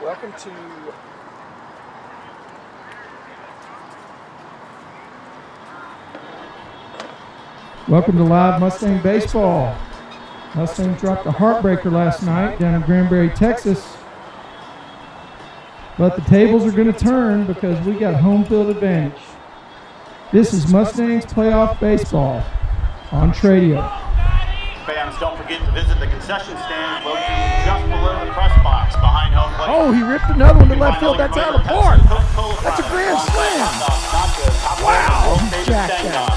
Welcome to Live Mustang Baseball. Mustangs dropped a heartbreaker last night down in Granbury, Texas. But the tables are going to turn because we got home field advantage. This is Mustangs Playoff Baseball on Tradio. Fans, don't forget to visit the concession stand located just below the press box behind home plate. Oh, he ripped another one to left field. That's out of the park. That's a grand slam. Wow, he jacked that.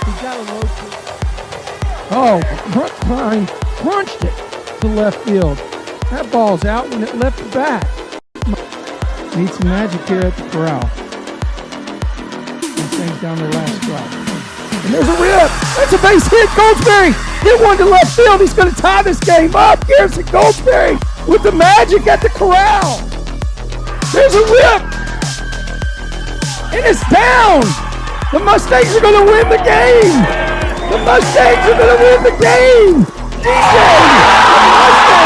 He got a low kick. Oh, Grapevine crunched it to left field. That ball's out when it left the bat. Need some magic here at the corral. Things down their last strike. And there's a rip. That's a base hit. Goldsberry hit one to left field. He's going to tie this game up. Garrison Goldsberry with the magic at the corral. There's a rip. And it's down. The Mustangs are going to win the game. The Mustangs are going to win the game. DJ, the Mustangs.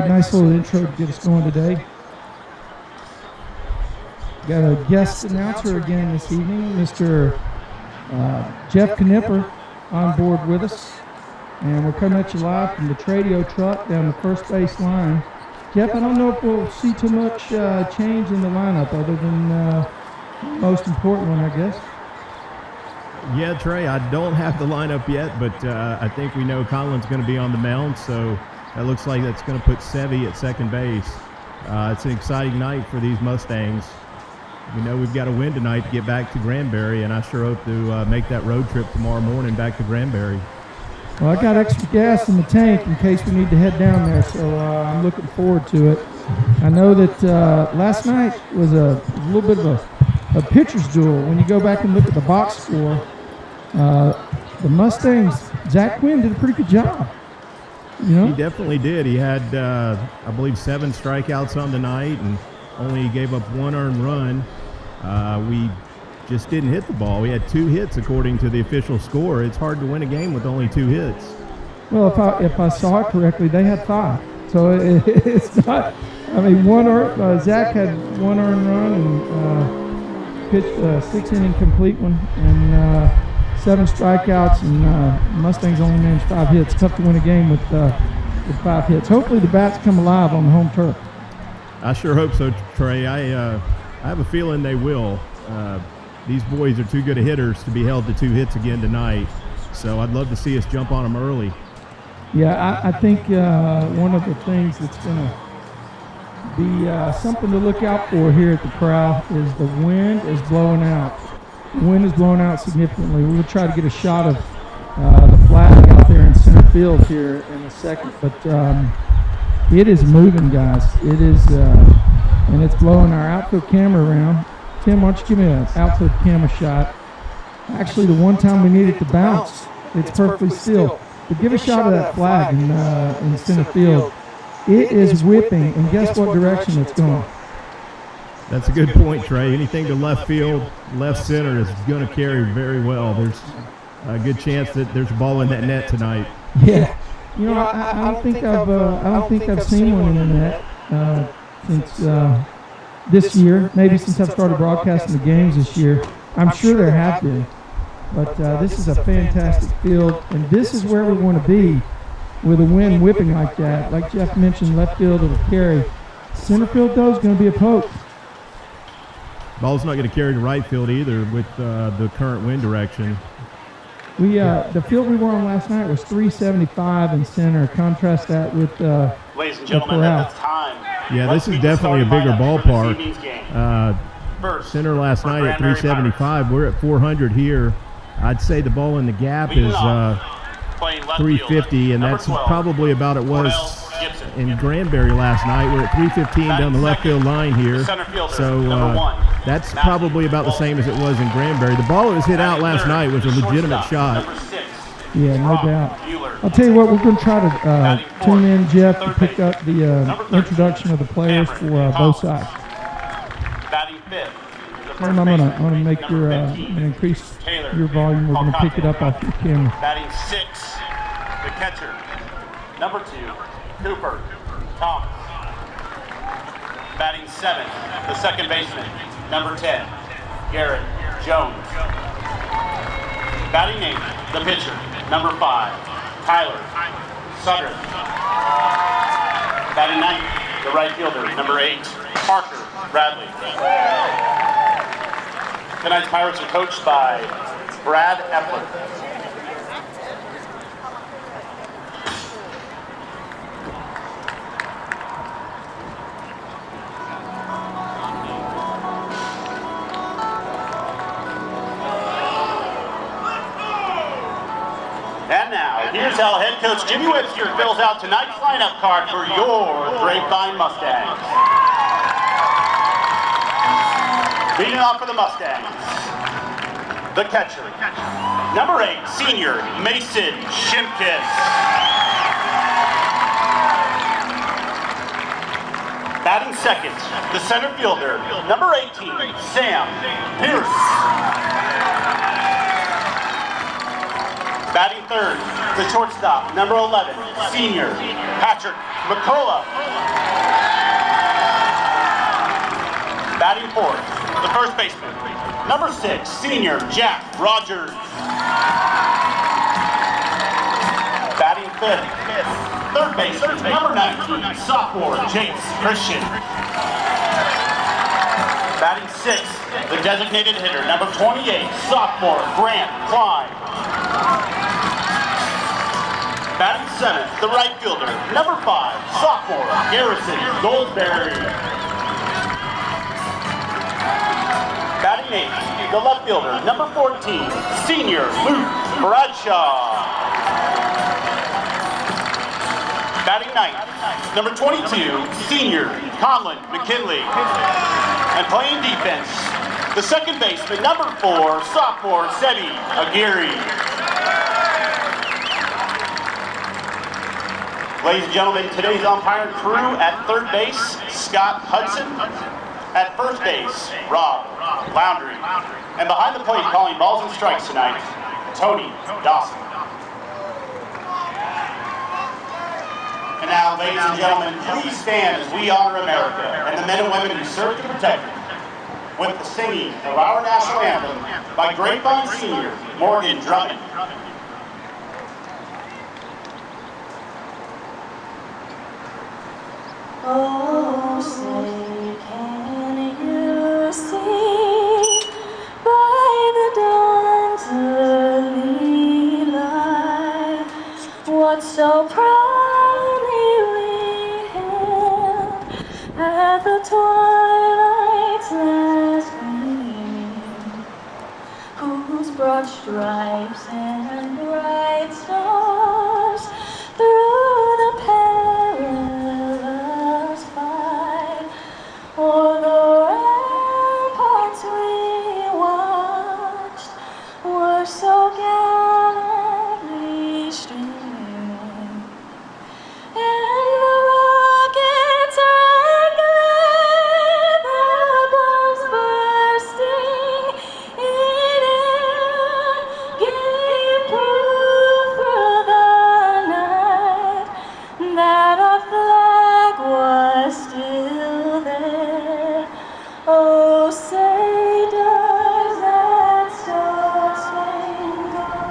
Nice little intro to get us going today. Got a guest announcer again this evening, Mr. Jeff Knipper on board with us. And we're coming at you live from the Tradio truck down the first base line. Jeff, I don't know if we'll see too much change in the lineup other than the most important one, I guess. Yeah, Trey, I don't have the lineup yet, but I think we know Colin's going to be on the mound, so that looks like that's going to put Sevy at second base. It's an exciting night for these Mustangs. We know we've got to win tonight to get back to Granbury, and I sure hope to make that road trip tomorrow morning back to Granbury. Well, I got extra gas in the tank in case we need to head down there, so I'm looking forward to it. I know that last night was a little bit of a pitcher's duel. When you go back and look at the box score, the Mustangs, Zach Quinn did a pretty good job. You know? He definitely did. He had, I believe, 7 strikeouts on the night and only gave up 1 earned run. We just didn't hit the ball. We had 2 hits according to the official score. It's hard to win a game with only 2 hits. Well, if I saw it correctly, they had 5. So it's not. I mean, Zach had 1 earned run and pitched a 6-inning complete one and 7 strikeouts, and Mustangs only managed 5 hits. Tough to win a game with 5 hits. Hopefully the bats come alive on the home turf. I sure hope so, Trey. I have a feeling they will. These boys are too good of hitters to be held to 2 hits again tonight, so I'd love to see us jump on them early. Yeah, I think one of the things that's going to be something to look out for here at the corral is the wind is blowing out. The wind is blowing out significantly. We will try to get a shot of the flag out there in center field here in a second, but it is moving, guys. It is, and it's blowing our outfield camera around. Tim, why don't you give me an outfield camera shot? Actually, the one time we need it to bounce, it's perfectly still. But give a shot of that flag in center field. It is whipping, and guess what direction it's going? That's a good point, Trey. Anything to left field, left center is going to carry very well. There's a good chance that there's a ball in that net tonight. Yeah, you know, I don't think I've seen one in the net since this year. Maybe since I've started broadcasting the games this year. I'm sure there have been, but this is a fantastic field, and this is where we want to be with a wind whipping like that. Like Jeff mentioned, left field it'll carry. Center field, though, is going to be a poke. Ball's not going to carry to right field either with the current wind direction. The field we were on last night was 375 in center. Contrast that with Ladies and gentlemen, corral. at this time, Yeah, this is definitely a bigger ballpark. Center last night at 375. We're at 400 here. I'd say the ball in the gap is 350, and that's probably about it was in Granbury last night. We're at 315 down the left field line here. So that's probably about the same as it was in Granbury. The ball that was hit out last night was a legitimate shot. Yeah, no doubt. I'll tell you what, we're going to try to tune in, Jeff, to pick up the introduction of the players for both sides. Batting fifth. I'm gonna make your increase your volume. We're gonna pick it up off your camera. Batting sixth, the catcher. Number 2, Cooper Thomas. Batting seventh, the second baseman. Number 10, Garrett Jones. Batting eighth, the pitcher. Number 5, Tyler Sutter. Batting ninth, the right fielder. Number 8, Parker Bradley. Tonight's Pirates are coached by Brad Epler. And now, here's how head coach Jimmy Webster fills out tonight's lineup card for your Grapevine Mustangs. Leading off for the Mustangs, the catcher, number 8, senior Mason Shimkus. Batting second, the center fielder, number 18, Sam Pierce. Batting third, the shortstop, number 11, senior Patrick McCullough. Batting fourth, the first baseman, number 6, senior Jack Rogers. Batting fifth, third baseman, number 19, sophomore James Christian. Batting sixth, the designated hitter, number 28, sophomore Grant Klein. Batting seventh, the right fielder, number 5, sophomore Garrison Goldberry. Batting eighth, the left fielder, number 14, senior Luke Bradshaw. Batting ninth, number 22, senior Conlon McKinley. And playing defense, the second baseman, number 4, sophomore Sebi Aguirre. Ladies and gentlemen, today's umpire crew at third base, Scott Hudson. At first base, Rob Laundry. And behind the plate calling balls and strikes tonight, Tony Dawson. And now, ladies and gentlemen, please stand as we honor America and the men and women who serve to protect it with the singing of our national anthem by Grapevine senior Morgan Drummond. Oh, say, can you see by the dawn's early light what so proudly we hailed at the twilight's last gleaming, whose broad stripes and bright stars through the perilous fight o'er the ramparts we watched were so gallantly streaming, and the rockets rang glad, the bombs bursting in air gave proof through the night that our flag was still there. Oh, say does that star-spangled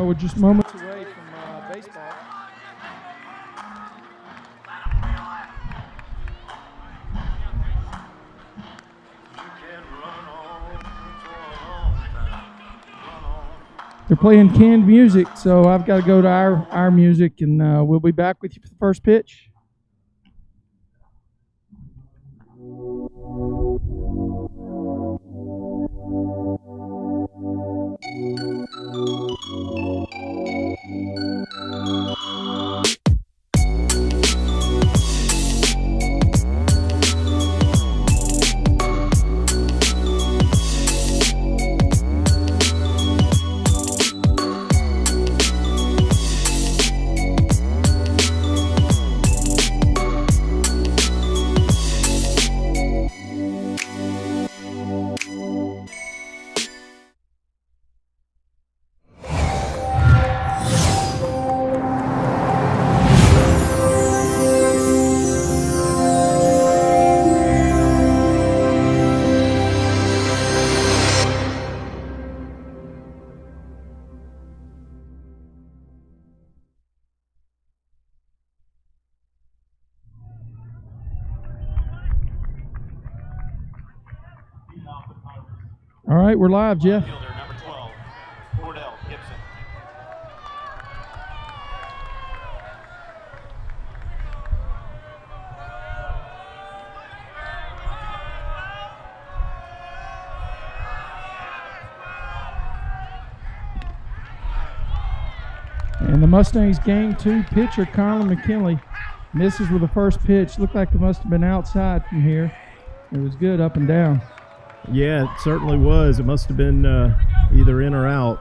Well, we're just moments away from baseball. They're playing canned music, so I've got to go to our music, and we'll be back with you for the first pitch. All right, we're live, Jeff. Fielder number 12, Cordell Gibson. And the Mustangs game 2 pitcher Colin McKinley misses with the first pitch. Looked like it must have been outside from here. It was good up and down. Yeah, it certainly was. It must have been either in or out.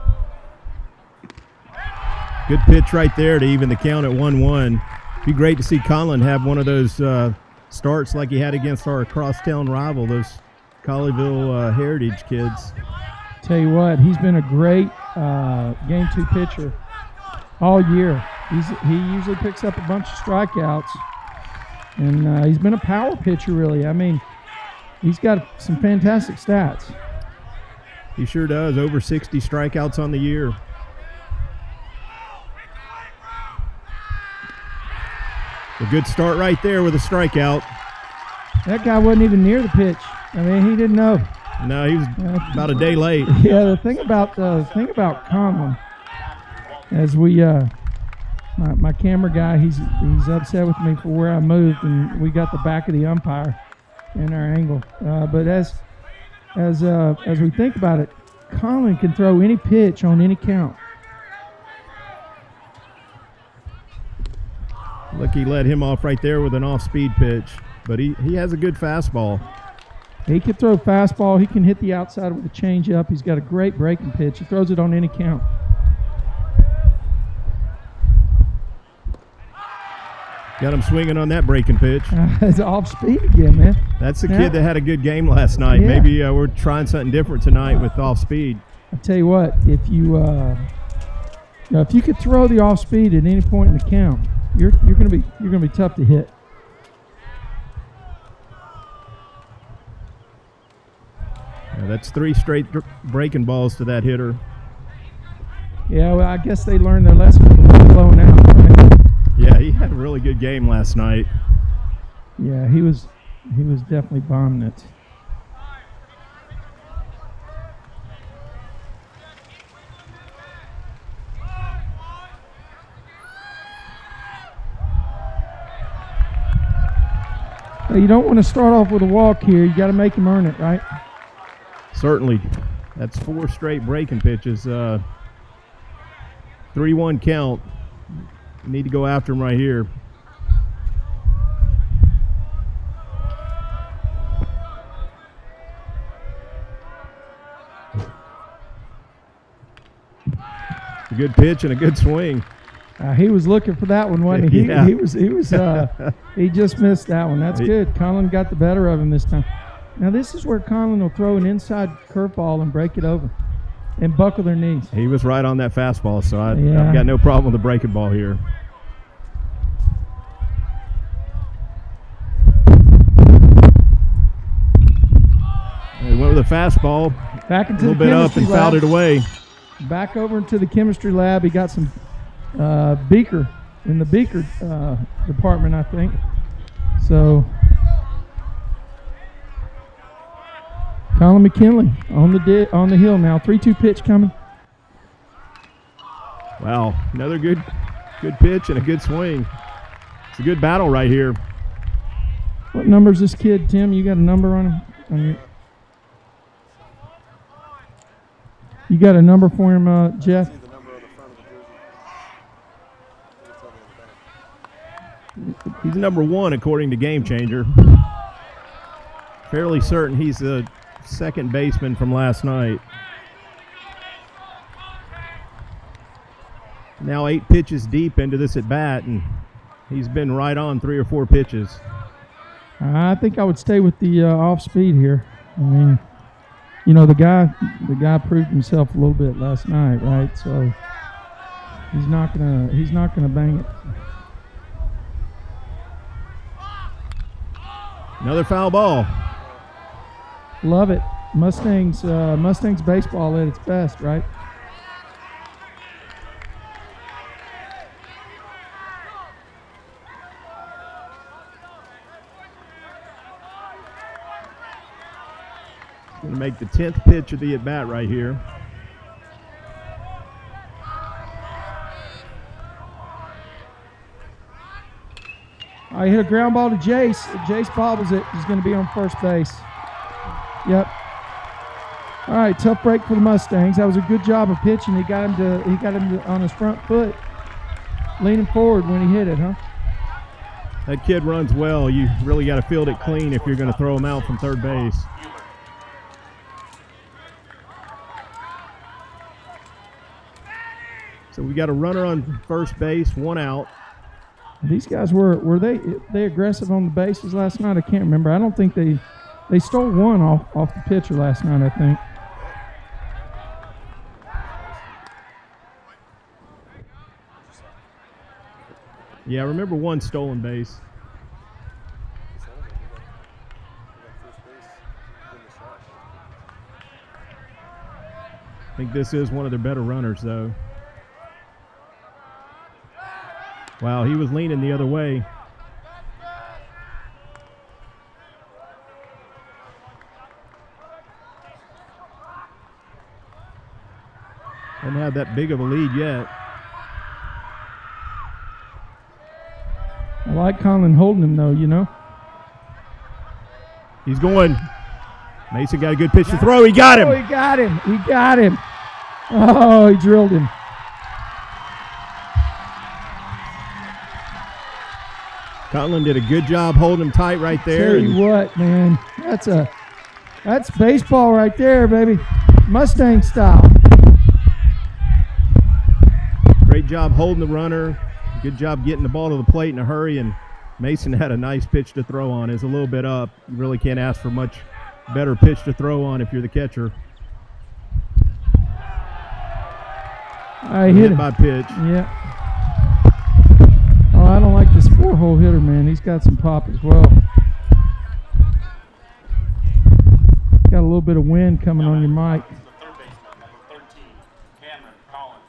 Good pitch right there to even the count at 1-1. Be great to see Colin have one of those starts like he had against our crosstown rival, those Colleyville Heritage kids. Tell you what, he's been a great game 2 pitcher all year. He usually picks up a bunch of strikeouts, and he's been a power pitcher, really. I mean, he's got some fantastic stats. He sure does. Over 60 strikeouts on the year. A good start right there with a strikeout. That guy wasn't even near the pitch. I mean, he didn't know. No, he was about a day late. Yeah, the thing about Conlon, as we my camera guy, he's upset with me for where I moved, and we got the back of the umpire in our angle. But as we think about it, Colin can throw any pitch on any count. Look, he let him off right there with an off-speed pitch, but he has a good fastball. He can throw fastball. He can hit the outside with a changeup. He's got a great breaking pitch. He throws it on any count. Got him swinging on that breaking pitch. It's off speed again, man. That's the kid that had a good game last night. Yeah. Maybe we're trying something different tonight with off speed. I tell you what, if you could throw the off speed at any point in the count, you're gonna be tough to hit. Yeah, that's 3 straight breaking balls to that hitter. Yeah, well, I guess they learned their lesson from blowing out. Right? Yeah, he had a really good game last night. Yeah, he was definitely bombing it. Now, you don't want to start off with a walk here. You got to make him earn it, right? Certainly. That's 4 straight breaking pitches. 3-1 count. Need to go after him right here. A good pitch and a good swing. He was looking for that one, wasn't he? Yeah. He just missed that one. That's good. Colin got the better of him this time. Now this is where Colin will throw an inside curveball and break it over and buckle their knees. He was right on that fastball, so I've got no problem with the breaking ball here. He went with a fastball, Back into a little bit up and fouled it away. back over into the chemistry lab. He got some beaker in the beaker department, I think. So Colin McKinley on the hill now. 3-2 pitch coming. Wow, another good pitch and a good swing. It's a good battle right here. What number is this kid, Tim? You got a number on him? You got a number for him, Jeff? He's number 1 according to Game Changer. Fairly certain he's the second baseman from last night. Now 8 pitches deep into this at bat, and he's been right on 3 or 4 pitches. I think I would stay with the off speed here. I mean, you know, the guy proved himself a little bit last night, right? So he's not gonna bang it. Another foul ball. Love it. Mustangs baseball at its best, right? Going to make the 10th pitch of the at bat right here. I hit a ground ball to Jace. Jace bobbles it. He's going to be on first base. Yep. All right, tough break for the Mustangs. That was a good job of pitching. He got him on his front foot, leaning forward when he hit it, huh? That kid runs well. You really got to field it clean if you're going to throw him out from third base. So we got a runner on first base, 1 out. These guys were they aggressive on the bases last night? I can't remember. I don't think they stole one off the pitcher last night, I think. Yeah, I remember 1 stolen base. I think this is one of their better runners, though. Wow, he was leaning the other way. Doesn't have that big of a lead yet. I like Colin holding him, though, you know. He's going. Mason got a good pitch to throw. He got him. Oh, he got him. He got him. Oh, he drilled him. Cotland did a good job holding him tight right there. Tell you what, man, that's baseball right there, baby. Mustang style. Great job holding the runner. Good job getting the ball to the plate in a hurry, and Mason had a nice pitch to throw on. It's a little bit up. You really can't ask for much better pitch to throw on if you're the catcher. I hit him by pitch. Yeah. Oh, I don't like this 4-hole hitter, man. He's got some pop as well. Got a little bit of wind coming on your mic. The third baseman, number 13, Cameron Collins.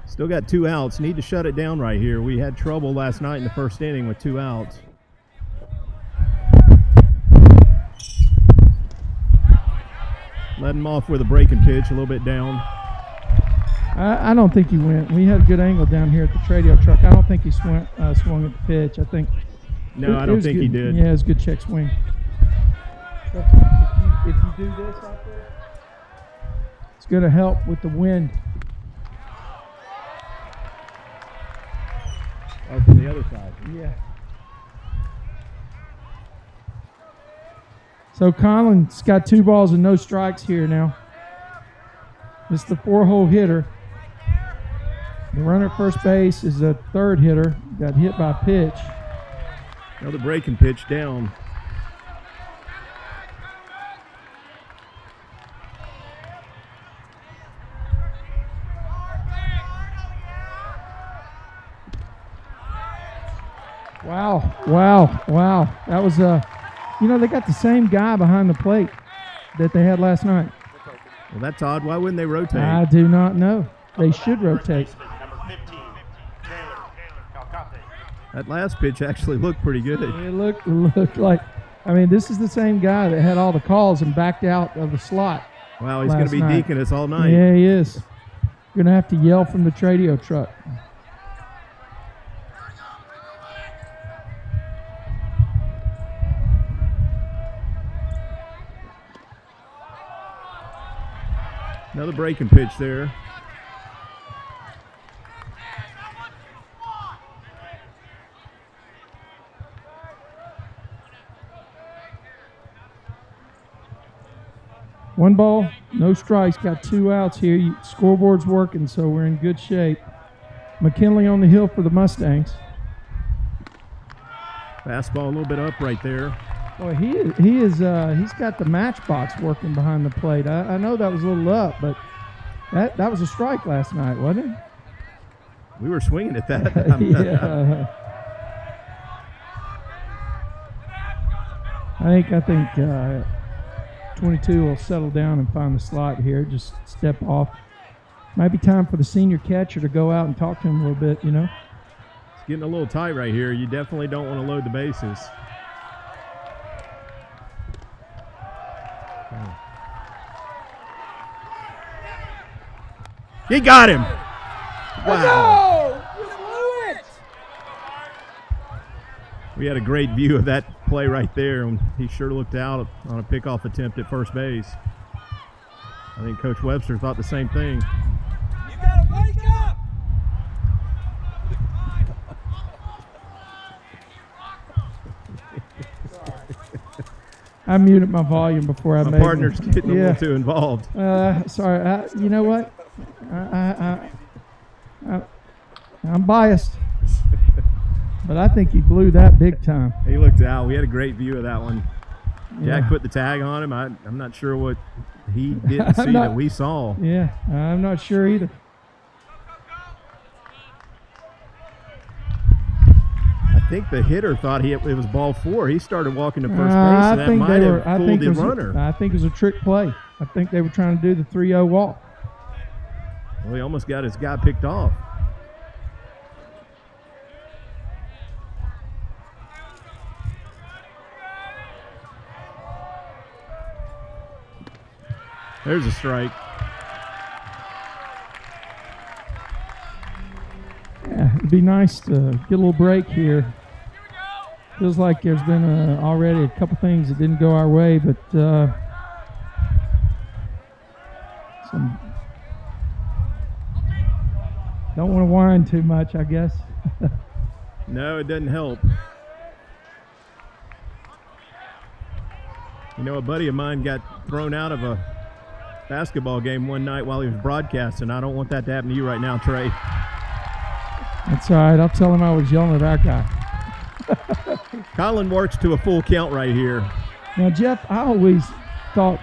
Still got 2 outs. Need to shut it down right here. We had trouble last night in the first inning with 2 outs. Let him off with a breaking pitch, a little bit down. I don't think he went. We had a good angle down here at the Tradio truck. I don't think he swung at the pitch. I think. No, I don't think he did. Yeah, it was a good check swing. So if you do this out there, it's going to help with the wind. Oh, from the other side. Yeah. So Colin's got 2 balls and no strikes here now. It's the 4-hole hitter. The runner at first base is a third hitter. Got hit by a pitch. Another breaking pitch down. Wow. That was You know, they got the same guy behind the plate that they had last night. Well, that's odd. Why wouldn't they rotate? I do not know. They should rotate. Number 15, Taylor Calcate. That last pitch actually looked pretty good. It looked like, I mean, this is the same guy that had all the calls and backed out of the slot. Wow, he's going to be last night. deacon us all night. Yeah, he is. Going to have to yell from the Tradio truck. Another breaking pitch there. One ball, no strikes, got 2 outs here. Scoreboard's working, so we're in good shape. McKinley on the hill for the Mustangs. Fastball a little bit up right there. Boy, he's got the matchbox working behind the plate. I know that was a little up, but that was a strike last night, wasn't it? We were swinging at that. Yeah. I think 22 will settle down and find the slot here. Just step off. Might be time for the senior catcher to go out and talk to him a little bit, you know. It's getting a little tight right here. You definitely don't want to load the bases. He got him. Wow. We had a great view of that play right there, and he sure looked out on a pickoff attempt at first base. I think Coach Webster thought the same thing. You gotta wake up! I muted my volume before I made My it. partner's getting a little too involved. Sorry. You know what? I'm biased, but I think he blew that big time. He looked out. We had a great view of that one. Jack Yeah. put the tag on him. I'm not sure what he didn't see that we saw. Yeah, I'm not sure either. I think the hitter thought it was ball 4. He started walking to first base, and that might have fooled the runner. I think it was a trick play. I think they were trying to do the 3-0 walk. Well, he almost got his guy picked off. There's a strike. Yeah, it'd be nice to get a little break here. Feels like there's been already a couple things that didn't go our way, but don't want to whine too much, I guess. No, it doesn't help. You know, a buddy of mine got thrown out of a basketball game one night while he was broadcasting. I don't want that to happen to you right now, Trey. That's all right. I'll tell him I was yelling at our guy. Colin works to a full count right here. Now, Jeff, I always thought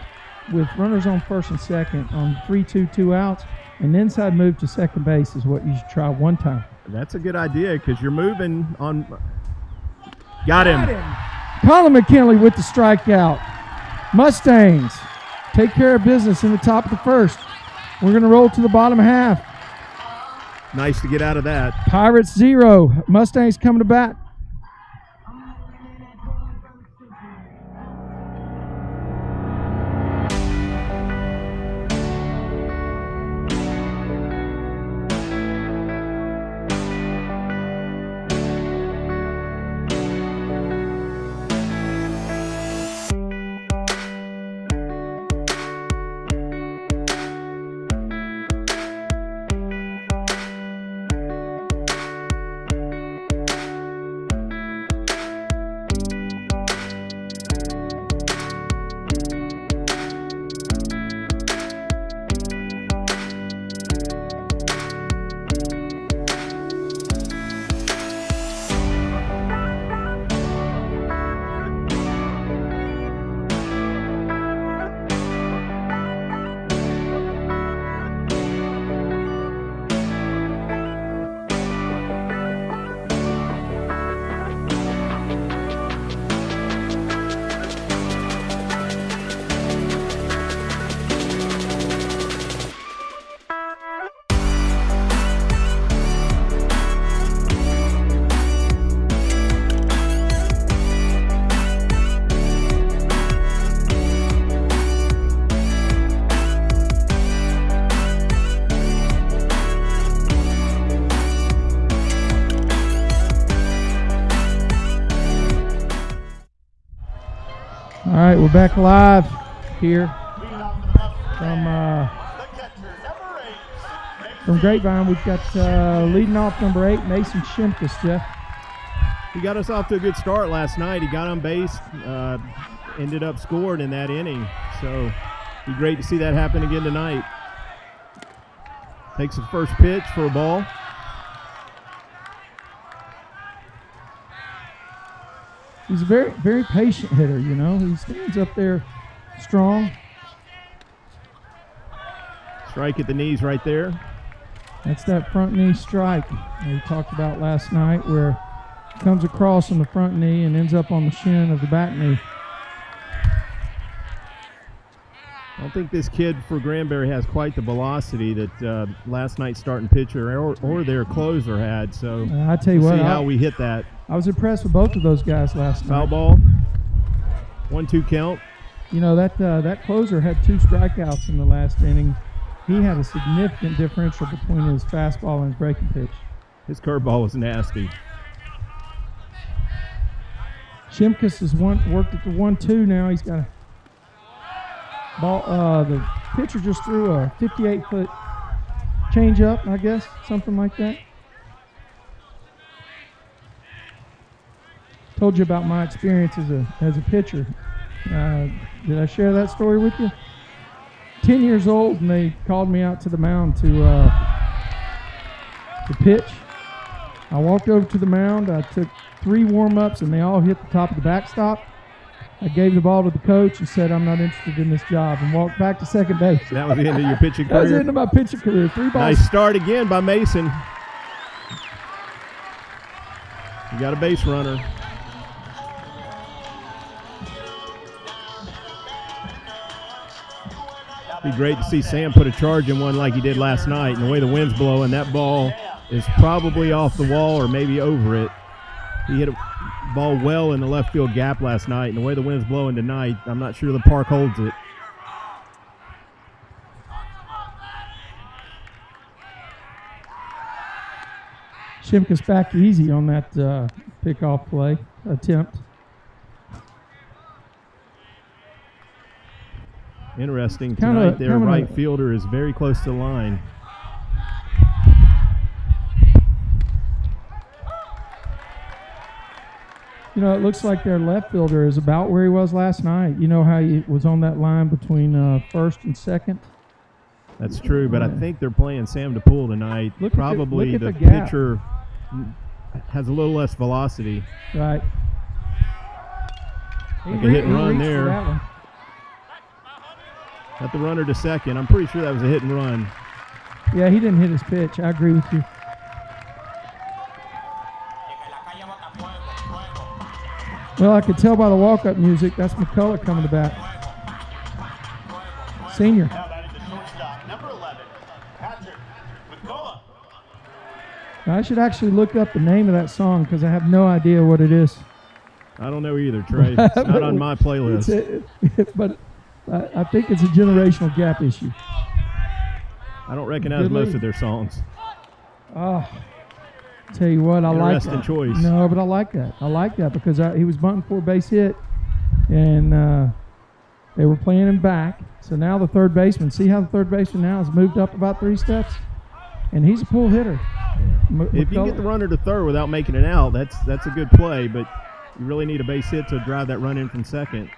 with runners on first and second on 3-2, 2 outs, an inside move to second base is what you should try one time. That's a good idea because you're moving on. Got him. Colin McKinley with the strikeout. Mustangs take care of business in the top of the first. We're going to roll to the bottom half. Nice to get out of that. Pirates 0. Mustangs coming to bat. All right, we're back live here from Grapevine. We've got leading off number 8, Mason Shimkus, Jeff. He got us off to a good start last night. He got on base, ended up scored in that inning. So it'd be great to see that happen again tonight. Takes the first pitch for a ball. He's a very, very patient hitter, you know. He stands up there strong. Strike at the knees right there. That's that front knee strike that we talked about last night, where it comes across on the front knee and ends up on the shin of the back knee. I don't think this kid for Granbury has quite the velocity that last night's starting pitcher or their closer had. So I tell you we'll what, see how we hit that. I was impressed with both of those guys last Foul night. ball. 1-2 count. You know, that closer had 2 strikeouts in the last inning. He had a significant differential between his fastball and his breaking pitch. His curveball was nasty. Shimkus has worked at the 1-2 now. He's got a ball. The pitcher just threw a 58-foot changeup, I guess, something like that. Told you about my experience as a pitcher. Did I share that story with you? 10 years old, and they called me out to the mound to pitch. I walked over to the mound. I took 3 warm-ups, and they all hit the top of the backstop. I gave the ball to the coach and said, "I'm not interested in this job," and walked back to second base. That was the end of your pitching career? That was the end of my pitching career. 3 balls. Nice start again by Mason. You got a base runner. Be great to see Sam put a charge in one like he did last night, and the way the wind's blowing, that ball is probably off the wall or maybe over it. He hit a ball well in the left field gap last night, and the way the wind's blowing tonight, I'm not sure the park holds it. Shimkus back easy on that pickoff play attempt. Interesting tonight, their right fielder is very close to the line. You know, it looks like their left fielder is about where he was last night. You know how he was on that line between first and second? That's true, but I think they're playing Sam DePool tonight. Probably the pitcher has a little less velocity. Right. Like a hit and run there. Got the runner to second. I'm pretty sure that was a hit and run. Yeah, he didn't hit his pitch. I agree with you. Well, I could tell by the walk-up music, that's McCullough coming to bat. Senior. I should actually look up the name of that song because I have no idea what it is. I don't know either, Trey. It's not on my playlist. But I think it's a generational gap issue. I don't recognize most of their songs. Oh, tell you what, I like that. Interesting choice. No, but I like that. I like that because he was bunting for a base hit, and they were playing him back. So now the third baseman, see how the third baseman now has moved up about 3 steps? And he's a pull hitter. If you get the runner to third without making it out, that's a good play, but you really need a base hit to drive that run in from second.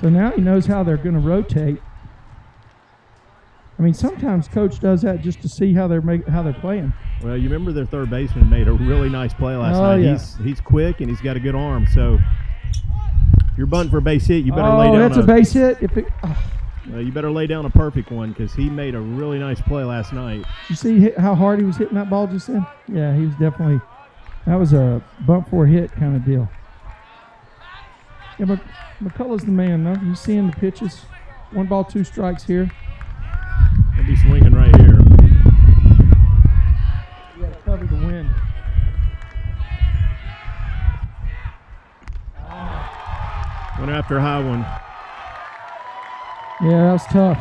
So now he knows how they're going to rotate. I mean, sometimes coach does that just to see how they're playing. Well, you remember their third baseman made a really nice play last night. Yeah. He's quick and he's got a good arm. So if you're bunting for a base hit, you better lay down. That's a base hit. You better lay down a perfect one because he made a really nice play last night. You see how hard he was hitting that ball just then? Yeah, he was definitely. That was a bump for a hit kind of deal. Yeah, but McCullough's the man, though. You seeing the pitches? 1 ball, 2 strikes here. He'll be swinging right here. You got to cover the wind. Went after a high one. Yeah, that was tough.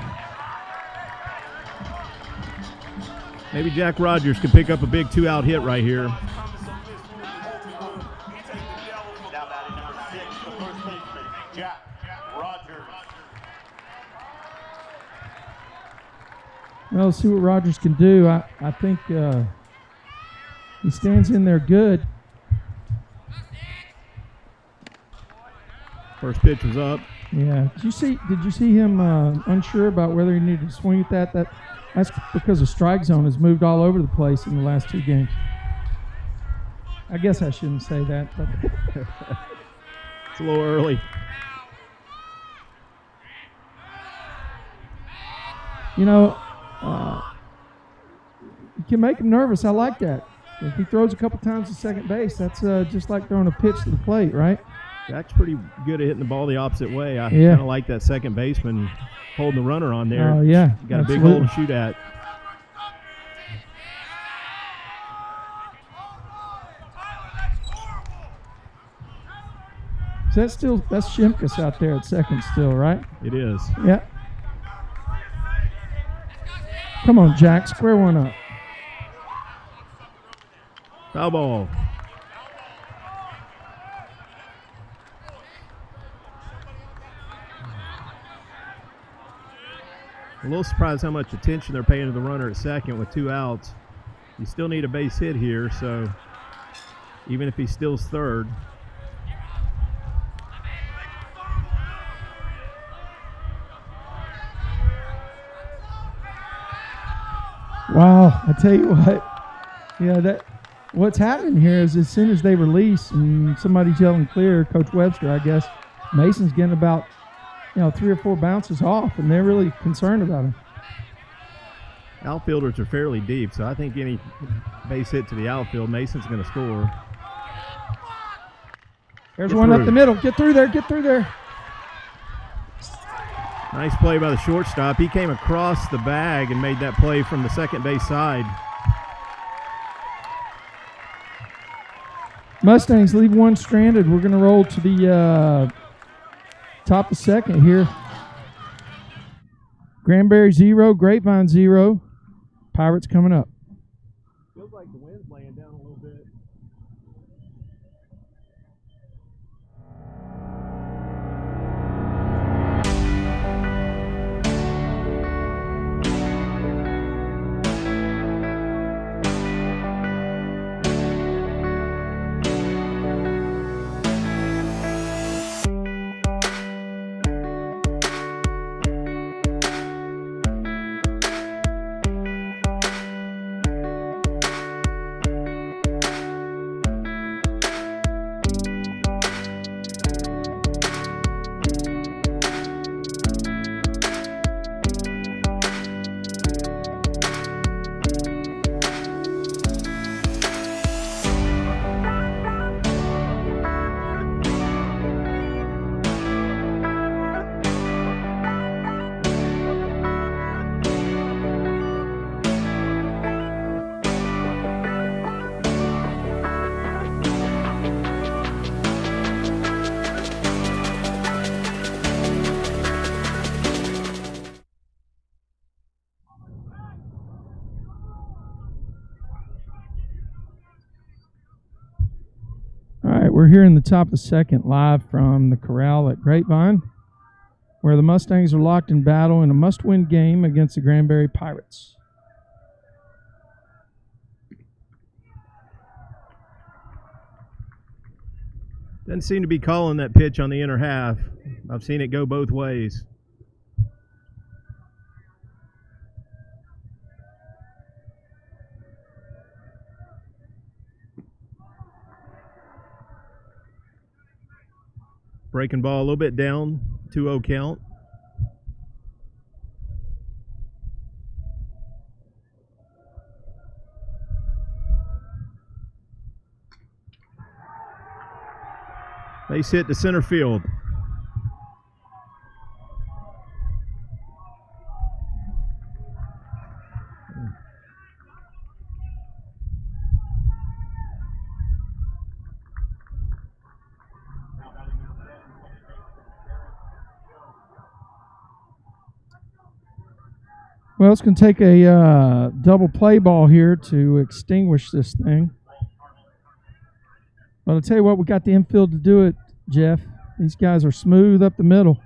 Maybe Jack Rogers could pick up a big 2-out hit right here. Well, let's see what Rogers can do. I think he stands in there good. First pitch was up. Yeah. Did you see him unsure about whether he needed to swing at that? That's because the strike zone has moved all over the place in the last 2 games. I guess I shouldn't say that, but It's a little early. you know, you can make him nervous. I like that. If he throws a couple times to second base, that's just like throwing a pitch to the plate, right? Jack's pretty good at hitting the ball the opposite way. I Yeah. kind of like that second baseman holding the runner on there. Oh, yeah. You got a big Absolutely. hole to shoot at. So that's Shimkus out there at second still, right? It is. Yeah. Come on, Jack, square one up. Foul ball. A little surprised how much attention they're paying to the runner at second with 2 outs. You still need a base hit here, so even if he steals third. Wow, I tell you what. Yeah, what's happening here is as soon as they release and somebody's yelling clear, Coach Webster, I guess, Mason's getting about 3 or 4 bounces off, and they're really concerned about him. Outfielders are fairly deep, so I think any base hit to the outfield, Mason's going to score. There's Get one through. up the middle. Get through there. Get through there. Nice play by the shortstop. He came across the bag and made that play from the second base side. Mustangs leave one stranded. We're going to roll to the top of second here. Granbury 0, Grapevine 0. Pirates coming up. Feels like the wind's laying down a little bit. All right, we're here in the top of second live from the corral at Grapevine, where the Mustangs are locked in battle in a must-win game against the Granbury Pirates. Doesn't seem to be calling that pitch on the inner half. I've seen it go both ways. Breaking ball a little bit down, 2-0 count. Base hit to center field. Well, it's going to take a double play ball here to extinguish this thing. But I'll tell you what, we got the infield to do it, Jeff. These guys are smooth up the middle.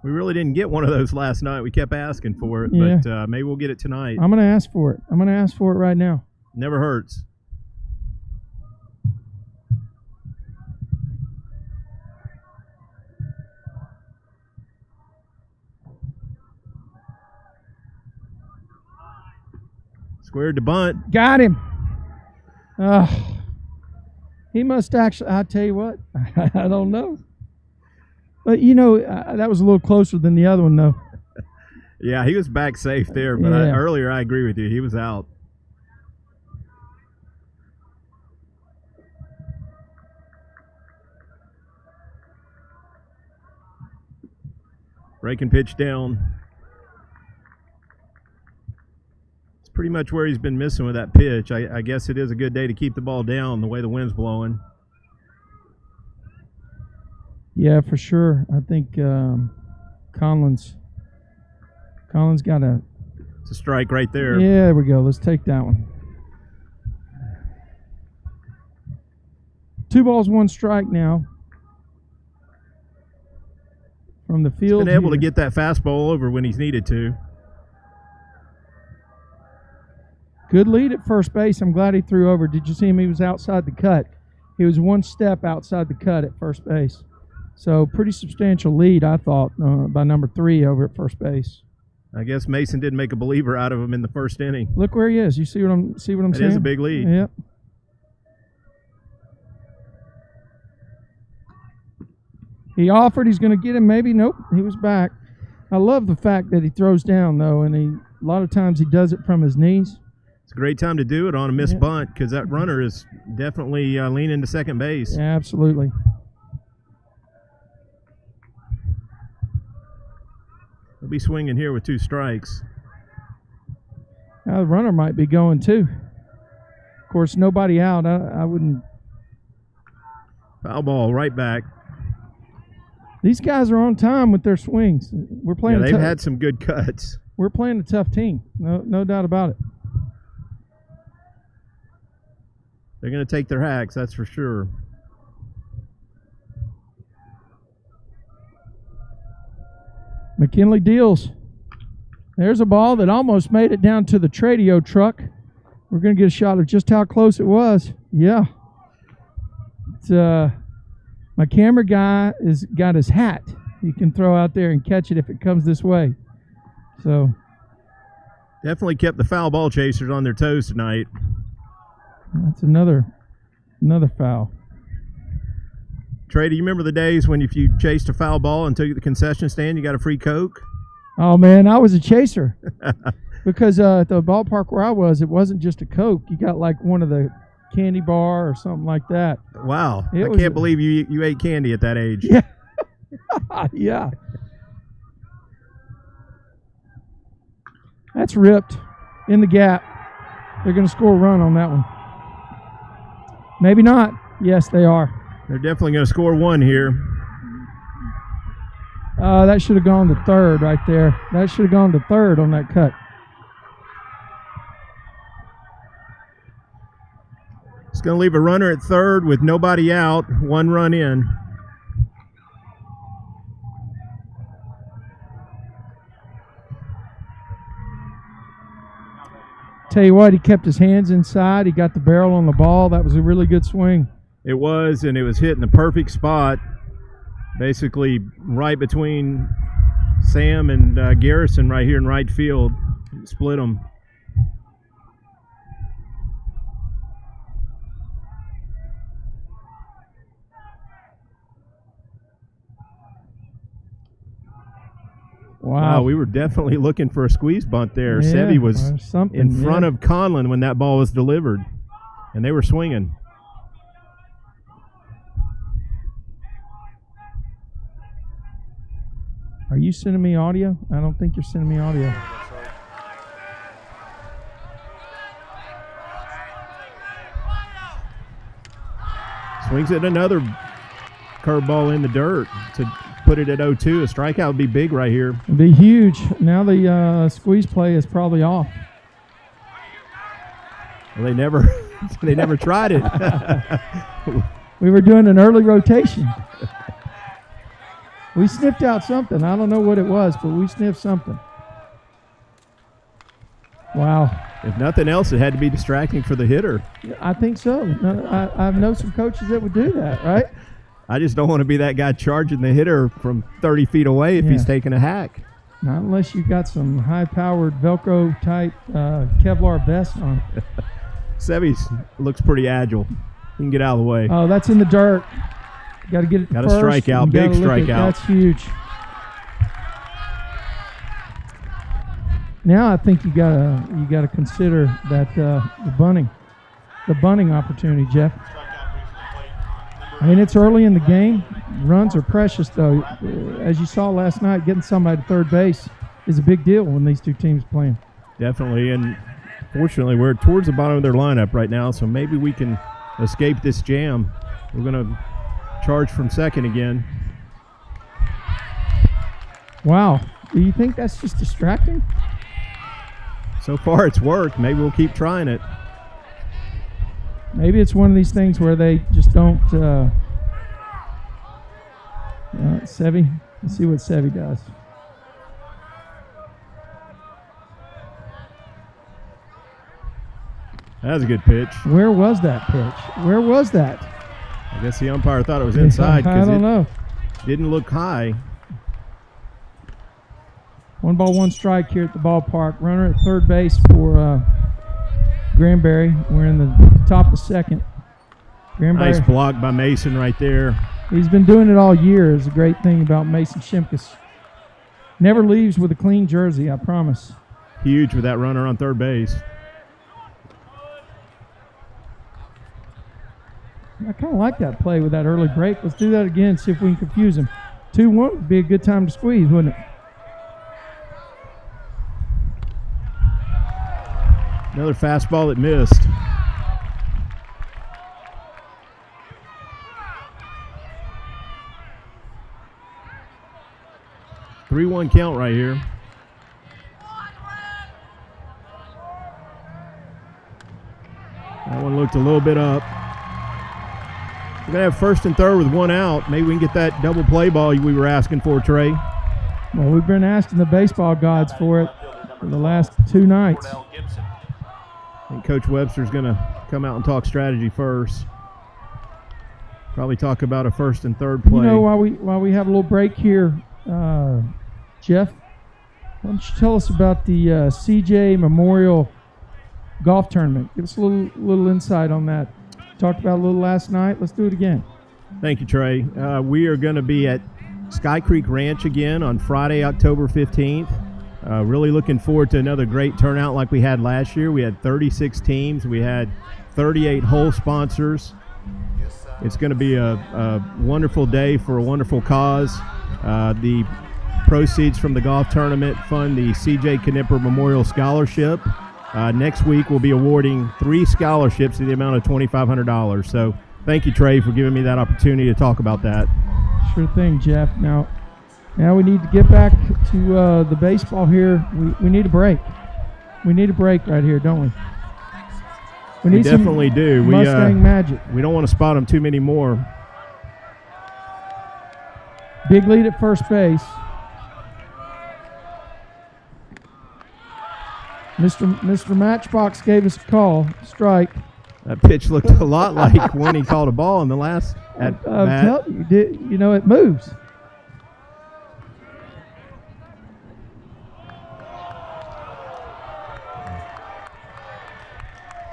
We really didn't get one of those last night. We kept asking for it, Yeah. but maybe we'll get it tonight. I'm going to ask for it. I'm going to ask for it right now. Never hurts. Squared to bunt. Got him. He must actually, I'll tell you what, I don't know. But, you know, that was a little closer than the other one, though. Yeah, he was back safe there, but Yeah. earlier I agree with you. He was out. Breaking pitch down. It's pretty much where he's been missing with that pitch. I guess it is a good day to keep the ball down the way the wind's blowing. Yeah, for sure. I think Conlon's got a... It's a strike right there. Yeah, there we go. Let's take that one. 2 balls, 1 strike now. From the field. Been able to here. get that fastball over when he's needed to. Good lead at first base. I'm glad he threw over. Did you see him? He was outside the cut. He was 1 step outside the cut at first base. So pretty substantial lead, I thought, by number 3 over at first base. I guess Mason didn't make a believer out of him in the first inning. Look where he is. You see what I'm saying? It is a big lead. Yep. He offered. He's going to get him. Maybe. Nope. He was back. I love the fact that he throws down, though, and a lot of times he does it from his knees. It's a great time to do it on a missed Yeah. bunt because that runner is definitely leaning to second base. Yeah, absolutely. He'll be swinging here with 2 strikes. Now the runner might be going, too. Of course, nobody out. I wouldn't. Foul ball right back. These guys are on time with their swings. We're Yeah, playing. they've had some good cuts. We're playing a tough team. No doubt about it. They're going to take their hacks, that's for sure. McKinley deals. There's a ball that almost made it down to the Tradio truck. We're going to get a shot of just how close it was. Yeah. It's, my camera guy has got his hat. He can throw out there and catch it if it comes this way. So Definitely kept the foul ball chasers on their toes tonight. that's another foul. Trey, do you remember the days when if you chased a foul ball and took it to the concession stand, you got a free Coke? Oh, man, I was a chaser. Because at the ballpark where I was, it wasn't just a Coke. You got like one of the candy bar or something like that. Wow. It I was can't believe you ate candy at that age. Yeah. Yeah. That's ripped in the gap. They're going to score a run on that one. Maybe not. Yes, they are. They're definitely going to score one here. That should have gone to third right there. That should have gone to third on that cut. It's going to leave a runner at third with nobody out, 1 run in. Tell you what, he kept his hands inside. He got the barrel on the ball. That was a really good swing. It was, and it was hit in the perfect spot, basically right between Sam and Garrison right here in right field. Split them. Wow, we were definitely looking for a squeeze bunt there. Yeah, Sevy was something, in front yeah. of Conlon when that ball was delivered, and they were swinging. Are you sending me audio? I don't think you're sending me audio. Swings at another curveball in the dirt to put it at 0-2. A strikeout would be big right here. It'd be huge. Now the squeeze play is probably off. Well, they never tried it. We were doing an early rotation. We sniffed out something. I don't know what it was, but we sniffed something. Wow. If nothing else, it had to be distracting for the hitter. I think so. I know some coaches that would do that, right? I just don't want to be that guy charging the hitter from 30 feet away if he's taking a hack. Not unless you've got some high-powered Velcro-type Kevlar vest on. Sevy's looks pretty agile. He can get out of the way. Oh, that's in the dirt. Got to get it Got first. a strikeout, big strikeout. That's huge. Now I think you gotta consider that the bunting opportunity, Jeff. I mean, it's early in the game. Runs are precious, though. As you saw last night, getting somebody to third base is a big deal when these two teams are playing. Definitely, and fortunately, we're towards the bottom of their lineup right now, so maybe we can escape this jam. We're going to charge from second again. Wow. Do you think that's just distracting? So far, it's worked. Maybe we'll keep trying it. Maybe it's one of these things where they just don't. Sevy, let's see what Sevy does. That was a good pitch. Where was that pitch? Where was that? I guess the umpire thought it was inside I because don't know. Didn't look high. 1 ball, 1 strike here at the ballpark. Runner at third base for Granbury. We're in the top of second. Granbury. Nice block by Mason right there. He's been doing it all year. Is a great thing about Mason Shimkus. Never leaves with a clean jersey, I promise. Huge with that runner on third base. I kind of like that play with that early break. Let's do that again, see if we can confuse him. 2-1 would be a good time to squeeze, wouldn't it? Another fastball that missed. Three-one count right here. That one looked a little bit up. We're going to have first and third with 1 out. Maybe we can get that double play ball we were asking for, Trey. Well, we've been asking the baseball gods for it for the last 2 nights. I think Coach Webster's going to come out and talk strategy first. Probably talk about a first and third play. You know, while we have a little break here, Jeff, why don't you tell us about the CJ Memorial Golf Tournament? Give us a little insight on that. Talked about a little last night. Let's do it again. Thank you, Trey. We are going to be at Sky Creek Ranch again on Friday, October 15th. Really looking forward to another great turnout like we had last year. We had 36 teams. We had 38 hole sponsors. It's going to be a wonderful day for a wonderful cause. The proceeds from the golf tournament fund the C.J. Knipper Memorial Scholarship. Next week, we'll be awarding 3 scholarships to the amount of $2,500. So thank you, Trey, for giving me that opportunity to talk about that. Sure thing, Jeff. Now we need to get back to the baseball here. We need a break. We need a break right here, don't we? We definitely do. Mustang magic. We don't want to spot them too many more. Big lead at first base. Mr. Matchbox gave us a call. Strike. That pitch looked a lot like when he called a ball in the last at bat. I'm telling you, it moves.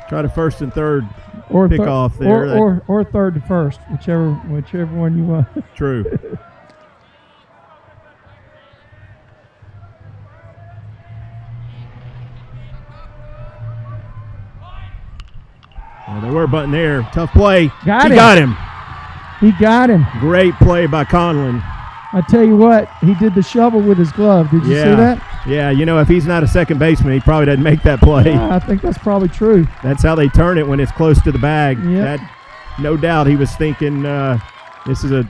Try to first and third or pick off there. Or third to first, whichever one you want. True. Well, they were button there. Tough play. Got him. He got him. Great play by Conlon. I tell you what, he did the shovel with his glove. Did you see that? Yeah, if he's not a second baseman, he probably doesn't make that play. Yeah, I think that's probably true. That's how they turn it when it's close to the bag. Yep. No doubt he was thinking, this is a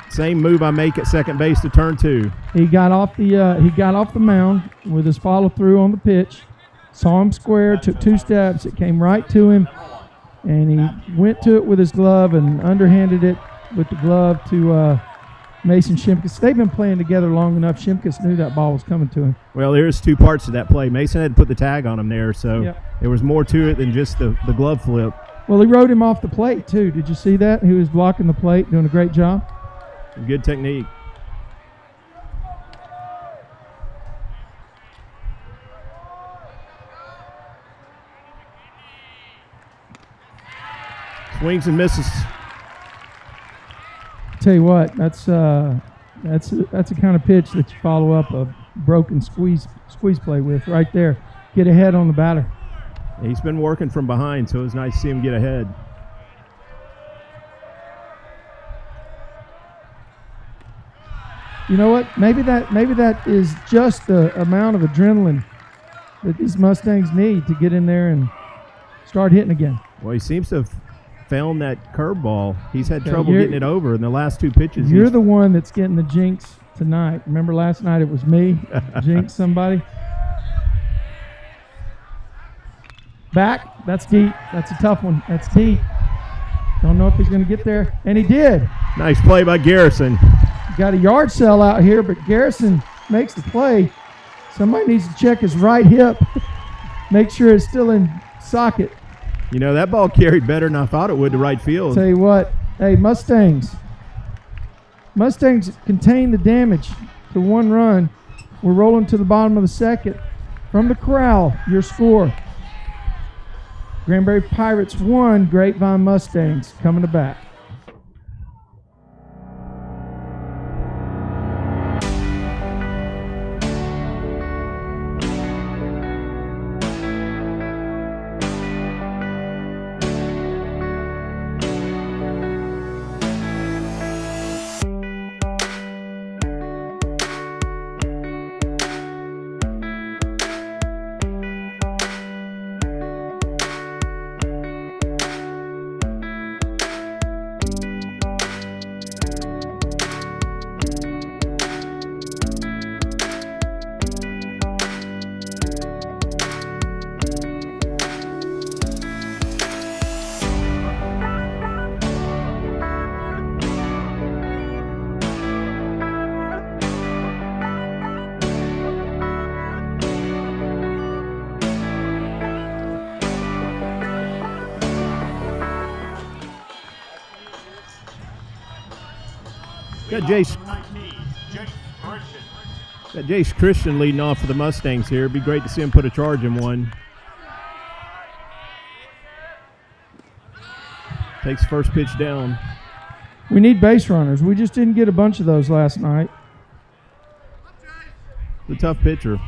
same move I make at second base to turn 2. He got off the mound with his follow through on the pitch. Saw him square, took 2 steps. It came right to him, and he went to it with his glove and underhanded it with the glove to Mason Shimkus. They've been playing together long enough. Shimkus knew that ball was coming to him. Well, there's two parts to that play. Mason had to put the tag on him there, so Yep. there was more to it than just the glove flip. Well, he rode him off the plate, too. Did you see that? He was blocking the plate, doing a great job. Good technique. Swings and misses. Tell you what, that's a kind of pitch that you follow up a broken squeeze play with right there. Get ahead on the batter. He's been working from behind, so it was nice to see him get ahead. You know what? Maybe that is just the amount of adrenaline that these Mustangs need to get in there and start hitting again. Well, he seems to have found that curveball. He's had trouble getting it over in the last two pitches. You're the one that's getting the jinx tonight. Remember last night it was me, jinx somebody. Back, that's deep. That's a tough one. That's deep. Don't know if he's going to get there, and he did. Nice play by Garrison. Got a yard sale out here, but Garrison makes the play. Somebody needs to check his right hip. Make sure it's still in socket. You know, that ball carried better than I thought it would to right field. Tell you what, hey, Mustangs contain the damage to 1 run. We're rolling to the bottom of the second. From the corral, your score. Granbury Pirates 1, Grapevine Mustangs coming to bat. Got Jace Christian leading off for the Mustangs here. It'd be great to see him put a charge in one. Takes first pitch down. We need base runners. We just didn't get a bunch of those last night. The tough pitcher.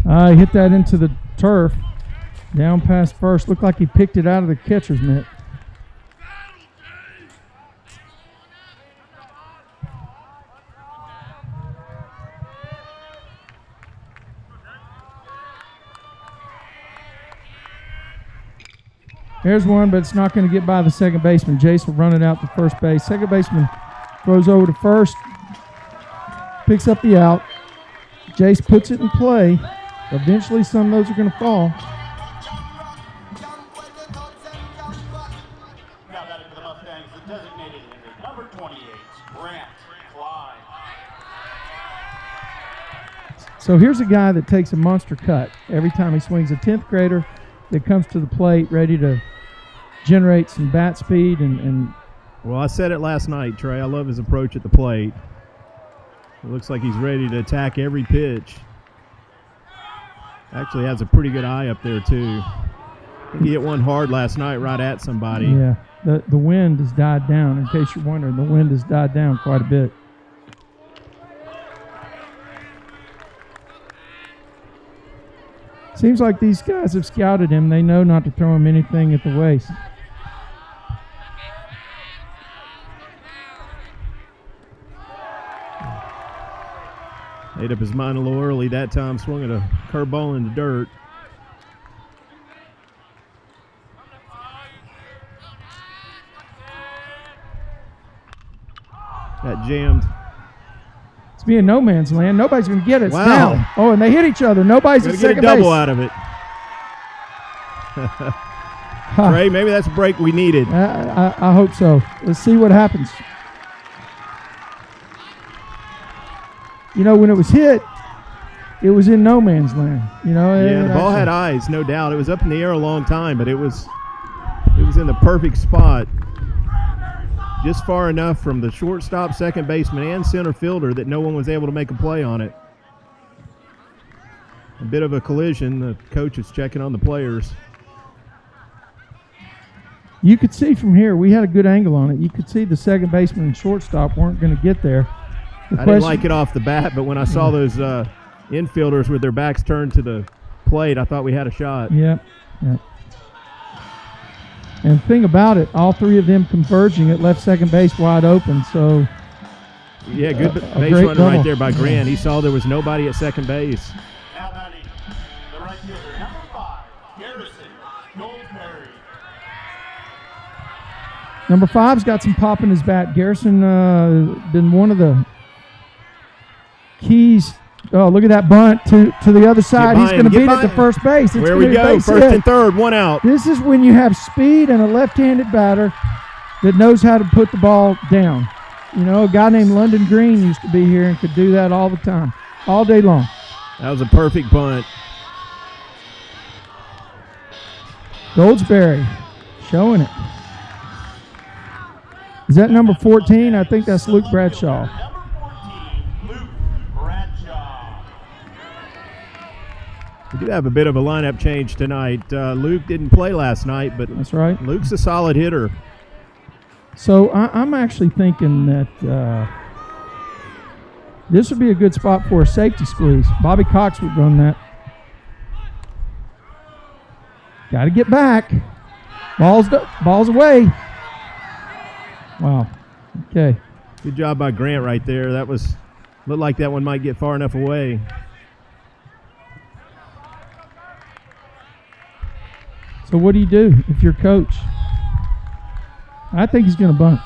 I hit that into the turf. Down past first. Looked like he picked it out of the catcher's mitt. There's one, but it's not going to get by the second baseman. Jace will run it out to first base. Second baseman throws over to first, picks up the out. Jace puts it in play. Eventually, some of those are going to fall. Now batting for the Mustangs, the designated hitter, number 28, Grant Klein. So here's a guy that takes a monster cut every time he swings. A 10th grader that comes to the plate ready to generate some bat speed and Well, I said it last night, Trey. I love his approach at the plate. It looks like he's ready to attack every pitch. Actually has a pretty good eye up there, too. I think he hit one hard last night right at somebody. yeah, the wind has died down. In case you're wondering, the wind has died down quite a bit. Seems like these guys have scouted him. They know not to throw him anything at the waist. Made up his mind a little early that time, swung at a curveball in the dirt. Got jammed. It's being no man's land. Nobody's going to get it. It's Wow. down. Oh, and they hit each other. Nobody's Gonna at get a second double base. out of it. Trey, maybe that's a break we needed. I hope so. Let's see what happens. You know, when it was hit, it was in no man's land. You know. Yeah, the ball had eyes, no doubt. It was up in the air a long time, but it was in the perfect spot, just far enough from the shortstop, second baseman, and center fielder that no one was able to make a play on it. A bit of a collision. The coach is checking on the players. You could see from here, we had a good angle on it. You could see the second baseman and shortstop weren't going to get there. I didn't like it off the bat, but when I saw those infielders with their backs turned to the plate, I thought we had a shot. Yeah. And the thing about it, all three of them converging at left second base wide open. So yeah, good base great runner right there by Grant. He saw there was nobody at second base. Now batting, the right fielder, number 5, Garrison Grapevine. Number 5's got some pop in his bat. Garrison been one of the keys. Oh, look at that bunt to the other side. He's going to beat it to first base. Where we go, first and third, one out. This is when you have speed and a left-handed batter that knows how to put the ball down. You know, a guy named London Green used to be here and could do that all the time, all day long. That was a perfect bunt. Goldsberry showing it. Is that number 14? I think that's Luke Bradshaw. We do have a bit of a lineup change tonight. Luke didn't play last night, but that's right. Luke's a solid hitter. So I'm actually thinking that this would be a good spot for a safety squeeze. Bobby Cox would run that. Got to get back. Ball's away. Wow. Okay. Good job by Grant right there. That looked like that one might get far enough away. So what do you do if you're coach? I think he's going to bunt.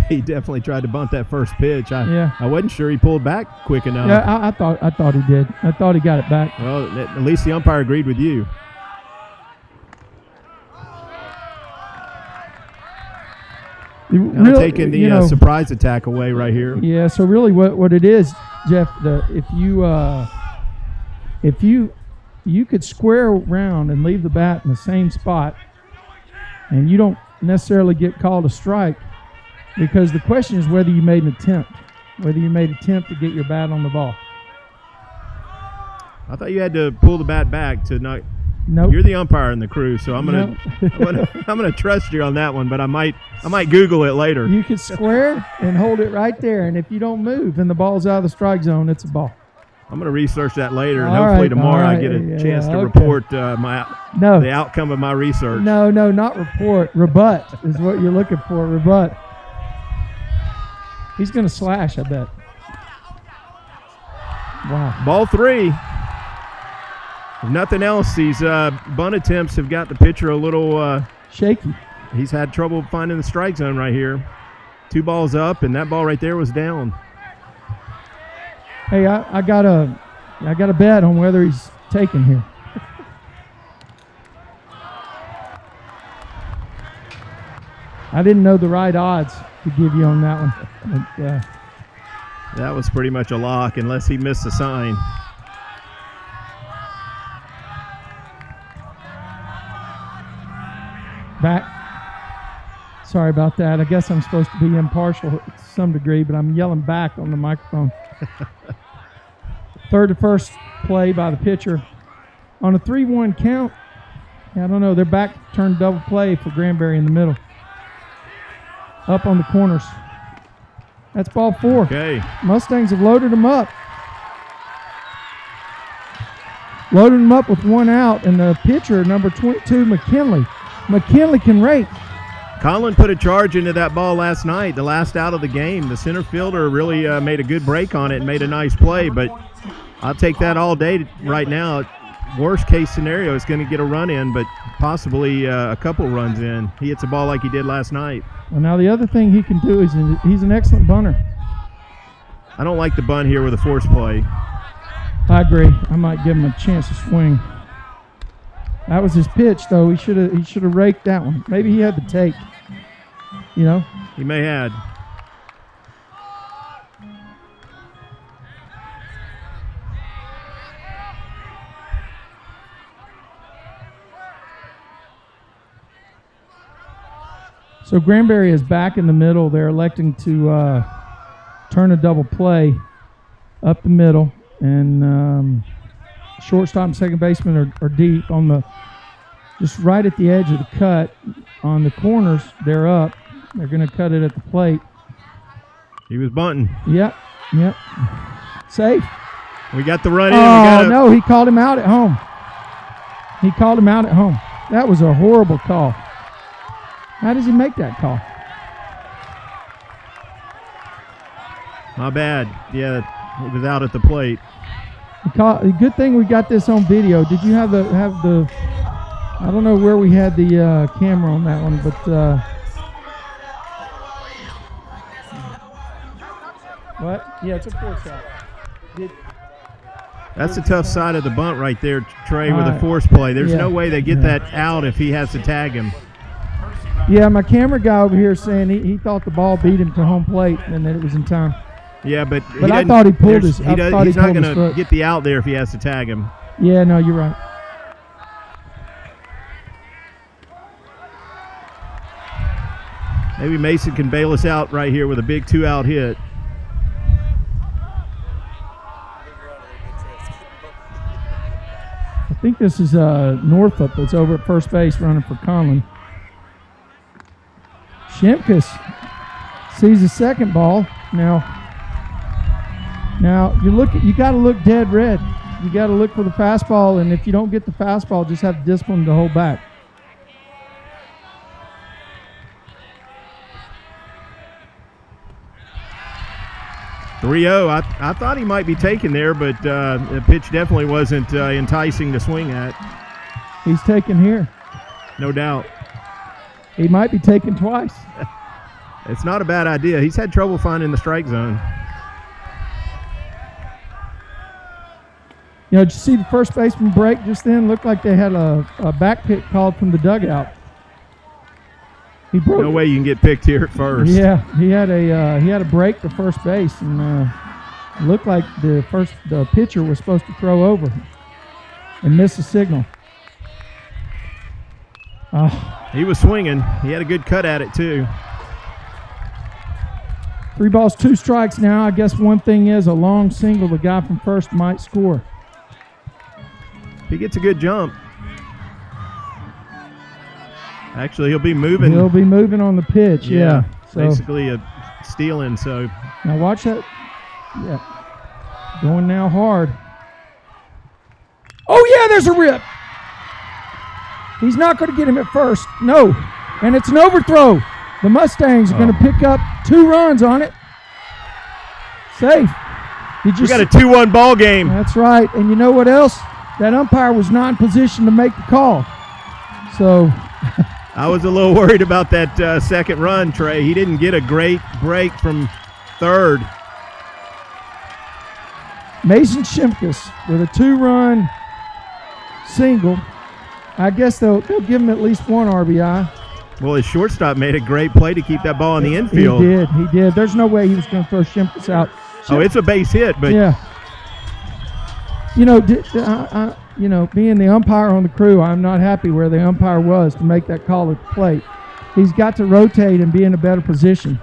He definitely tried to bunt that first pitch. I wasn't sure he pulled back quick enough. Yeah, I thought he did. I thought he got it back. Well, at least the umpire agreed with you. Really, taking the surprise attack away right here. Yeah. So really, what it is, Jeff, if you could square around and leave the bat in the same spot, and you don't necessarily get called a strike, because the question is whether you made an attempt, to get your bat on the ball. I thought you had to pull the bat back to not. Nope. You're the umpire in the crew, so I'm gonna trust you on that one. But I might Google it later. You could square and hold it right there, and if you don't move and the ball's out of the strike zone, it's a ball. I'm gonna research that later, and hopefully tomorrow I get a chance to report the outcome of my research. No, not report. Rebut is what you're looking for. Rebut. He's gonna slash, I bet. Wow. Ball 3. If nothing else, these bunt attempts have got the pitcher a little shaky. He's had trouble finding the strike zone right here. 2 balls up, and that ball right there was down. Hey, I got a bet on whether he's taken here. I didn't know the right odds to give you on that one. But, that was pretty much a lock unless he missed a sign. Back. Sorry about that. I guess I'm supposed to be impartial to some degree, but I'm yelling back on the microphone. Third to first play by the pitcher. On a 3-1 count, I don't know, they're back turned double play for Granbury in the middle. Up on the corners. That's ball 4. Okay. Mustangs have loaded them up. Loaded them up with 1 out, and the pitcher, number 22, McKinley can rake. Conlon put a charge into that ball last night, the last out of the game. The center fielder really made a good break on it and made a nice play, but I'll take that all day right now. Worst case scenario is going to get a run in, but possibly a couple runs in. He hits a ball like he did last night. Well, now the other thing he can do is he's an excellent bunter. I don't like the bunt here with a force play. I agree. I might give him a chance to swing. That was his pitch, though. He should have raked that one. Maybe he had the take. You know. He may have. So Granbury is back in the middle. They're electing to turn a double play up the middle, and shortstop and second baseman are deep on the, just right at the edge of the cut. On the corners, they're up. They're going to cut it at the plate. He was bunting. Yep. Safe. We got the run in. Oh, no, he called him out at home. That was a horrible call. How does he make that call? My bad. Yeah, it was out at the plate. Good thing we got this on video. Did you have the? I don't know where we had the camera on that one, but what? Yeah, it's a four shot. That's the tough side of the bunt right there, Trey, with a force play. There's no way they get that out if he has to tag him. Yeah, my camera guy over here saying he thought the ball beat him to home plate and that it was in time. Yeah, but I thought he pulled his. He's not going to get the out there if he has to tag him. Yeah, no, you're right. Maybe Mason can bail us out right here with a big 2-out hit. I think this is Northup that's over at first base running for Conlon. Shimkus sees the second ball. Now you got to look dead red. You got to look for the fastball, and if you don't get the fastball, just have the discipline to hold back. .3-0. I thought he might be taken there, but the pitch definitely wasn't enticing to swing at. He's taken here. No doubt. He might be taken twice. It's not a bad idea. He's had trouble finding the strike zone. You know, did you see the first baseman break just then? Looked like they had a back pick called from the dugout. He broke. No way you can get picked here at first. Yeah, he had a break to first base, and looked like the pitcher was supposed to throw over and miss a signal. He was swinging. He had a good cut at it too. 3 balls, 2 strikes now. I guess one thing is a long single. The guy from first might score. He gets a good jump. Actually, he'll be moving. He'll be moving on the pitch, yeah. So, basically a steal-in, so. Now watch that. Yeah. Going now hard. Oh, yeah, there's a rip. He's not going to get him at first. No. And it's an overthrow. The Mustangs are going to pick up 2 runs on it. Safe. We got a 2-1 ball game. That's right. And you know what else? That umpire was not in position to make the call. So I was a little worried about that second run, Trey. He didn't get a great break from third. Mason Shimkus with a 2-run single. I guess they'll give him at least 1 RBI. Well, his shortstop made a great play to keep that ball in the infield. He did. There's no way he was going to throw Shimkus out. Oh, it's a base hit, but yeah. You know, being the umpire on the crew, I'm not happy where the umpire was to make that call at the plate. He's got to rotate and be in a better position.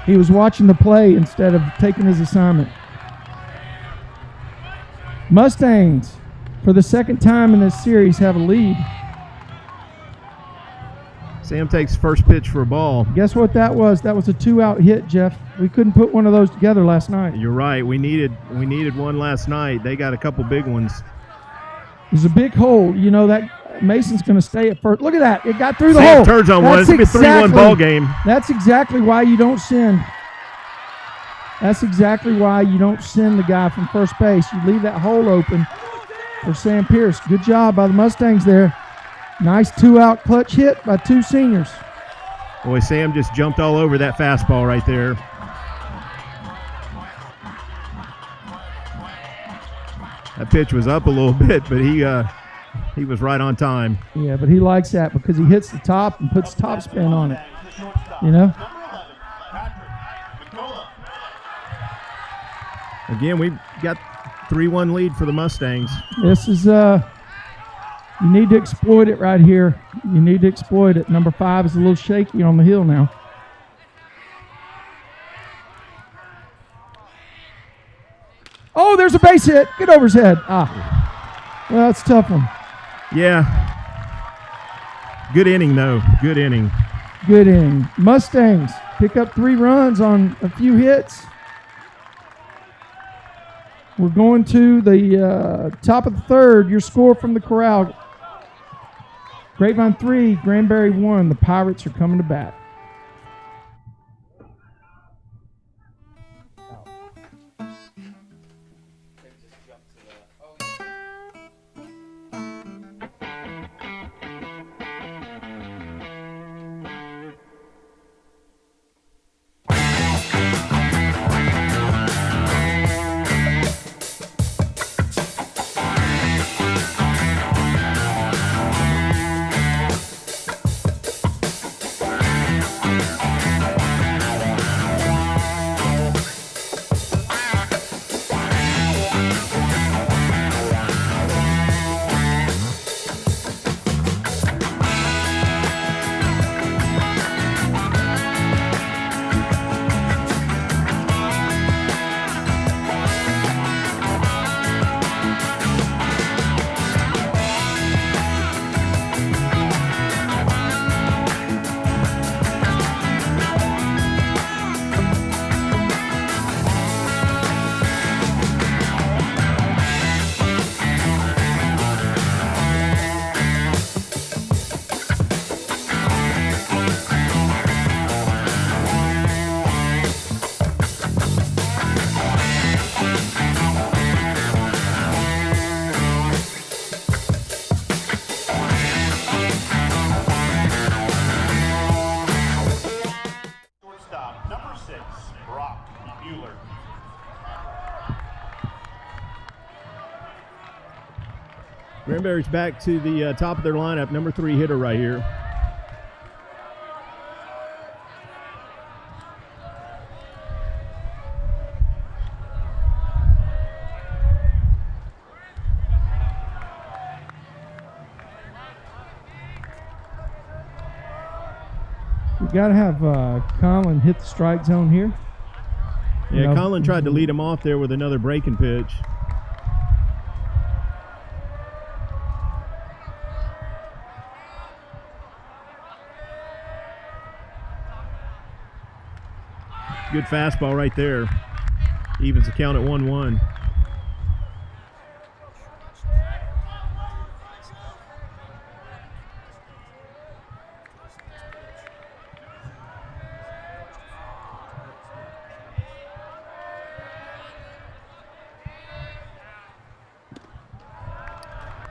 He was watching the play instead of taking his assignment. Mustangs, for the second time in this series, have a lead. Sam takes first pitch for a ball. Guess what that was? That was a 2-out hit, Jeff. We couldn't put one of those together last night. You're right. We needed one last night. They got a couple big ones. There's a big hole. You know that Mason's going to stay at first. Look at that. It got through the hole. Turns on one. It's a 3-1 ball game. That's exactly why you don't send. That's exactly why you don't send the guy from first base. You leave that hole open for Sam Pierce. Good job by the Mustangs there. Nice 2-out clutch hit by 2 seniors. Boy, Sam just jumped all over that fastball right there. That pitch was up a little bit, but he He was right on time. Yeah, but he likes that because he hits the top and puts top spin on it. You know? Again, we've got 3-1 lead for the Mustangs. This is, you need to exploit it right here. You need to exploit it. Number 5 is a little shaky on the hill now. Oh, there's a base hit. Get over his head. Ah. Well, that's a tough one. Yeah. Good inning, though. Good inning. Good inning. Mustangs pick up 3 runs on a few hits. We're going to the top of the 3rd. Your score from the corral. Grapevine 3, Granbury 1. The Pirates are coming to bat. Granbury's back to the top of their lineup. Number 3 hitter right here. We got to have Colin hit the strike zone here. Yeah, Colin tried to lead him off there with another breaking pitch. Good fastball right there. Evens the count at 1-1.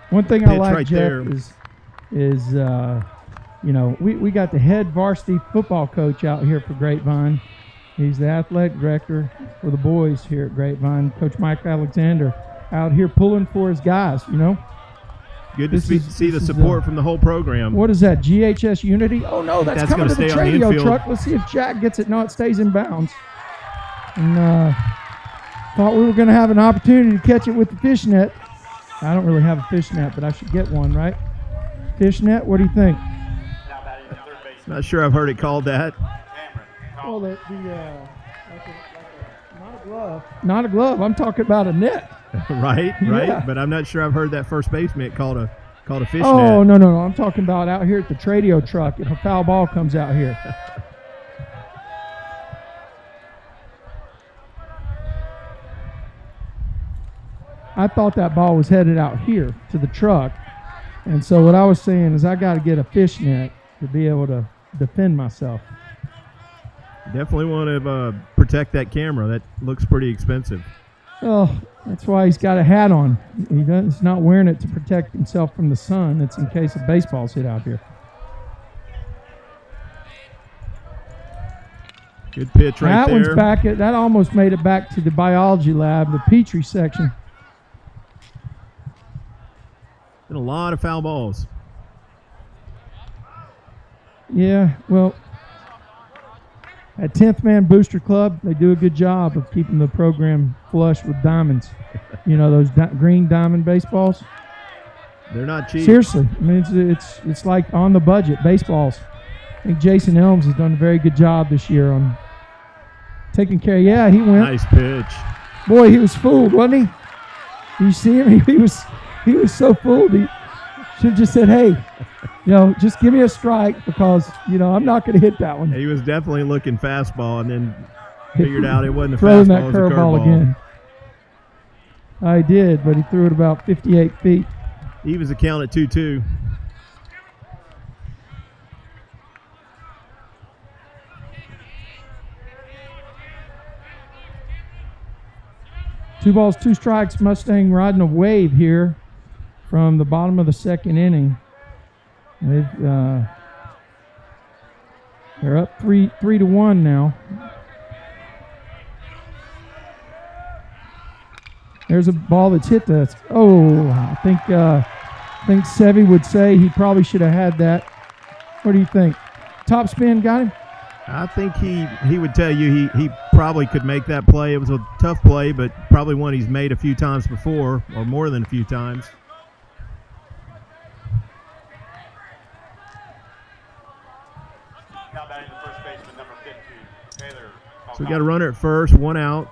One thing I like, right Jeff, there. is you know, we got the head varsity football coach out here for Grapevine. He's the athletic director for the boys here at Grapevine, Coach Mike Alexander, out here pulling for his guys, you know. Good to see the support from the whole program. What is that, GHS Unity? Oh, no, that's coming to the stay on the radio infield. truck. Let's see if Jack gets it. No, it stays in bounds. And thought we were going to have an opportunity to catch it with the fishnet. I don't really have a fishnet, but I should get one, right? Fishnet, what do you think? Not sure I've heard it called that. Well, not a glove. Not a glove. I'm talking about a net. right. Yeah. But I'm not sure I've heard that first baseman called a fishnet. Oh, no. I'm talking about out here at the Tradio truck if a foul ball comes out here. I thought that ball was headed out here to the truck. And so what I was saying is I got to get a fishnet to be able to defend myself. Definitely want to protect that camera. That looks pretty expensive. Oh, that's why he's got a hat on. He's not wearing it to protect himself from the sun. It's in case of baseballs hit out here. Good pitch right there. That one's back. That almost made it back to the biology lab, the Petri section. Been a lot of foul balls. Yeah, well, at 10th Man Booster Club, they do a good job of keeping the program flush with diamonds. You know, those green diamond baseballs. They're not cheap. Seriously, I mean, it's like on the budget baseballs. I think Jason Elms has done a very good job this year on taking care. Yeah, he went. Nice pitch. Boy, he was fooled, wasn't he? You see him? He was so fooled. He should have just said, "Hey, you know, just give me a strike because you know I'm not going to hit that one." He was definitely looking fastball, and then figured out it wasn't a throwing fastball, that it was a curveball again. I did, but he threw it about 58 feet. Evens the count at 2-2. Two balls, two strikes. Mustang riding a wave here from the bottom of the second inning. They're up 3-1 now. There's a ball that's hit the. Oh, I think Sevy would say he probably should have had that. What do you think? Top spin got him? I think he would tell you he probably could make that play. It was a tough play, but probably one he's made a few times before, or more than a few times. Now batting the first baseman, number 15, Taylor. So we got a runner at first, one out.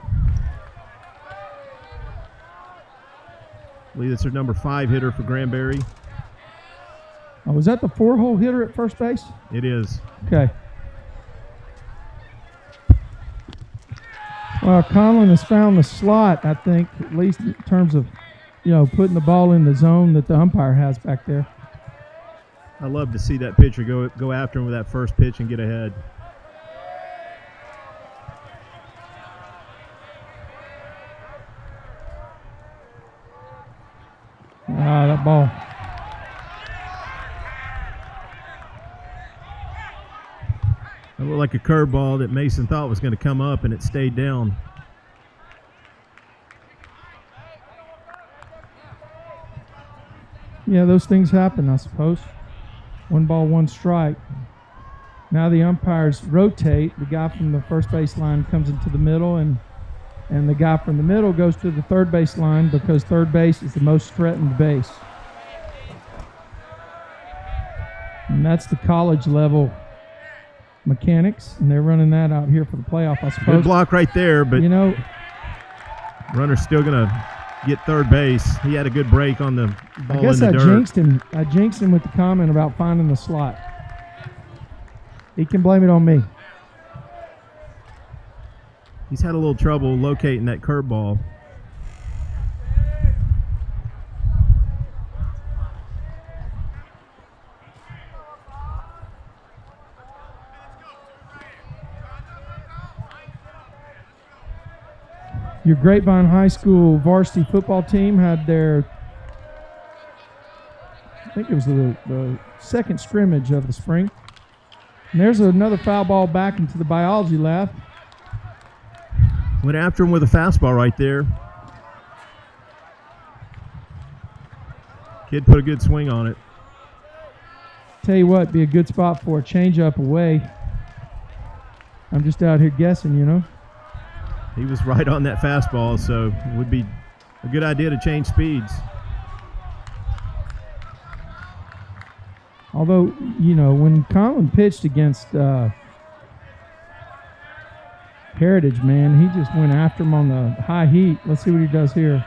I believe that's their number 5 hitter for Granbury. Oh, was that the 4-hole hitter at first base? It is. Okay. Well, Conlon has found the slot, I think, at least in terms of, you know, putting the ball in the zone that the umpire has back there. I love to see that pitcher go after him with that first pitch and get ahead. Ah, that ball. It looked like a curveball that Mason thought was going to come up, and it stayed down. Yeah, those things happen, I suppose. 1 ball, 1 strike. Now the umpires rotate. The guy from the first base line comes into the middle, and the guy from the middle goes to the third base line because third base is the most threatened base. And that's the college level mechanics, and they're running that out here for the playoff, I suppose. Good block right there, but you know, runner's still going to get third base. He had a good break on the ball I guess in the dirt. I jinxed him with the comment about finding the slot. He can blame it on me. He's had a little trouble locating that curveball. Your Grapevine High School varsity football team had their, I think it was the second scrimmage of the spring. And there's another foul ball back into the biology lab. Went after him with a fastball right there. Kid put a good swing on it. Tell you what, be a good spot for a changeup away. I'm just out here guessing, you know. He was right on that fastball, so it would be a good idea to change speeds. Although, you know, when Colin pitched against Heritage, man, he just went after him on the high heat. Let's see what he does here.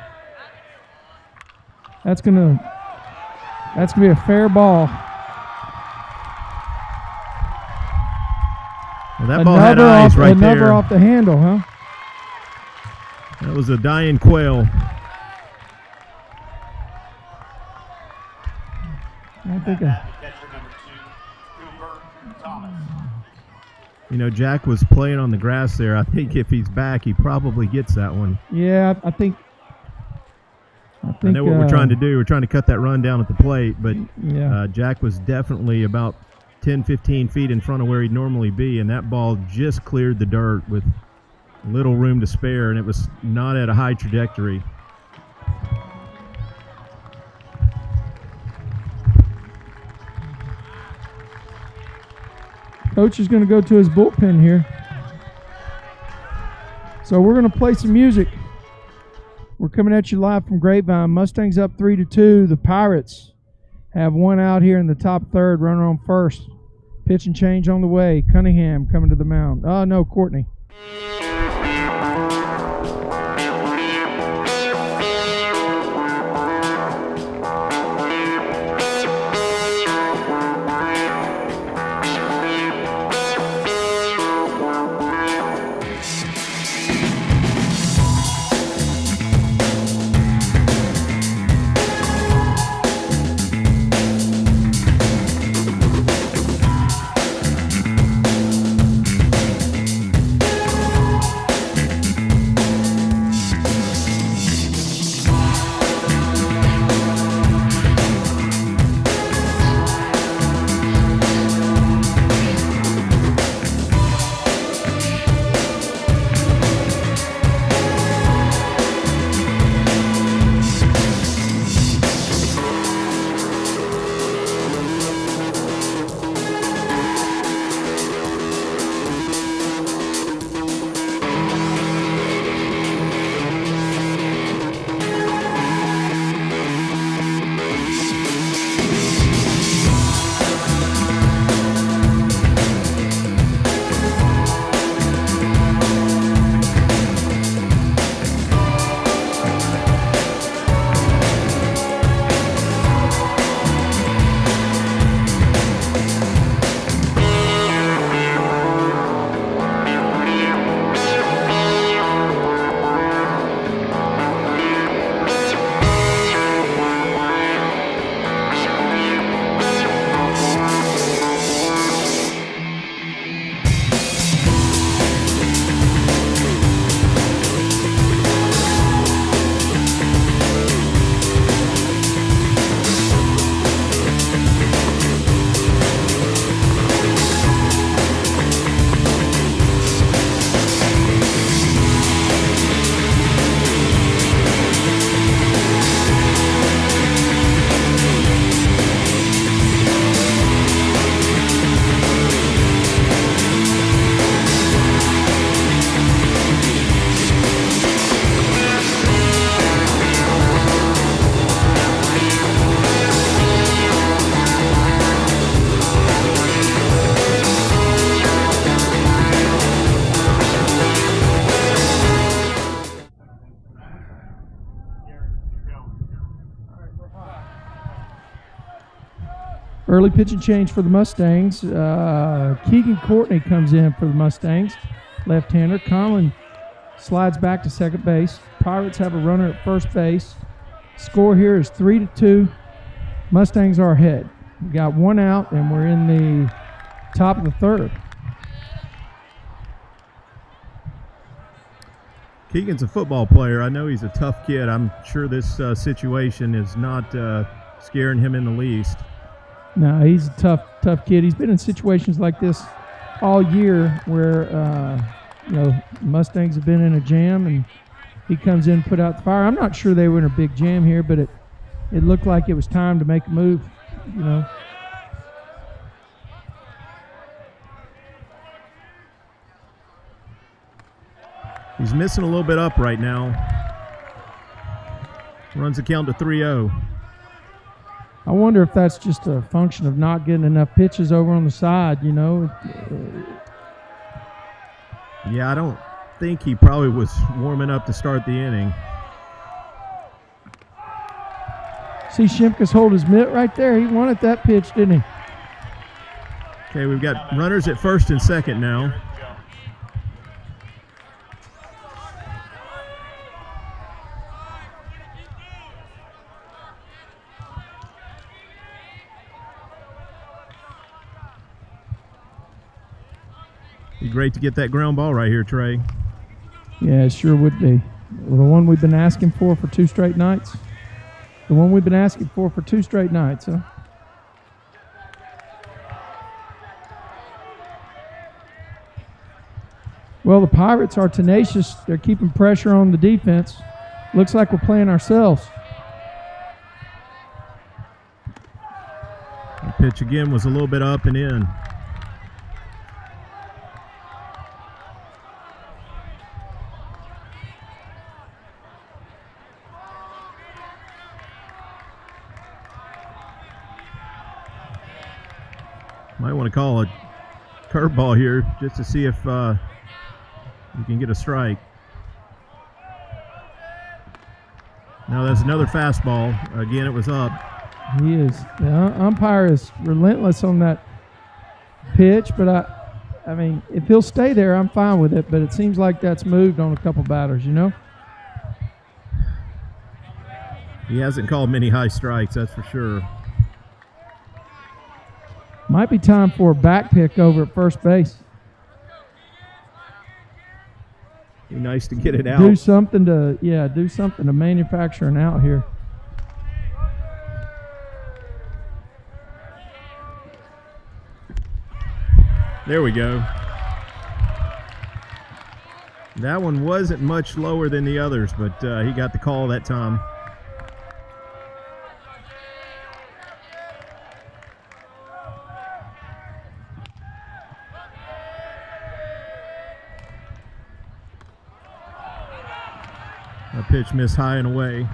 That's gonna be a fair ball. Well, that ball had eyes right there. Another off the handle, huh? That was a dying quail. I think you know, Jack was playing on the grass there. I think if he's back, he probably gets that one. Yeah, I think I know what we're trying to do. We're trying to cut that run down at the plate, but yeah. Jack was definitely about 10, 15 feet in front of where he'd normally be, and that ball just cleared the dirt with little room to spare, and it was not at a high trajectory. Coach is going to go to his bullpen here. So we're going to play some music. We're coming at you live from Grapevine. Mustangs up 3-2. The Pirates have one out here in the top third, runner on first. Pitch and change on the way. Cunningham coming to the mound. Oh, no, Courtney. Early pitch and change for the Mustangs. Keegan Courtney comes in for the Mustangs. Left-hander. Conlon slides back to second base. Pirates have a runner at first base. Score here is 3-2. Mustangs are ahead. We got one out, and we're in the top of the third. Keegan's a football player. I know he's a tough kid. I'm sure this situation is not scaring him in the least. No, he's a tough kid. He's been in situations like this all year where, Mustangs have been in a jam, and he comes in and put out the fire. I'm not sure they were in a big jam here, but it looked like it was time to make a move, He's missing a little bit up right now. Runs the count to 3-0. I wonder if that's just a function of not getting enough pitches over on the side, Yeah, I don't think he probably was warming up to start the inning. See Shimkus hold his mitt right there. He wanted that pitch, didn't he? Okay, we've got runners at first and second now. Be great to get that ground ball right here, Trey. Yeah, it sure would be. Well, the one we've been asking for 2 straight nights. The one we've been asking for 2 straight nights, huh? Well, the Pirates are tenacious. They're keeping pressure on the defense. Looks like we're playing ourselves. The pitch again was a little bit up and in. Might want to call a curveball here just to see if you can get a strike. No, that's another fastball. Again, it was up. He is. The umpire is relentless on that pitch, but I mean, if he'll stay there, I'm fine with it, but it seems like that's moved on a couple batters, you know? He hasn't called many high strikes, that's for sure. Might be time for a back pick over at first base. Be nice to get it out. Do something to manufacture an out here. There we go. That one wasn't much lower than the others, but he got the call that time. A pitch missed high and away.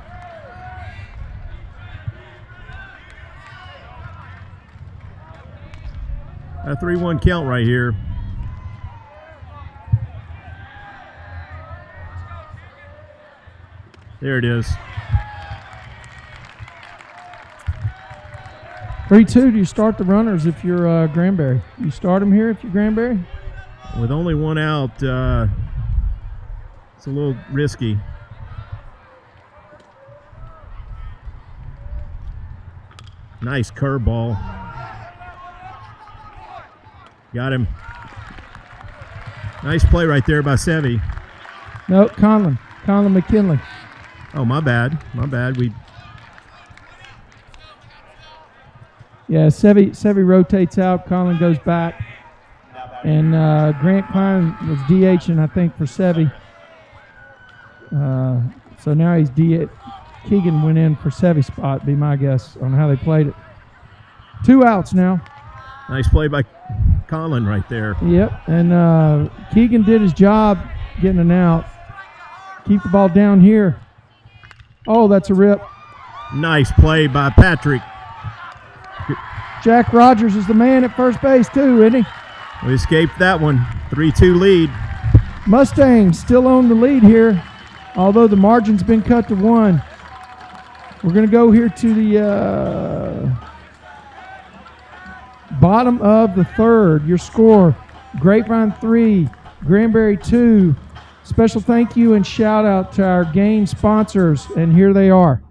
A 3-1 count right here. There it is. 3-2, do you start the runners if you're Granbury? You start them here if you're Granbury? With only one out, it's a little risky. Nice curveball. Got him. Nice play right there by Sevy. No, Conlon McKinley. Oh, my bad. Yeah, Sevy rotates out. Conlon goes back. And Grant Klein was DHing, I think, for Sevy. So now he's DH. Keegan went in for Sevy's spot, be my guess on how they played it. 2 outs now. Nice play by Conlon right there. Yep, and Keegan did his job getting an out. Keep the ball down here. Oh, that's a rip. Nice play by Patrick. Jack Rogers is the man at first base too, isn't he? We escaped that one. 3-2 lead. Mustangs still on the lead here, although the margin's been cut to 1. We're going to go here to the bottom of the third. Your score, Grapevine 3, Granbury 2. Special thank you and shout out to our game sponsors, and here they are.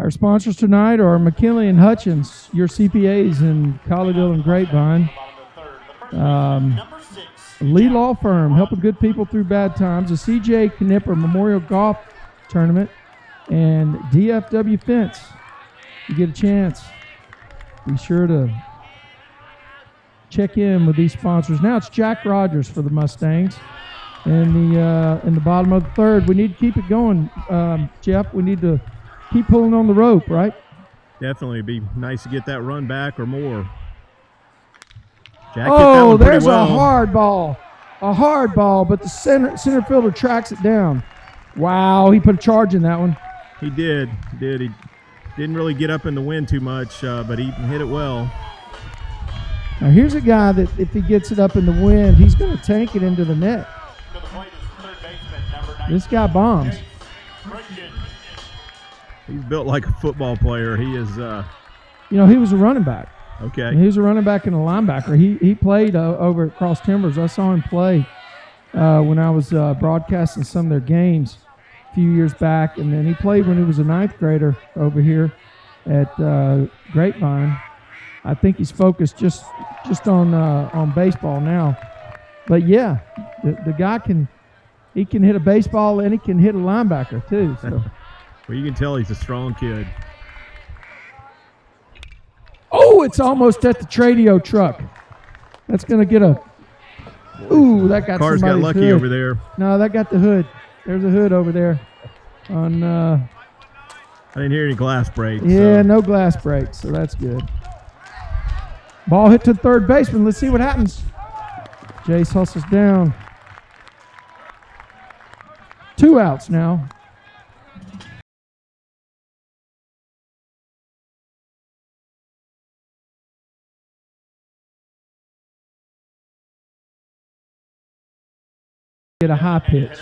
Our sponsors tonight are McKinley and Hutchins, your CPAs in Colleyville and Grapevine. Lee Law Firm, helping good people through bad times. The CJ Knipper Memorial Golf Tournament. And DFW Fence. You get a chance, be sure to check in with these sponsors. Now it's Jack Rogers for the Mustangs. In the bottom of the third, we need to keep it going, Jeff. We need to keep pulling on the rope, right? Definitely. It'd be nice to get that run back or more. Jack hit that one there's well. a hard ball, but the center fielder tracks it down. Wow, he put a charge in that one. He did. He didn't really get up in the wind too much, but he hit it well. Now here's a guy that if he gets it up in the wind, he's going to tank it into the net. To the plate is third baseman, number 19. This guy bombs. He's built like a football player. He is. You know, he was a running back. Okay. He was a running back and a linebacker. He played over at Cross Timbers. I saw him play when I was broadcasting some of their games a few years back, and then he played when he was a ninth grader over here at Grapevine. I think he's focused just on baseball now. But yeah, the guy can hit a baseball and he can hit a linebacker too. So. Well, you can tell he's a strong kid. Oh, it's almost at the Tradio truck. That's going to get a... Ooh, that got Car's got somebody's lucky hood. over there. No, that got the hood. There's a hood over there. On I didn't hear any glass breaks. Yeah, no glass breaks, so that's good. Ball hit to third baseman. Let's see what happens. Jace hustles down. 2 outs now. Get a high pitch.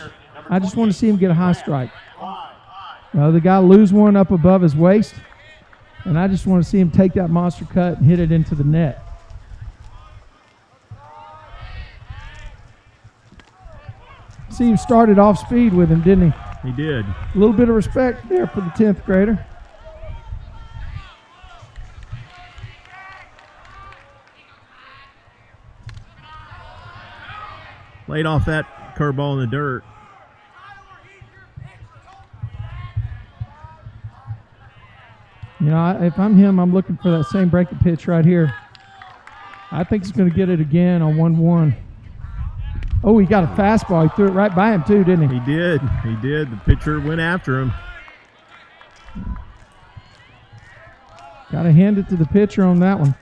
I just want to see him get a high strike. The guy lose one up above his waist, and I just want to see him take that monster cut and hit it into the net. See him started off speed with him, didn't he? He did. A little bit of respect there for the 10th grader. Laid off that curveball in the dirt. You know, if I'm him, I'm looking for that same breaking pitch right here. I think he's going to get it again on 1-1. Oh, he got a fastball. He threw it right by him too, didn't he? He did. He did. The pitcher went after him. Got to hand it to the pitcher on that one.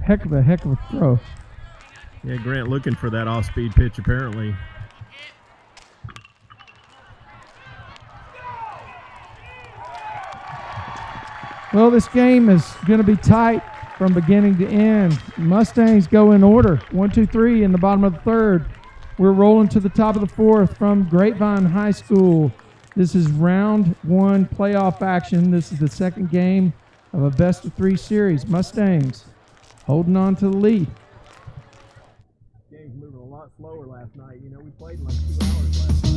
Heck of a throw. Yeah, Grant looking for that off-speed pitch apparently. Well, this game is going to be tight from beginning to end. Mustangs go in order, 1, 2, 3 in the bottom of the third. We're rolling to the top of the fourth from Grapevine High School. This is round 1 playoff action. This is the second game of a best-of-3 series. Mustangs holding on to the lead. Game's moving a lot slower last night. You know, we played in like 2 hours last night.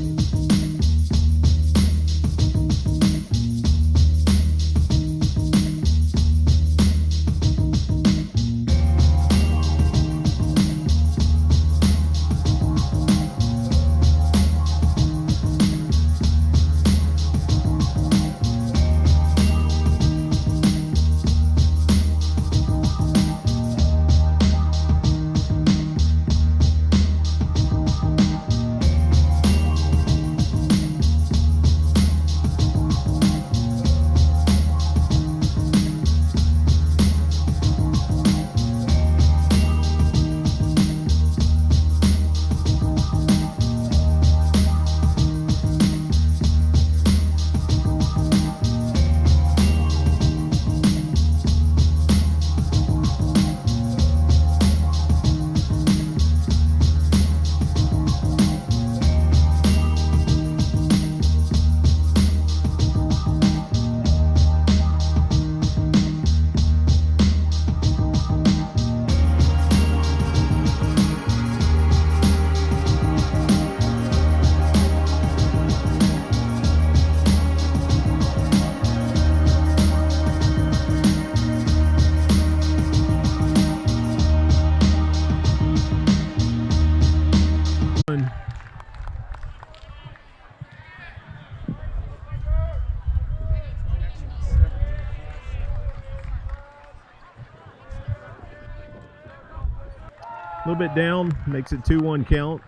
A little bit down, makes it 2-1 count.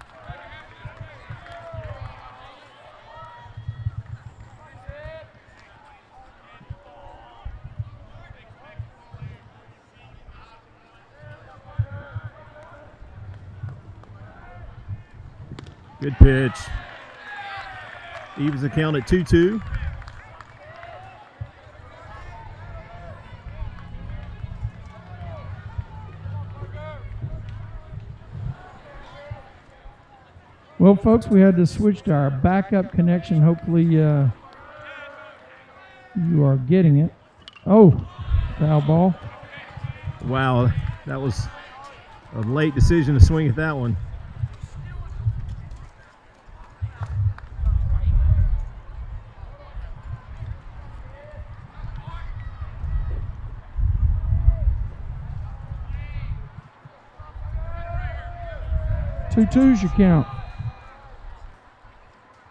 Good pitch. Evens the count at 2-2. Well, folks, we had to switch to our backup connection. Hopefully you are getting it. Oh, foul ball. Wow, that was a late decision to swing at that one. Two twos you count.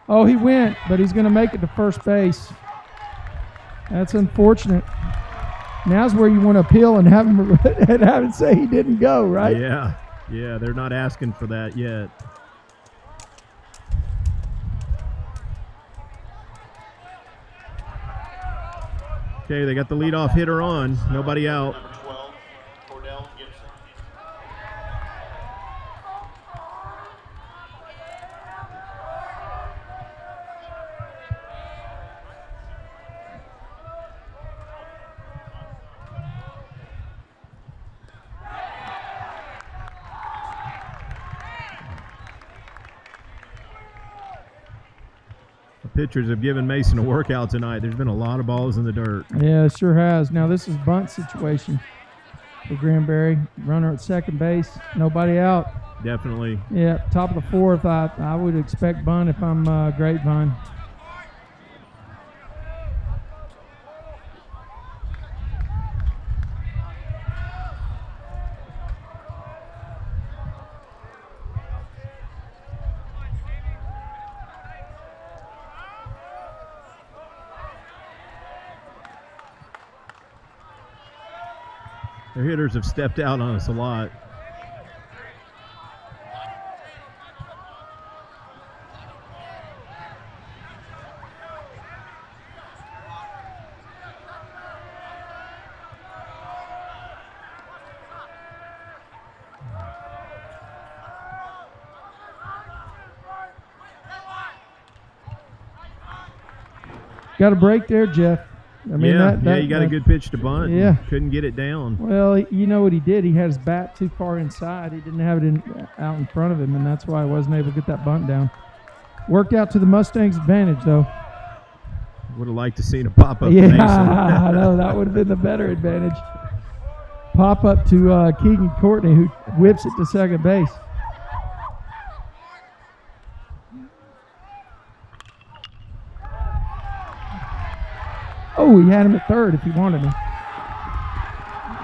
Oh, he went, but he's going to make it to first base. That's unfortunate. Now's where you want to appeal and have him say he didn't go, right? Yeah, they're not asking for that yet. Okay, they got the leadoff hitter on. Nobody out. Pitchers have given Mason a workout tonight. There's been a lot of balls in the dirt. Yeah, it sure has. Now this is bunt situation for Granbury. Runner at second base, nobody out. Definitely. Yeah, top of the fourth. I would expect bunt if I'm Grapevine. Their hitters have stepped out on us a lot. Got a break there, Jeff. I mean, you got a good pitch to bunt. Yeah. Couldn't get it down. Well, you know what he did? He had his bat too far inside. He didn't have it out in front of him, and that's why he wasn't able to get that bunt down. Worked out to the Mustangs' advantage, though. Would have liked to seen a pop-up. Yeah, I know. That would have been the better advantage. Pop up to Keegan Courtney, who whips it to second base. Oh, he had him at third if he wanted him.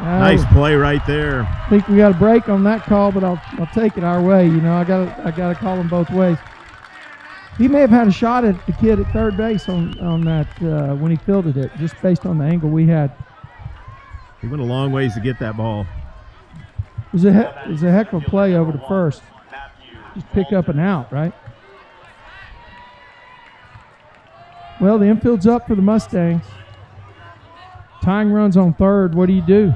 Nice play right there. I think we got a break on that call, but I'll take it our way. You know, I gotta call them both ways. He may have had a shot at the kid at third base on that when he fielded it, just based on the angle we had. He went a long ways to get that ball. It was a heck of a play over to first. Just pick up and out, right? Well, the infield's up for the Mustangs. Tying runs on third. What do you do?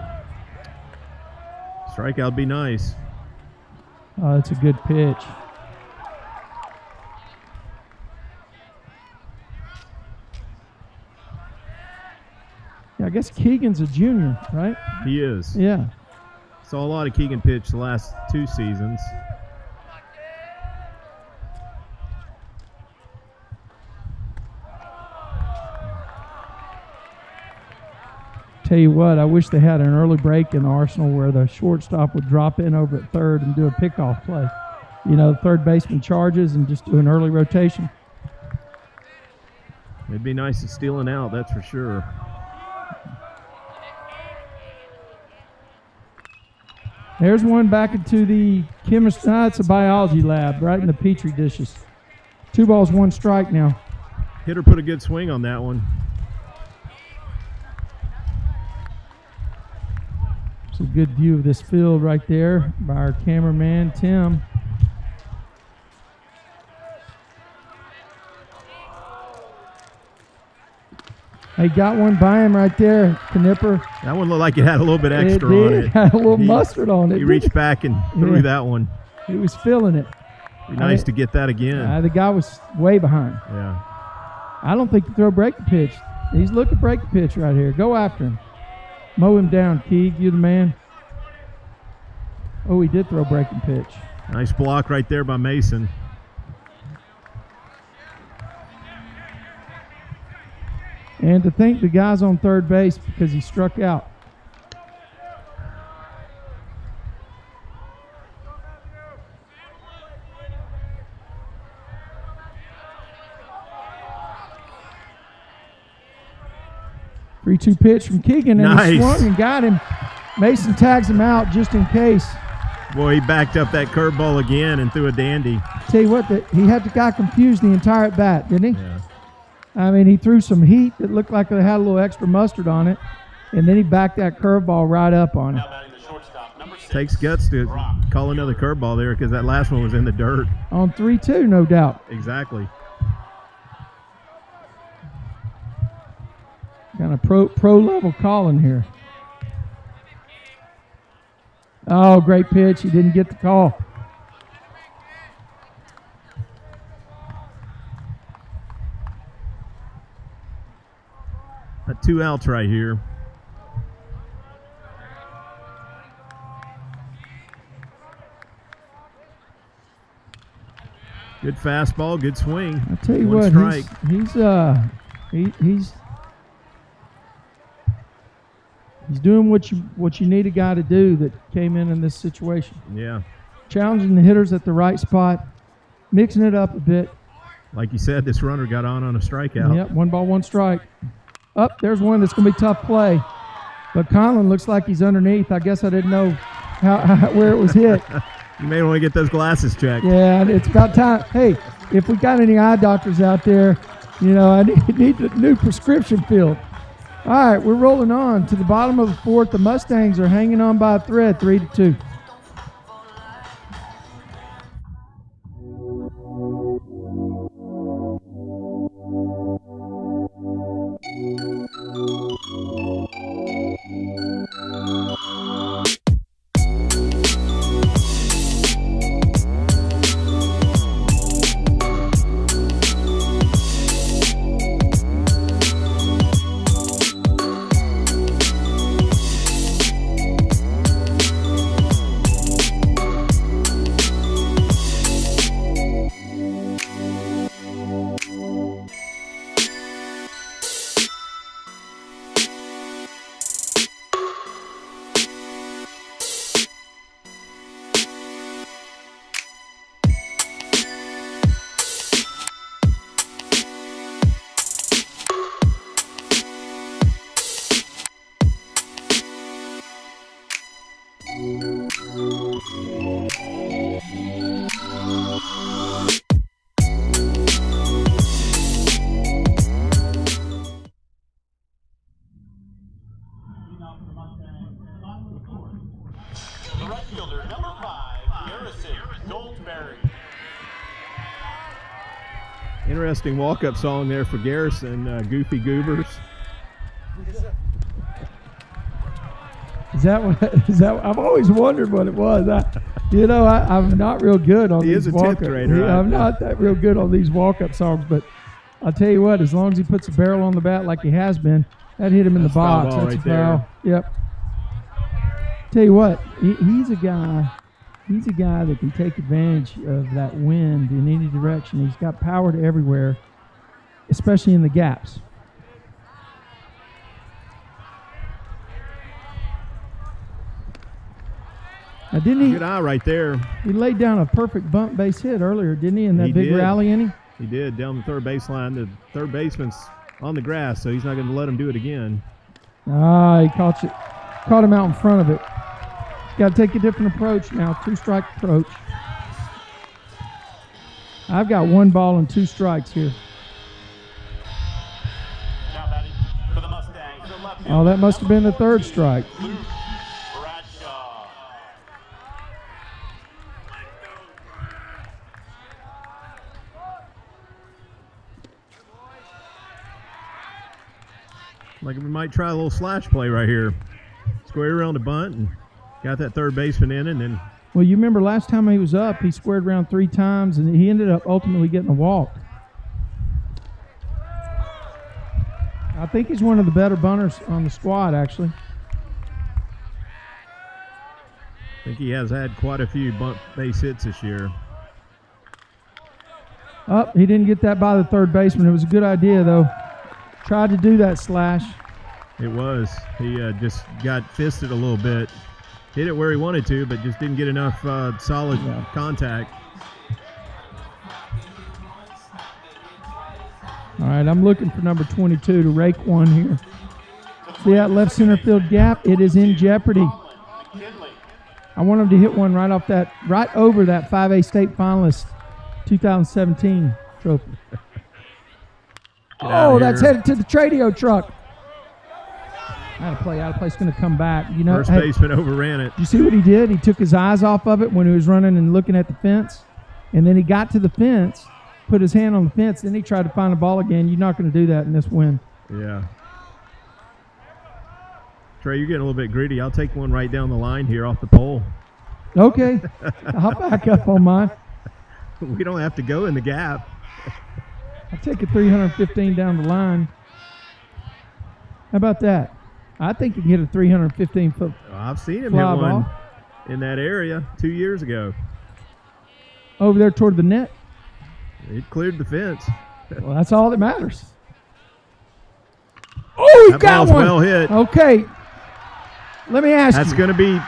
Strikeout would be nice. Oh, that's a good pitch. Yeah, I guess Keegan's a junior, right? He is. Yeah. Saw a lot of Keegan pitch the last 2 seasons. Tell you what, I wish they had an early break in the Arsenal where the shortstop would drop in over at third and do a pickoff play. You know, the third baseman charges and just do an early rotation. It'd be nice to stealing out, that's for sure. There's one back into the chemistry. It's a biology lab, right in the petri dishes. 2 balls, 1 strike now. Hitter put a good swing on that one. It's a good view of this field right there by our cameraman, Tim. Hey, got one by him right there, Knipper. That one looked like it had a little bit extra on it. It had a little mustard on it. He reached back and threw that one. He was feeling it. Be nice to get that again. The guy was way behind. Yeah. I don't think you throw break the pitch. He's looking to break the pitch right here. Go after him. Mow him down, Keeg. You're the man. Oh, he did throw breaking pitch. Nice block right there by Mason. And to thank the guys on third base because he struck out. Three-two pitch from Keegan, and he swung and got him. Mason tags him out just in case. Boy, he backed up that curveball again and threw a dandy. Tell you what, he had the guy confused the entire at bat, didn't he? Yeah. I mean, he threw some heat that looked like it had a little extra mustard on it, and then he backed that curveball right up on him. Takes guts to call another curveball there because that last one was in the dirt. On 3-2, no doubt. Exactly. Kind of pro level calling here. Oh, great pitch. He didn't get the call. Two outs right here. Good fastball, good swing. I tell you One what, strike. he's doing what you need a guy to do that came in this situation. Yeah. Challenging the hitters at the right spot, mixing it up a bit. Like you said, this runner got on a strikeout. Yep, 1-1 strike. Up, there's one that's going to be tough play. But Conlon looks like he's underneath. I guess I didn't know where it was hit. You may want to get those glasses checked. Yeah, it's about time. Hey, if we got any eye doctors out there, I need a new prescription filled. All right, we're rolling on to the bottom of the fourth. The Mustangs are hanging on by a thread, 3-2. Interesting walk-up song there for Garrison, Goofy Goobers. Is that? I've always wondered what it was. I'm not real good on these walk-up. He is a 10th grader. I'm not that real good on these walk-up songs, but I'll tell you what, as long as he puts a barrel on the bat like he has been, that hit him in the box. That's a foul. Yep. Tell you what, he's a guy. He's a guy that can take advantage of that wind in any direction. He's got power to everywhere, especially in the gaps. Now, didn't he? Good eye right there. He laid down a perfect bunt base hit earlier, didn't he, in that big rally inning? He did, down the third baseline. The third baseman's on the grass, so he's not going to let him do it again. He caught him out in front of it. Got to take a different approach now, 2-strike approach. I've got 1 ball and 2 strikes here. Now batting for the Mustangs, the left Oh, that must have been the 3rd strike. Bradshaw. Like we might try a little slash play right here. Square around the bunt and got that third baseman in, and then. Well, you remember last time he was up, he squared around 3 times, and he ended up ultimately getting a walk. I think he's one of the better bunters on the squad, actually. I think he has had quite a few bunt base hits this year. He didn't get that by the third baseman. It was a good idea, though. Tried to do that slash. It was. He just got fisted a little bit. Hit it where he wanted to, but just didn't get enough solid contact. All right, I'm looking for number 22 to rake one here. See that left center field gap? It is in jeopardy. I want him to hit one right over that 5A state finalist 2017 trophy. Oh, that's headed to the Tradio truck. Out of play. It's going to come back. You know, first baseman overran it. You see what he did? He took his eyes off of it when he was running and looking at the fence, and then he got to the fence, put his hand on the fence, then he tried to find the ball again. You're not going to do that in this wind. Yeah. Trey, you're getting a little bit greedy. I'll take one right down the line here off the pole. Okay. I'll back up on mine. We don't have to go in the gap. I'll take a 315 down the line. How about that? I think you can hit a 315-foot I've seen him hit one in that area 2 years ago. Over there toward the net? It cleared the fence. Well, that's all that matters. Oh, he got one. Well hit. Okay. Let me ask you. That's going to be.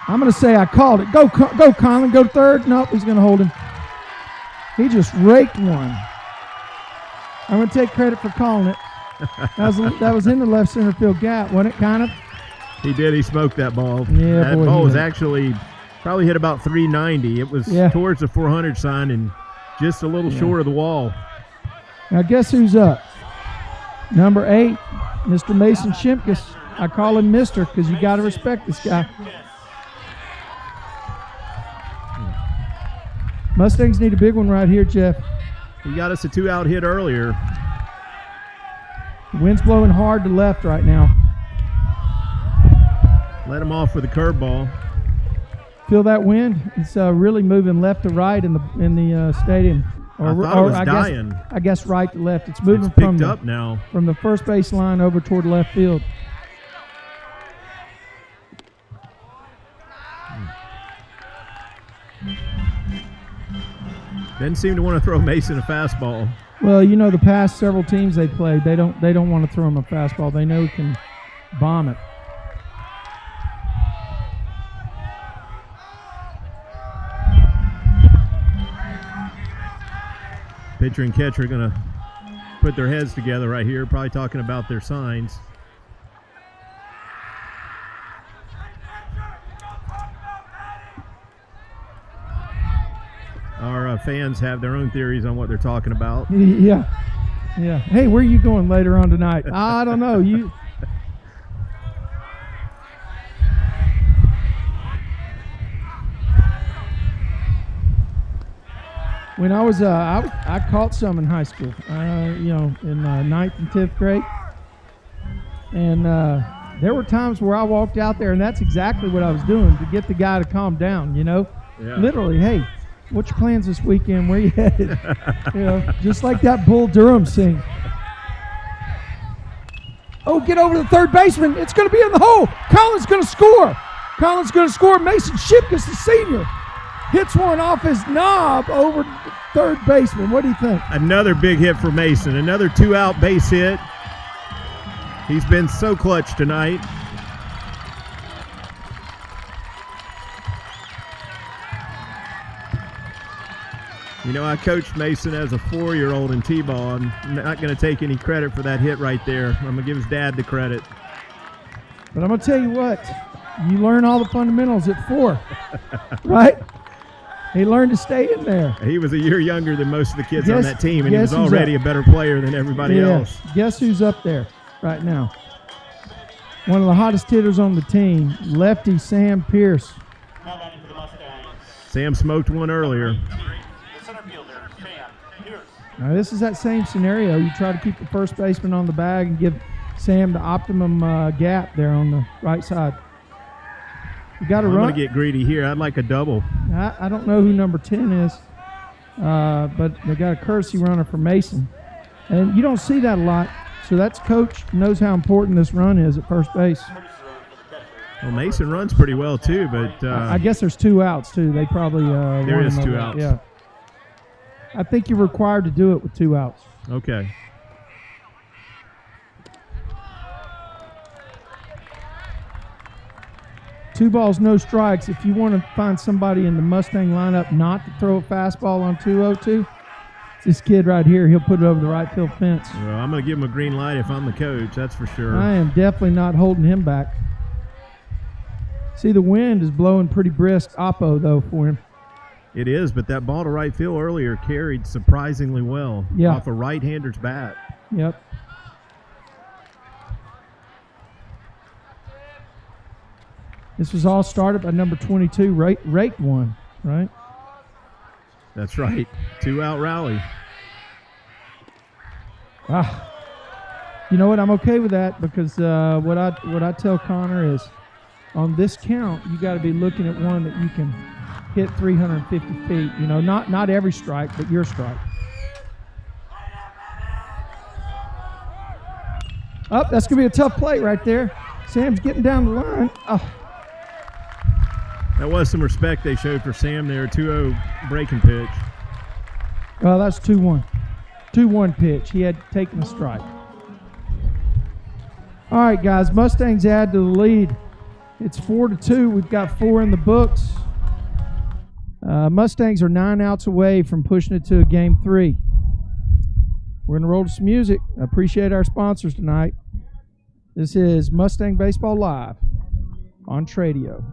I'm going to say I called it. Go, Colin. Go third. Nope, he's going to hold him. He just raked one. I'm going to take credit for calling it. That was in the left center field gap, wasn't it, kind of? He did. He smoked that ball. Yeah, that ball was actually probably hit about 390. It was towards the 400 sign and just a little short of the wall. Now, guess who's up? Number 8, Mr. Mason Shimkus. I call him Mr. because you got to respect this guy. Mustangs need a big one right here, Jeff. He got us a 2-out hit earlier. The wind's blowing hard to left right now. Let him off with a curveball. Feel that wind? It's really moving left to right in the stadium. I thought it was dying. I guess right to left. It's moving picked up now from the first base line over toward left field. Didn't seem to want to throw Mason a fastball. Well, you know, the past several teams they played, they don't want to throw him a fastball. They know he can bomb it. Pitcher and catcher are going to put their heads together right here, probably talking about their signs. Our fans have their own theories on what they're talking about. Yeah. Hey, where are you going later on tonight? I don't know. When I was, I caught some in high school, in 9th and 10th grade. And there were times where I walked out there, and that's exactly what I was doing to get the guy to calm down, Yeah. Literally, hey, what's your plans this weekend? Where you headed? Just like that Bull Durham scene. Oh, get over to the third baseman. It's going to be in the hole. Colin's going to score. Mason Shipkus, the senior, hits one off his knob over third baseman. What do you think? Another big hit for Mason. Another 2-out base hit. He's been so clutch tonight. I coached Mason as a 4-year-old in T-ball. I'm not going to take any credit for that hit right there. I'm going to give his dad the credit. But I'm going to tell you what. You learn all the fundamentals at 4, right? He learned to stay in there. He was a year younger than most of the kids on that team, and he was already a better player than everybody else. Guess who's up there right now? One of the hottest hitters on the team, lefty Sam Pierce. Sam smoked one earlier. Now, this is that same scenario. You try to keep the first baseman on the bag and give Sam the optimum gap there on the right side. You got to run. I'm going to get greedy here. I'd like a double. I don't know who number 10 is, but they got a courtesy runner for Mason. And you don't see that a lot. So that's coach knows how important this run is at first base. Well, Mason runs pretty well too, but I guess there's 2 outs too. They probably there is 2 outs. Yeah. I think you're required to do it with 2 outs. Okay. 2 balls, no strikes. If you want to find somebody in the Mustang lineup not to throw a fastball on 2-0-2, this kid right here, he'll put it over the right field fence. Well, I'm going to give him a green light if I'm the coach, that's for sure. I am definitely not holding him back. See, the wind is blowing pretty brisk oppo, though, for him. It is, but that ball to right field earlier carried surprisingly well off a right-hander's bat. Yep. This was all started by number 22, Rake one, right? That's right. 2-out rally. You know what? I'm okay with that because what I tell Connor is on this count, you got to be looking at one that you can hit 350 feet. You know, not every strike, but your strike. That's going to be a tough play right there. Sam's getting down the line. That was some respect they showed for Sam there. 2-0 breaking pitch. Well, that's 2-1. 2-1 pitch. He had taken a strike. All right, guys. Mustangs add to the lead. It's 4-2. We've got 4 in the books. Mustangs are 9 outs away from pushing it to a game 3. We're going to roll to some music. I appreciate our sponsors tonight. This is Mustang Baseball Live on Tradio.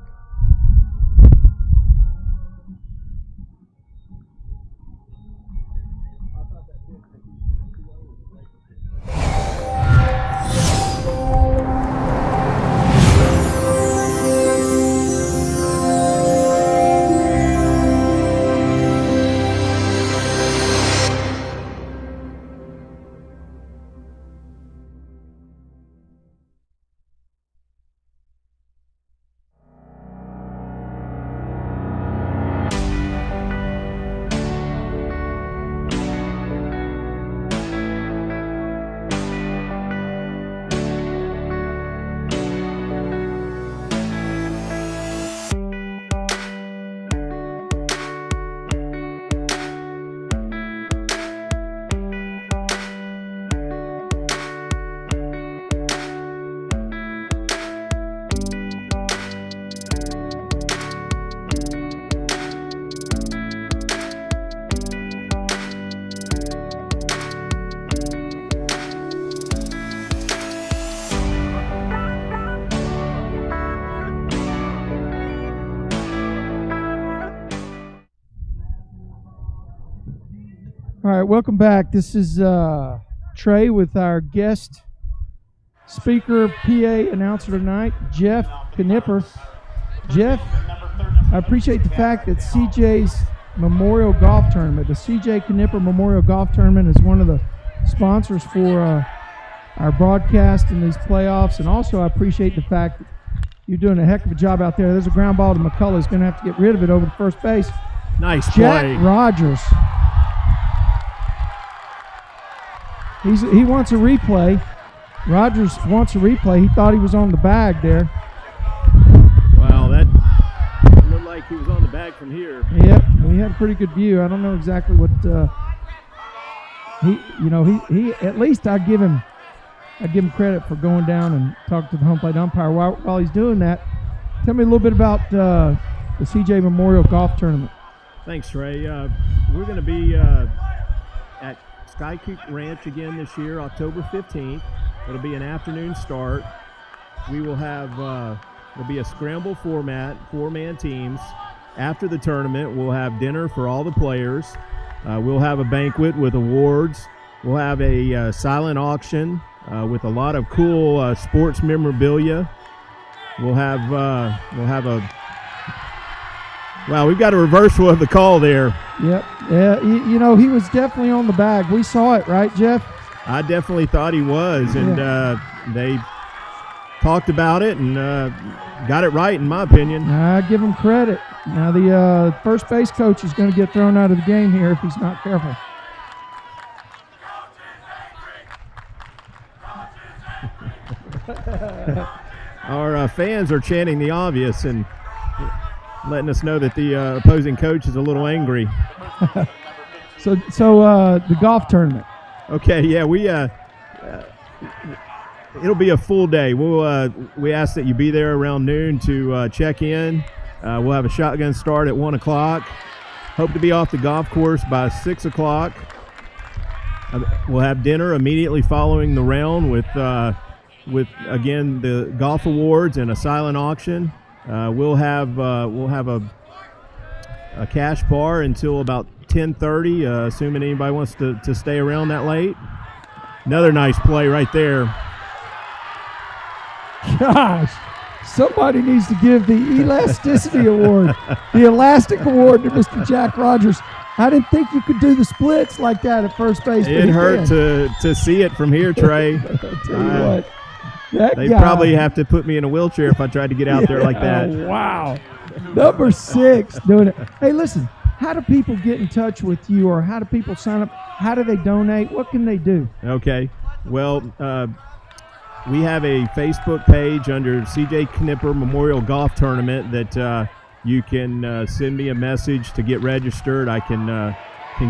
All right, welcome back. This is Trey with our guest speaker, PA announcer tonight, Jeff Knipper. Jeff, I appreciate the fact that CJ's Memorial Golf Tournament, the CJ Knipper Memorial Golf Tournament, is one of the sponsors for our broadcast in these playoffs. And also I appreciate the fact that you're doing a heck of a job out there. There's a ground ball to McCullough. He's going to have to get rid of it over to first base. Nice Jack play. Rogers. He wants a replay. Rogers wants a replay. He thought he was on the bag there. Wow, that looked like he was on the bag from here. Yep, we had a pretty good view. I don't know exactly what he at least I'd give him credit for going down and talking to the home plate umpire while he's doing that. Tell me a little bit about the CJ Memorial Golf Tournament. Thanks, Trey. We're going to be at Sky Creek Ranch again this year, October 15th. It'll be an afternoon start. We will have, it'll be a scramble format, 4-man teams. After the tournament, we'll have dinner for all the players. We'll have a banquet with awards. We'll have a silent auction with a lot of cool sports memorabilia. We'll have a wow, we've got a reversal of the call there. Yep. Yeah, you know, he was definitely on the bag. We saw it, right, Jeff? I definitely thought he was, and they talked about it and got it right, in my opinion. I give him credit. Now, the first base coach is going to get thrown out of the game here if he's not careful. Our fans are chanting the obvious and letting us know that the opposing coach is a little angry. So the golf tournament. Okay, yeah, It'll be a full day. We ask that you be there around noon to check in. We'll have a shotgun start at 1 o'clock. Hope to be off the golf course by 6 o'clock. We'll have dinner immediately following the round with again the golf awards and a silent auction. We'll have a cash bar until about 10:30, assuming anybody wants to stay around that late. Another nice play right there. Gosh, somebody needs to give the Elasticity Award, the Elastic Award to Mr. Jack Rogers. I didn't think you could do the splits like that at first base. It hurt to see it from here, Trey. I'll tell you what. They'd probably have to put me in a wheelchair if I tried to get out there like that. Oh, wow. Number 6 doing it. Hey, listen, how do people get in touch with you, or how do people sign up? How do they donate? What can they do? Okay. Well, we have a Facebook page under CJ Knipper Memorial Golf Tournament that you can send me a message to get registered. I can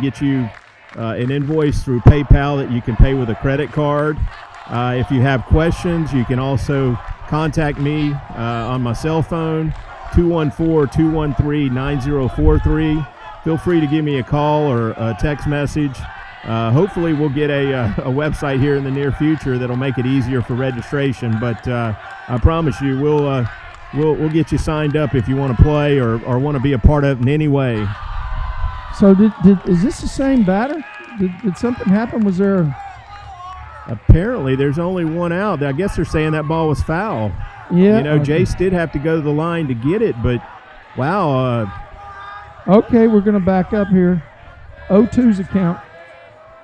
get you an invoice through PayPal that you can pay with a credit card. If you have questions, you can also contact me on my cell phone, 214-213-9043. Feel free to give me a call or a text message. Hopefully we'll get a website here in the near future that'll make it easier for registration. But I promise you, we'll get you signed up if you want to play or want to be a part of it in any way. So is this the same batter? Did something happen? Was there? Apparently, there's only one out. I guess they're saying that ball was foul. Yeah. You know, okay. Jace did have to go to the line to get it, but wow. Okay, we're going to back up here. 0-2's a count.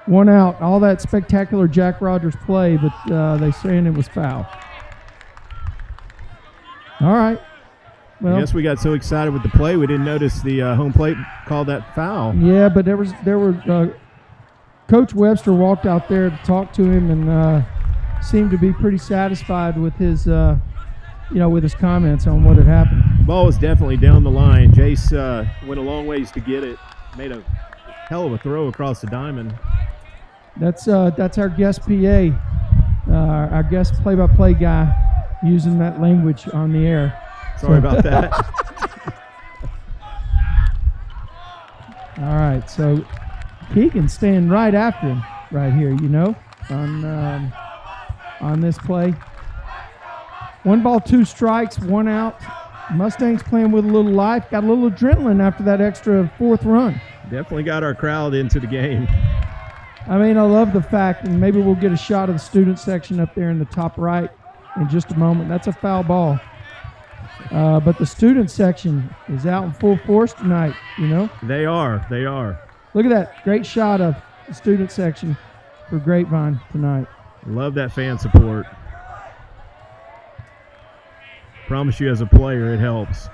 1 out. All that spectacular Jack Rogers play, but they saying it was foul. All right. Well, I guess we got so excited with the play we didn't notice the home plate called that foul. Yeah, but there were Coach Webster walked out there to talk to him and seemed to be pretty satisfied with his with his comments on what had happened. The ball was definitely down the line. Jace went a long ways to get it. Made a hell of a throw across the diamond. That's our guest PA, our guest play-by-play guy, using that language on the air. Sorry about that. All right, so Keegan's staying right after him right here, on this play. 1 ball, 2 strikes, 1 out. Mustangs playing with a little life. Got a little adrenaline after that extra 4th run. Definitely got our crowd into the game. I mean, I love the fact, and maybe we'll get a shot of the student section up there in the top right in just a moment. That's a foul ball. But the student section is out in full force tonight, They are. Look at that. Great shot of the student section for Grapevine tonight. Love that fan support. Promise you as a player it helps.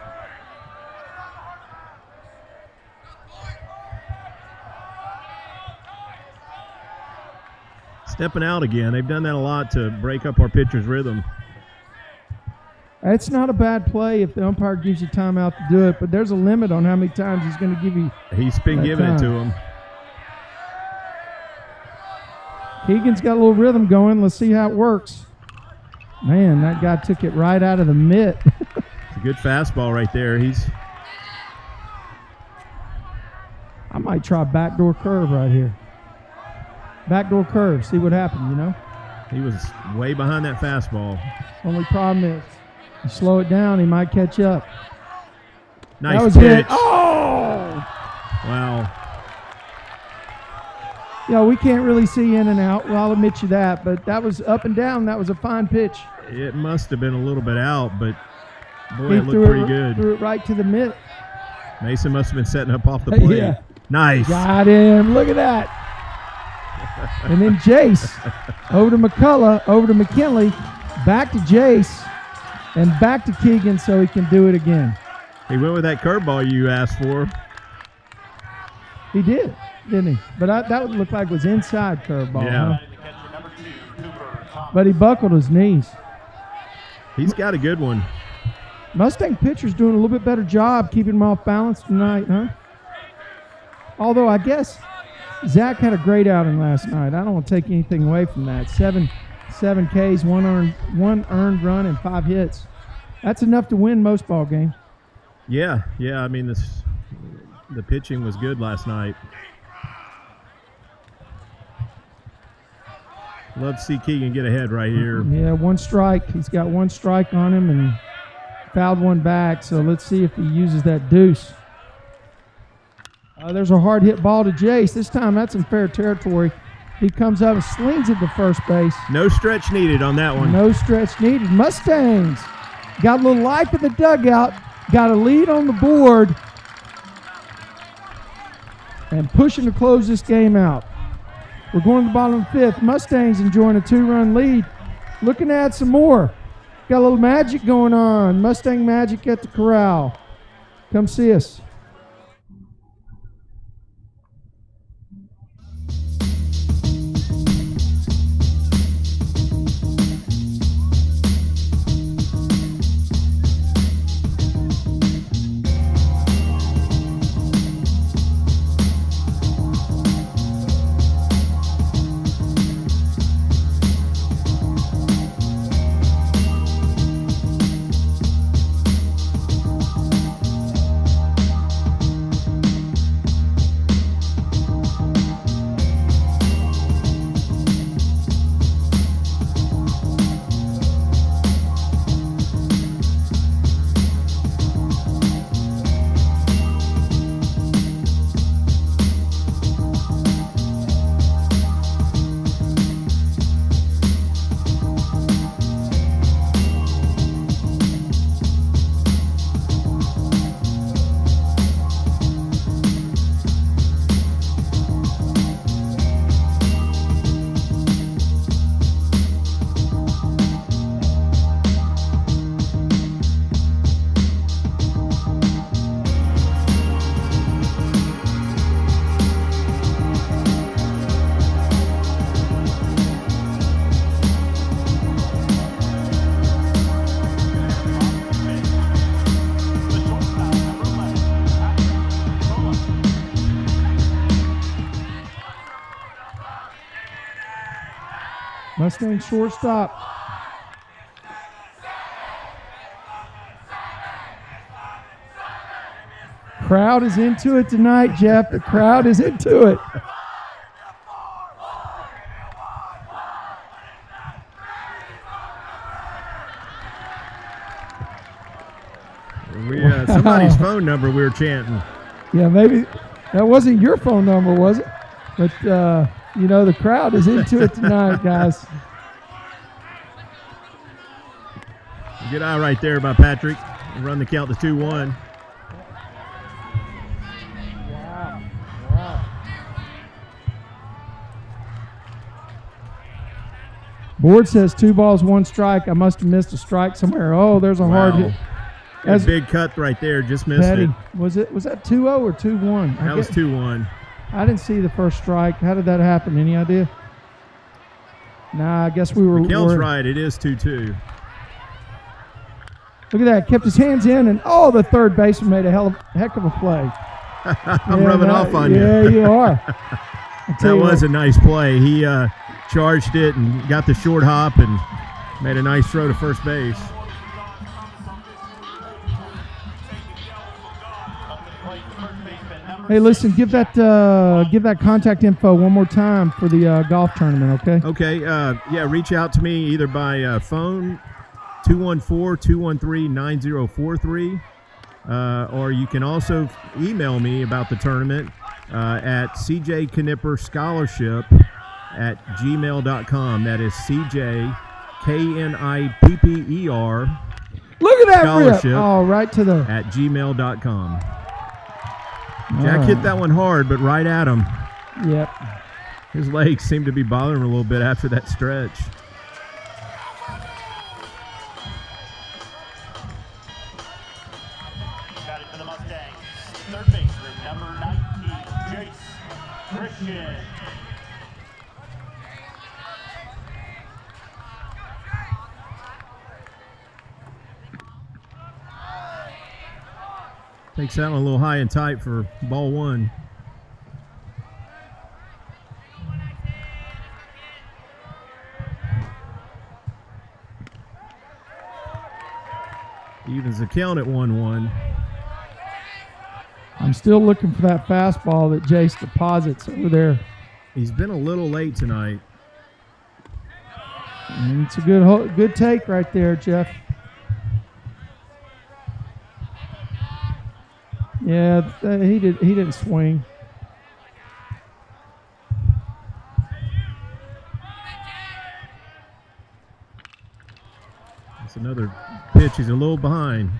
Stepping out again. They've done that a lot to break up our pitcher's rhythm. It's not a bad play if the umpire gives you time out to do it, but there's a limit on how many times he's going to give you. He's been giving it to him. Keegan's got a little rhythm going. Let's see how it works. Man, that guy took it right out of the mitt. It's a good fastball right there. I might try backdoor curve right here. Backdoor curve, see what happened, He was way behind that fastball. Only problem is, you slow it down, he might catch up. Nice that was pitch. It. Oh! Wow. We can't really see in and out. Well, I'll admit you that, but that was up and down. That was a fine pitch. It must have been a little bit out, but boy, He it looked pretty good. Threw it right to the mitt. Mason must have been setting up off the plate. Yeah. Nice. Got him. Look at that. And then Jace over to McCullough, over to McKinley, back to Jace, and back to Keegan so he can do it again. He went with that curveball you asked for. He did, didn't he? But that would look like it was inside curveball. Yeah. Huh? But he buckled his knees. He's got a good one. Mustang pitcher's doing a little bit better job keeping him off balance tonight, huh? Although I guess Zach had a great outing last night. I don't want to take anything away from that. Seven 7 Ks, one earned run, and 5 hits. That's enough to win most ball games. Yeah. I mean, the pitching was good last night. Love to see Keegan get ahead right here. Yeah, 1 strike. He's got 1 strike on him and fouled 1 back. So let's see if he uses that deuce. There's a hard hit ball to Jace. This time that's in fair territory. He comes up and slings it to first base. No stretch needed on that one. No stretch needed. Mustangs got a little life in the dugout. Got a lead on the board. And pushing to close this game out. We're going to the bottom of the 5th. Mustangs enjoying a 2-run lead. Looking to add some more. Got a little magic going on. Mustang magic at the corral. Come see us. Mustang shortstop. Crowd is into it tonight, Jeff. The crowd is into it. Somebody's phone number we were chanting. Yeah, maybe that wasn't your phone number, was it? But, you know, the crowd is into it tonight, guys. Good eye right there by Patrick. Run the count to 2-1. Board says 2 balls, 1 strike. I must have missed a strike somewhere. Oh, there's a hard hit. That's a big cut right there. Just missed Petty. it. Was that 2-0 or 2-1? That was 2-1. I didn't see the first strike. How did that happen? Any idea? Nah, I guess we were. Mikhail's right. It is 2-2. Look at that. Kept his hands in, and the third baseman made a heck of a play. I'm rubbing off on you. Yeah, you are. That was a nice play. He charged it and got the short hop and made a nice throw to first base. Hey, listen, give that contact info one more time for the golf tournament, okay? Okay, yeah, reach out to me either by phone, 214-213-9043, or you can also email me about the tournament at cjknipperscholarship@gmail.com. That is CJKNIPPER. Look at that scholarship rip. Oh, right to the at gmail.com. Jack hit that one hard, but right at him. Yep. His legs seemed to be bothering him a little bit after that stretch. Got it for the Mustangs. Third baseman, number 19, Jace Christian. Takes that one a little high and tight for ball 1. Evens the count at 1-1. I'm still looking for that fastball that Jace deposits over there. He's been a little late tonight. And it's a good take right there, Jeff. Yeah, he didn't swing. That's another pitch. He's a little behind.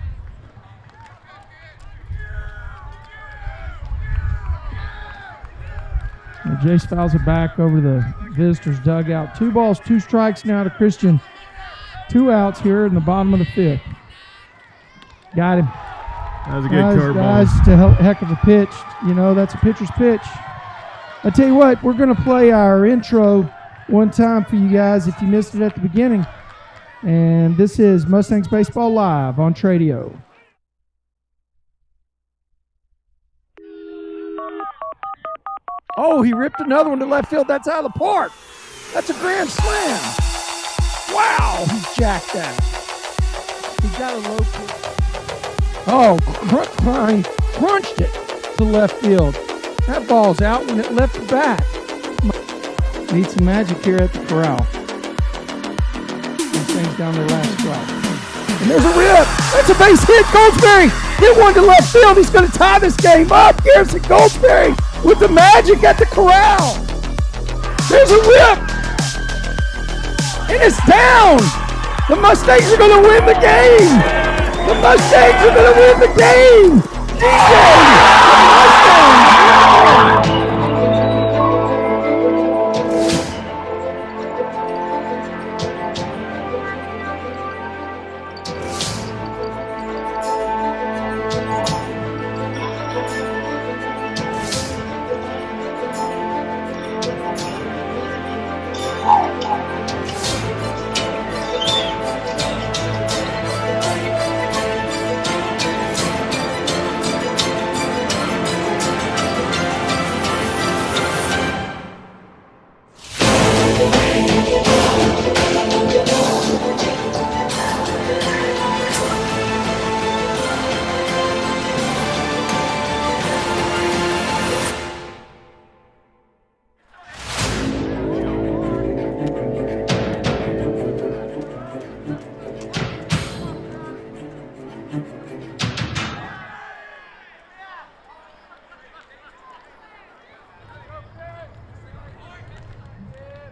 And Jace fouls it back over the visitors' dugout. 2 balls, 2 strikes now to Christian. 2 outs here in the bottom of the 5th. Got him. That was a good curveball. That's just a heck of a pitch. You know, that's a pitcher's pitch. I tell you what, we're going to play our intro one time for you guys if you missed it at the beginning. And this is Mustangs Baseball Live on Tradio. Oh, he ripped another one to left field. That's out of the park. That's a grand slam. Wow, he jacked that. He got a low pitch. Oh, Grapevine crunched it to left field. That ball's out when it left the bat. Need some magic here at the corral. Things down their last strike. And there's a rip. That's a base hit. Goldsberry hit one to left field. He's going to tie this game up. Garrison Goldsberry with the magic at the corral. There's a rip. And it's down. The Mustangs are going to win the game. The Mustangs are going to win the game. DJ, the Mustangs.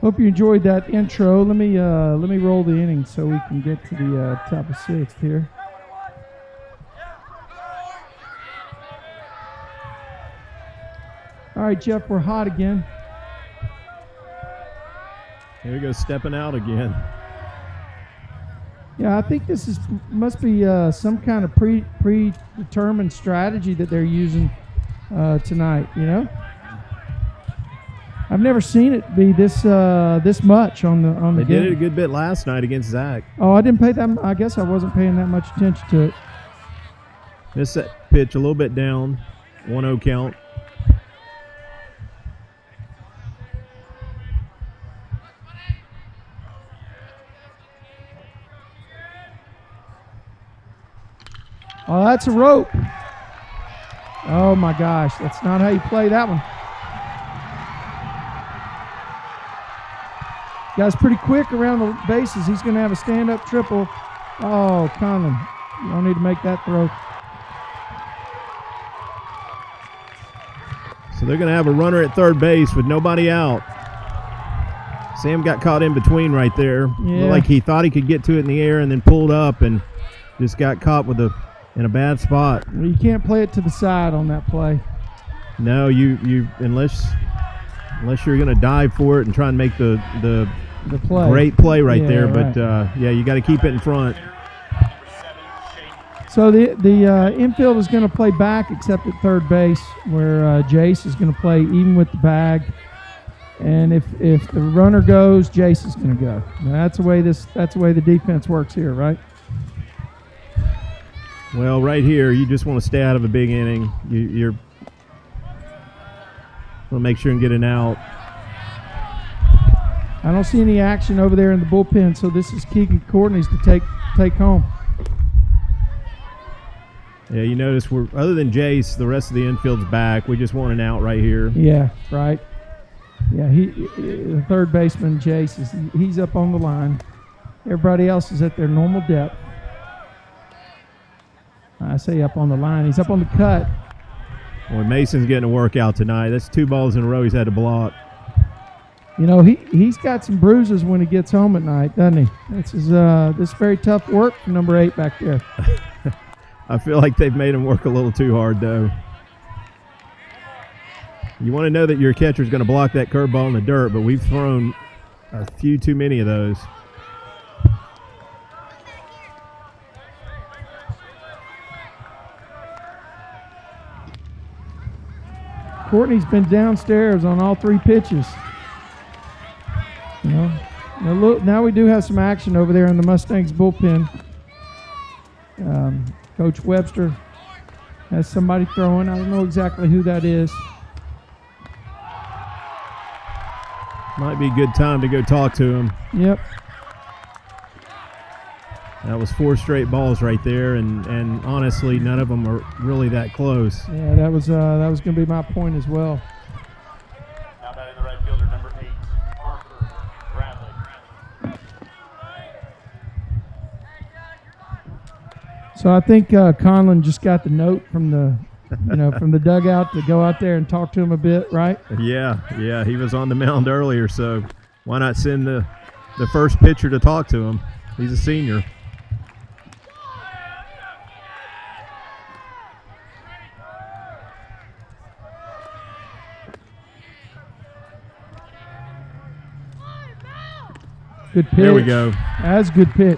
Hope you enjoyed that intro. Let me roll the innings so we can get to the top of 6th here. All right, Jeff, we're hot again. Here we go, stepping out again. Yeah, I think this must be some kind of predetermined strategy that they're using tonight. You know, I've never seen it be this much on the. They did it a good bit last night against Zach. Oh, I didn't pay that. I guess I wasn't paying that much attention to it. Missed that pitch a little bit down. 1-0 count. Oh, that's a rope. Oh, my gosh. That's not how you play that one. Guy's pretty quick around the bases. He's going to have a stand-up triple. Oh, Conlon, you don't need to make that throw. So they're going to have a runner at third base with nobody out. Sam got caught in between right there. Yeah. Looked like he thought he could get to it in the air and then pulled up and just got caught in a bad spot. Well, you can't play it to the side on that play. No, you unless you're going to dive for it and try and make the play. Great play right there. Right. But yeah, you got to keep it in front. So the infield is going to play back except at third base, where Jace is going to play even with the bag. And if the runner goes, Jace is going to go. Now, that's the way the defense works here, right? Well, right here, you just want to stay out of a big inning. You're want to make sure and get an out. I don't see any action over there in the bullpen, so this is Keegan Courtney's to take home. Yeah, you notice we're other than Jace, the rest of the infield's back. We just want an out right here. Yeah, right. Yeah, the third baseman, Jace, he's up on the line. Everybody else is at their normal depth. I say up on the line. He's up on the cut. Boy, Mason's getting a workout tonight. That's 2 balls in a row he's had to block. You know, he's got some bruises when he gets home at night, doesn't he? This is very tough work for number 8 back there. I feel like they've made him work a little too hard, though. You want to know that your catcher's going to block that curveball in the dirt, but we've thrown a few too many of those. Courtney's been downstairs on all 3 pitches. You know, now we do have some action over there in the Mustangs bullpen. Coach Webster has somebody throwing. I don't know exactly who that is. Might be a good time to go talk to him. Yep. That was 4 straight balls right there, and honestly, none of them are really that close. Yeah, that was going to be my point as well. Now batting the right fielder, number 8, Parker Bradley. So I think Conlon just got the note from the, from the dugout to go out there and talk to him a bit, right? Yeah, he was on the mound earlier, so why not send the first pitcher to talk to him? He's a senior. Good pitch. There we go. That's a good pitch.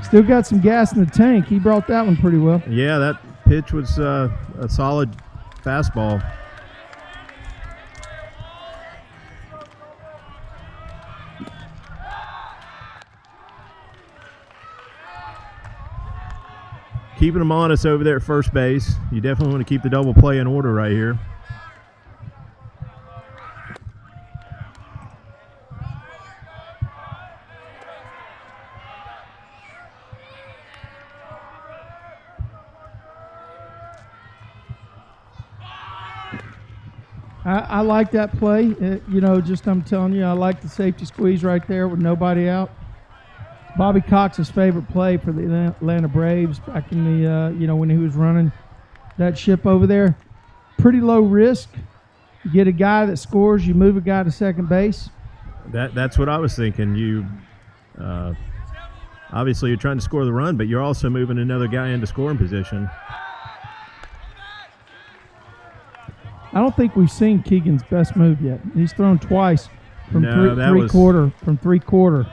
Still got some gas in the tank. He brought that one pretty well. Yeah, that pitch was a solid fastball. Keeping them honest over there at first base. You definitely want to keep the double play in order right here. I like that play. Just I'm telling you, I like the safety squeeze right there with nobody out. Bobby Cox's favorite play for the Atlanta Braves back in the, when he was running that ship over there. Pretty low risk. You get a guy that scores, you move a guy to second base. That's what I was thinking. You obviously you're trying to score the run, but you're also moving another guy into scoring position. I don't think we've seen Keegan's best move yet. He's thrown twice from three quarter.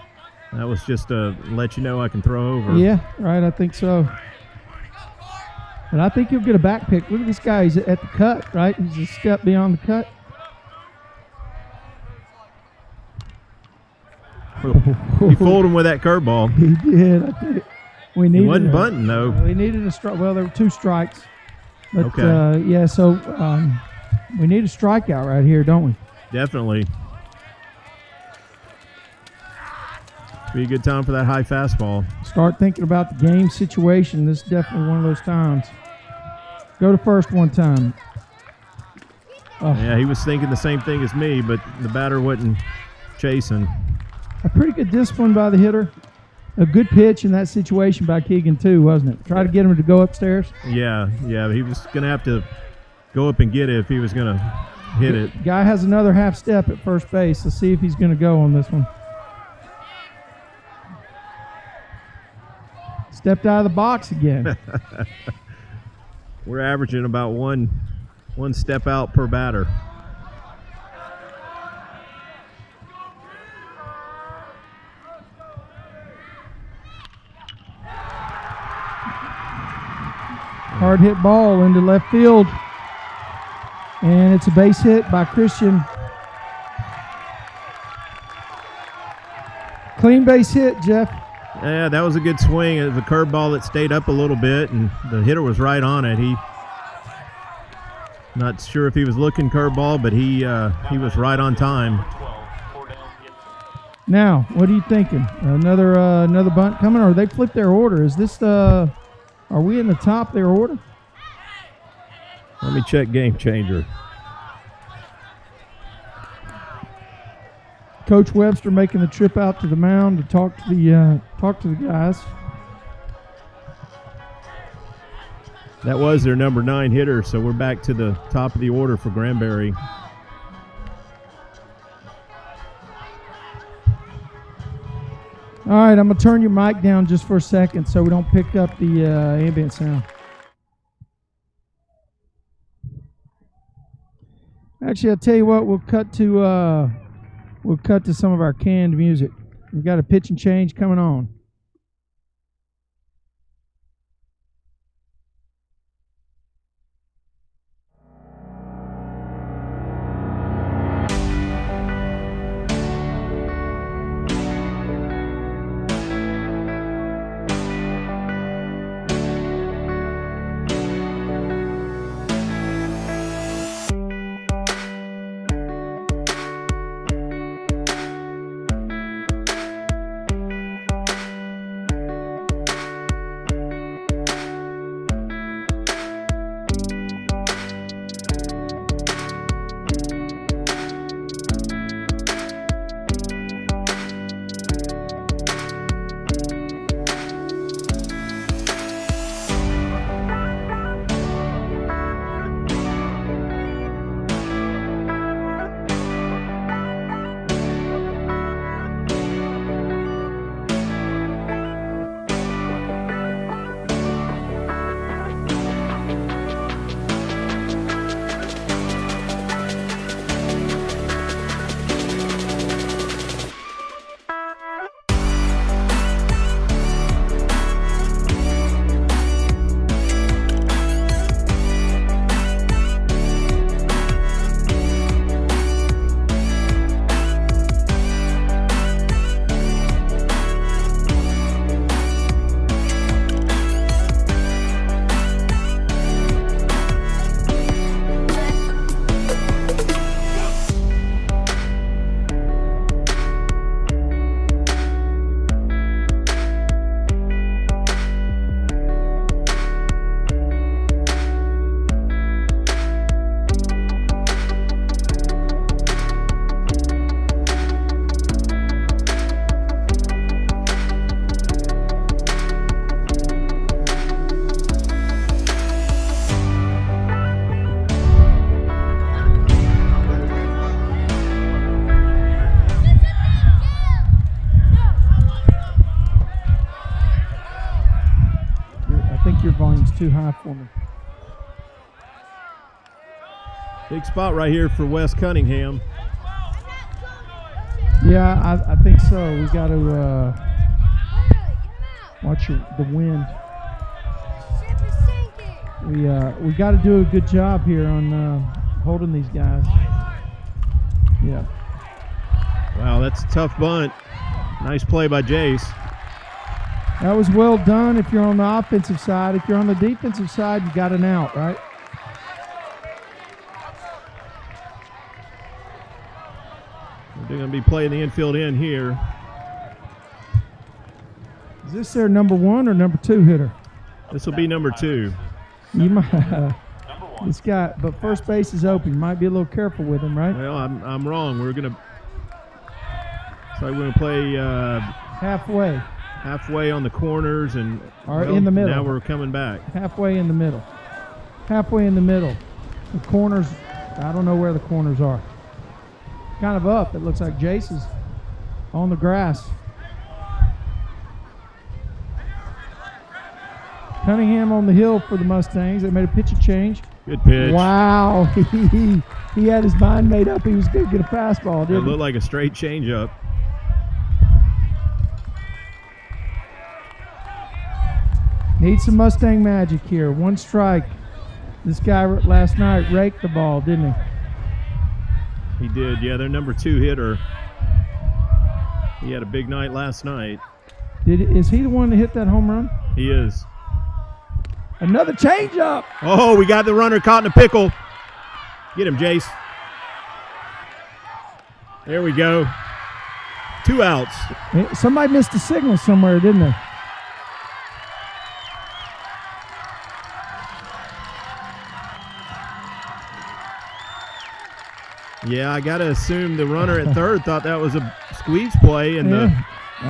That was just to let you know I can throw over. Yeah, right. I think so. And I think he'll get a back pick. Look at this guy. He's at the cut, right? He's a step beyond the cut. He fooled him with that curveball. He did. I think He wasn't bunting, though. We needed a strike. Well, there were 2 strikes. But, okay. So we need a strikeout right here, don't we? Definitely. Be a good time for that high fastball. Start thinking about the game situation. This is definitely one of those times. Go to first one time. Oh. Yeah, he was thinking the same thing as me, but the batter wasn't chasing. A pretty good discipline by the hitter. A good pitch in that situation by Keegan, too, wasn't it? Try to get him to go upstairs. Yeah, he was going to have to go up and get it if he was going to hit it. Guy has another half step at first base. Let's see if he's going to go on this one. Stepped out of the box again. We're averaging about one step out per batter. Hard hit ball into left field. And it's a base hit by Christian. Clean base hit, Jeff. Yeah, that was a good swing. It was a curveball that stayed up a little bit, and the hitter was right on it. Not sure if he was looking curveball, but he was right on time. Now, what are you thinking? Another bunt coming, or they flipped their order? Is this Are we in the top of their order? Let me check Game Changer. Coach Webster making the trip out to the mound to talk to the guys. That was their number 9 hitter, so we're back to the top of the order for Granbury. All right, I'm going to turn your mic down just for a second so we don't pick up the ambient sound. Actually, I'll tell you what, we'll cut to some of our canned music. We've got a pitch and change coming on. Your volume's too high for me. Big spot right here for Wes Cunningham. Yeah, I think so. We got to watch the wind. We got to do a good job here on holding these guys. Yeah. Wow, that's a tough bunt. Nice play by Jace. That was well done if you're on the offensive side. If you're on the defensive side, you got an out, right? They're going to be playing the infield in here. Is this their number 1 or number 2 hitter? This will be number 2. You might, this guy, but first base is open. You might be a little careful with him, right? Well, I'm wrong. We're going to play halfway on the corners and in the middle. Now we're coming back. Halfway in the middle. Halfway in the middle. The corners, I don't know where the corners are. Kind of up. It looks like Jace is on the grass. Cunningham on the hill for the Mustangs. They made a pitch and change. Good pitch. Wow. He had his mind made up. He was going to get a fastball, didn't he? It looked like a straight changeup. Need some Mustang magic here. 1 strike. This guy last night raked the ball, didn't he? He did, yeah. Their number 2 hitter. He had a big night last night. Is he the one that hit that home run? He is. Another changeup. Oh, we got the runner caught in a pickle. Get him, Jace. There we go. 2 outs. Somebody missed a signal somewhere, didn't they? Yeah, I got to assume the runner at third thought that was a squeeze play, and the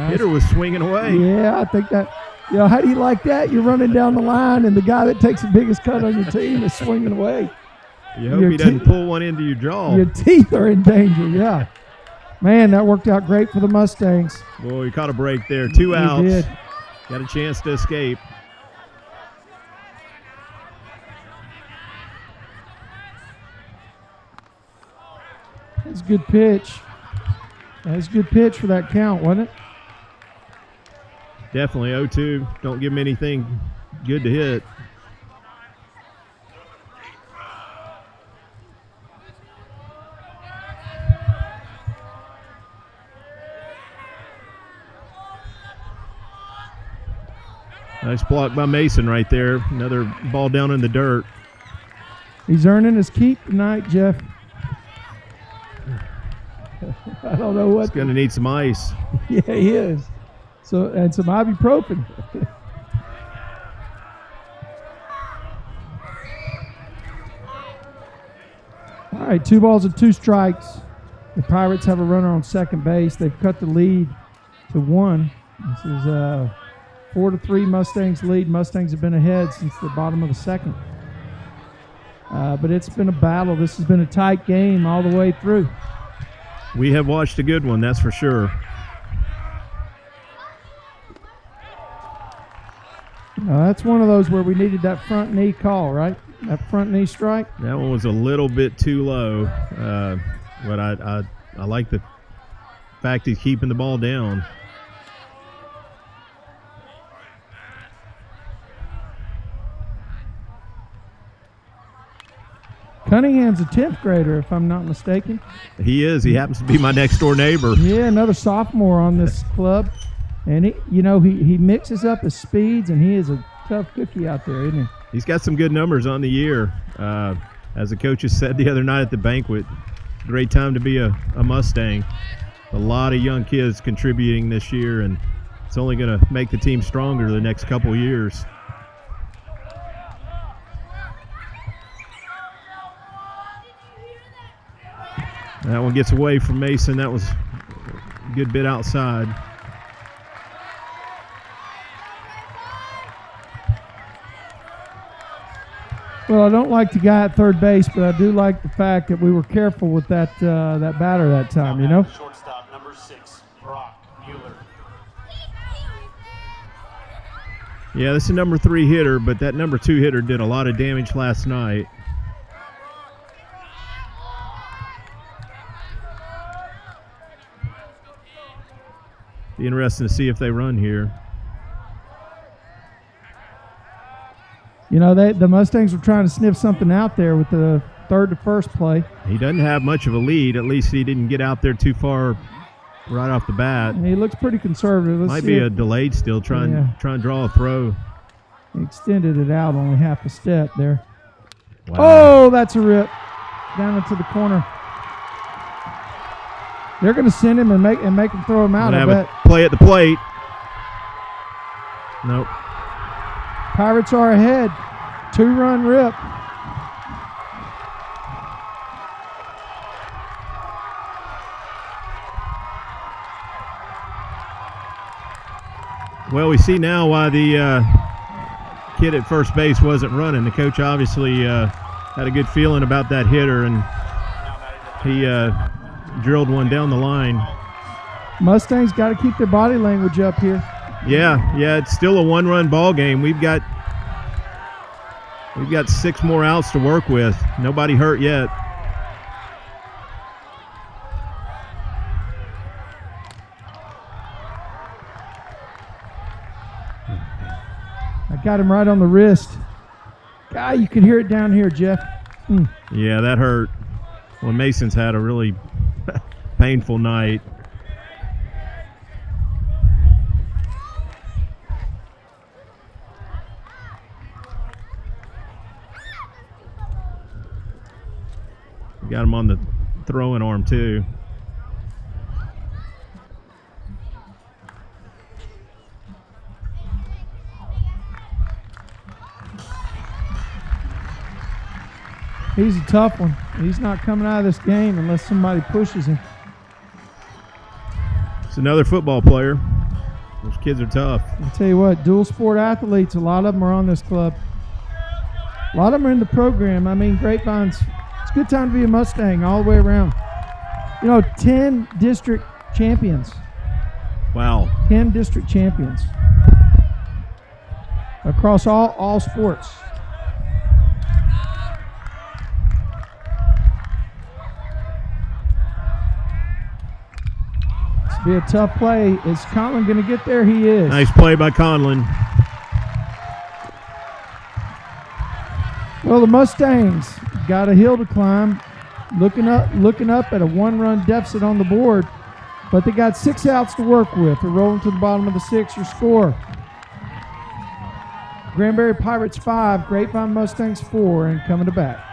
hitter was swinging away. Yeah, I think that. How do you like that? You're running down the line, and the guy that takes the biggest cut on your team is swinging away. You hope he doesn't pull one into your jaw. Your teeth are in danger, yeah. Man, that worked out great for the Mustangs. Boy, he caught a break there. 2 outs. He did. Got a chance to escape. That's a good pitch. That's a good pitch for that count, wasn't it? Definitely 0-2. Don't give him anything good to hit. Nice block by Mason right there. Another ball down in the dirt. He's earning his keep tonight, Jeff. I don't know what. He's going to need some ice. Yeah, he is. And some ibuprofen. All right, 2 balls and 2 strikes. The Pirates have a runner on second base. They've cut the lead to 1. This is 4-3 Mustangs lead. Mustangs have been ahead since the bottom of the second. But it's been a battle. This has been a tight game all the way through. We have watched a good one, that's for sure. That's one of those where we needed that front knee call, right? That front knee strike. That one was a little bit too low, but I like the fact he's keeping the ball down. Cunningham's a 10th grader, if I'm not mistaken. He is. He happens to be my next door neighbor. Yeah, another sophomore on this club. And he mixes up his speeds, and he is a tough cookie out there, isn't he? He's got some good numbers on the year. As the coaches said the other night at the banquet, great time to be a Mustang. A lot of young kids contributing this year, and it's only going to make the team stronger the next couple years. That one gets away from Mason. That was a good bit outside. Well, I don't like the guy at third base, but I do like the fact that we were careful with that batter that time, you know? Shortstop number 6, Brock Mueller. Yeah, this is a number 3 hitter, but that number 2 hitter did a lot of damage last night. Be interesting to see if they run here. You know, the Mustangs were trying to sniff something out there with the third to first play. He doesn't have much of a lead. At least he didn't get out there too far right off the bat. And he looks pretty conservative. Might be a delayed still, trying to draw a throw. He extended it out only half a step there. Wow. Oh, that's a rip. Down into the corner. They're going to send him and make him throw him out, I bet. Play at the plate. Nope. Pirates are ahead. 2-run rip. Well, we see now why the kid at first base wasn't running. The coach obviously had a good feeling about that hitter, and he drilled one down the line. Mustangs got to keep their body language up here. Yeah, it's still a 1-run ball game. We've got 6 more outs to work with. Nobody hurt yet. I got him right on the wrist. God, you could hear it down here, Jeff. Yeah, that hurt. Well, Mason's had a really painful night. Got him on the throwing arm, too. He's a tough one. He's not coming out of this game unless somebody pushes him. It's another football player. Those kids are tough. I'll tell you what, dual sport athletes, a lot of them are on this club. A lot of them are in the program. I mean, Grapevine's, it's a good time to be a Mustang all the way around. 10 district champions. Wow. 10 district champions. Across all sports. This will be a tough play. Is Conlon going to get there? He is. Nice play by Conlon. Well, the Mustangs got a hill to climb, looking up at a one-run deficit on the board, but they got 6 outs to work with. They're rolling to the bottom of the 6th. Your score: Granbury Pirates 5, Grapevine Mustangs 4, and coming to bat.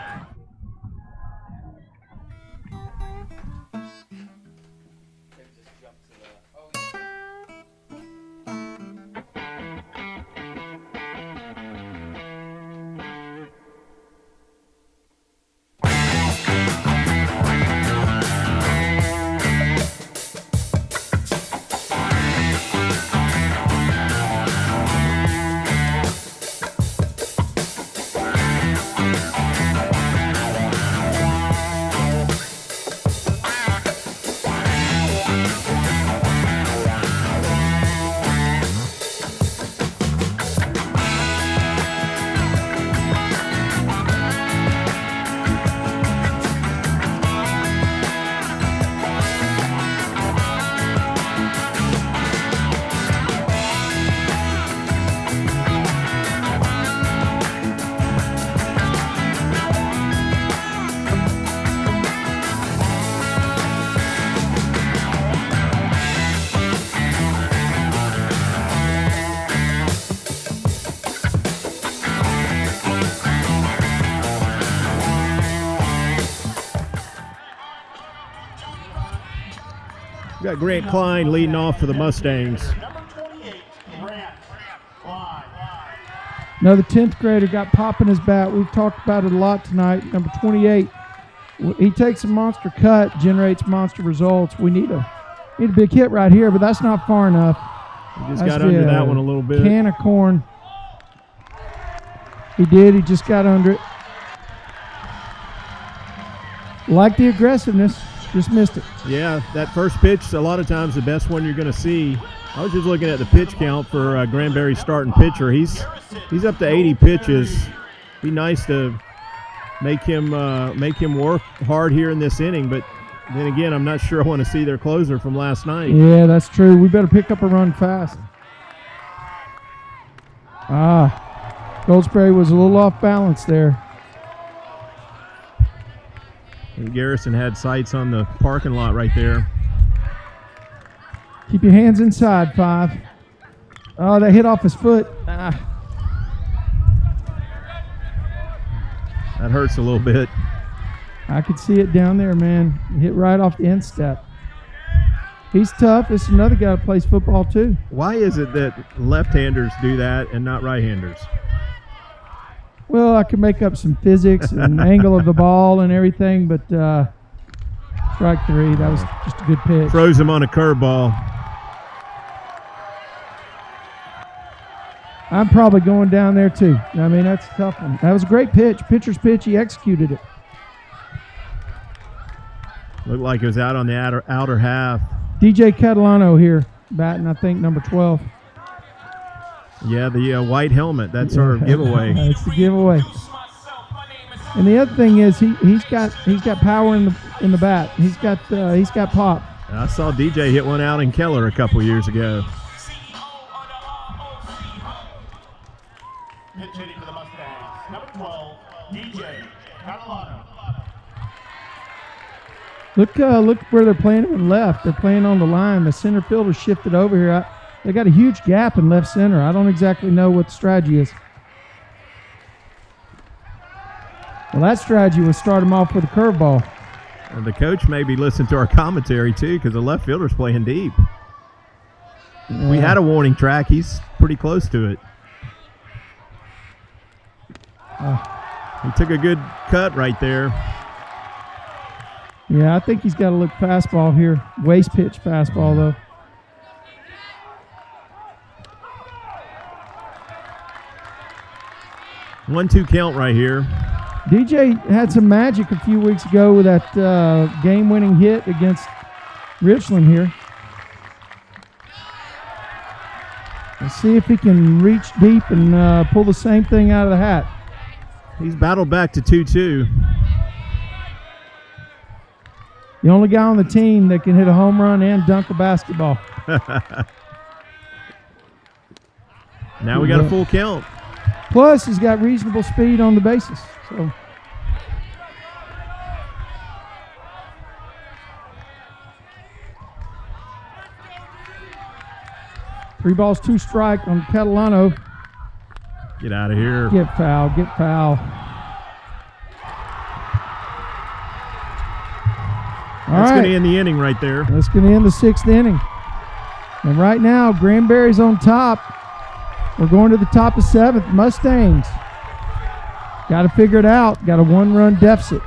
We got Grant Klein leading off for the Mustangs. Number 28, Grant Klein. Another 10th grader got pop in his bat. We've talked about it a lot tonight. Number 28. He takes a monster cut, generates monster results. We need a big hit right here, but that's not far enough. He just got under that one a little bit. Can of corn. He did. He just got under it. Like the aggressiveness, just missed it. Yeah, that first pitch, a lot of times the best one you're going to see. I was just looking at the pitch count for Granbury's starting pitcher. He's up to 80 pitches. Be nice to make him work hard here in this inning, but then again, I'm not sure I want to see their closer from last night. Yeah, that's true. We better pick up a run fast. Goldsberry was a little off balance there. And Garrison had sights on the parking lot right there. Keep your hands inside, 5. Oh, that hit off his foot. That hurts a little bit. I could see it down there, man. It hit right off the instep. He's tough. This is another guy who plays football too. Why is it that left-handers do that and not right-handers? Well, I could make up some physics and angle of the ball and everything, but strike 3, that was just a good pitch. Froze him on a curveball. I'm probably going down there too. I mean, that's a tough one. That was a great pitch. Pitcher's pitch, he executed it. Looked like it was out on the outer half. DJ Catalano here, batting, I think, number 12. Yeah, the white helmet. That's our giveaway. That's the giveaway. And the other thing is he's got power in the bat. He's got pop. I saw DJ hit one out in Keller a couple years ago. Pitch hitting for the Mustangs. Number 12, DJ Catalano. Look where they're playing him in left. They're playing on the line. The center fielder shifted over here. They got a huge gap in left center. I don't exactly know what the strategy is. Well, that strategy was start him off with a curveball. And the coach maybe listened to our commentary too, because the left fielder's playing deep. Yeah. We had a warning track. He's pretty close to it. He took a good cut right there. Yeah, I think he's got to look fastball here. Waste pitch fastball, though. One-two count right here. DJ had some magic a few weeks ago with that game-winning hit against Richland here. Let's see if he can reach deep and pull the same thing out of the hat. He's battled back to 2-2. The only guy on the team that can hit a home run and dunk a basketball. Now we got a full count. Plus, he's got reasonable speed on the bases. So, three balls, two strike on Catalano. Get out of here. Get foul, get foul. That's going to end the inning right there. That's going to end the sixth inning. And right now, Granbury's on top. We're going to the top of seventh. Mustangs got to figure it out. Got a one-run deficit.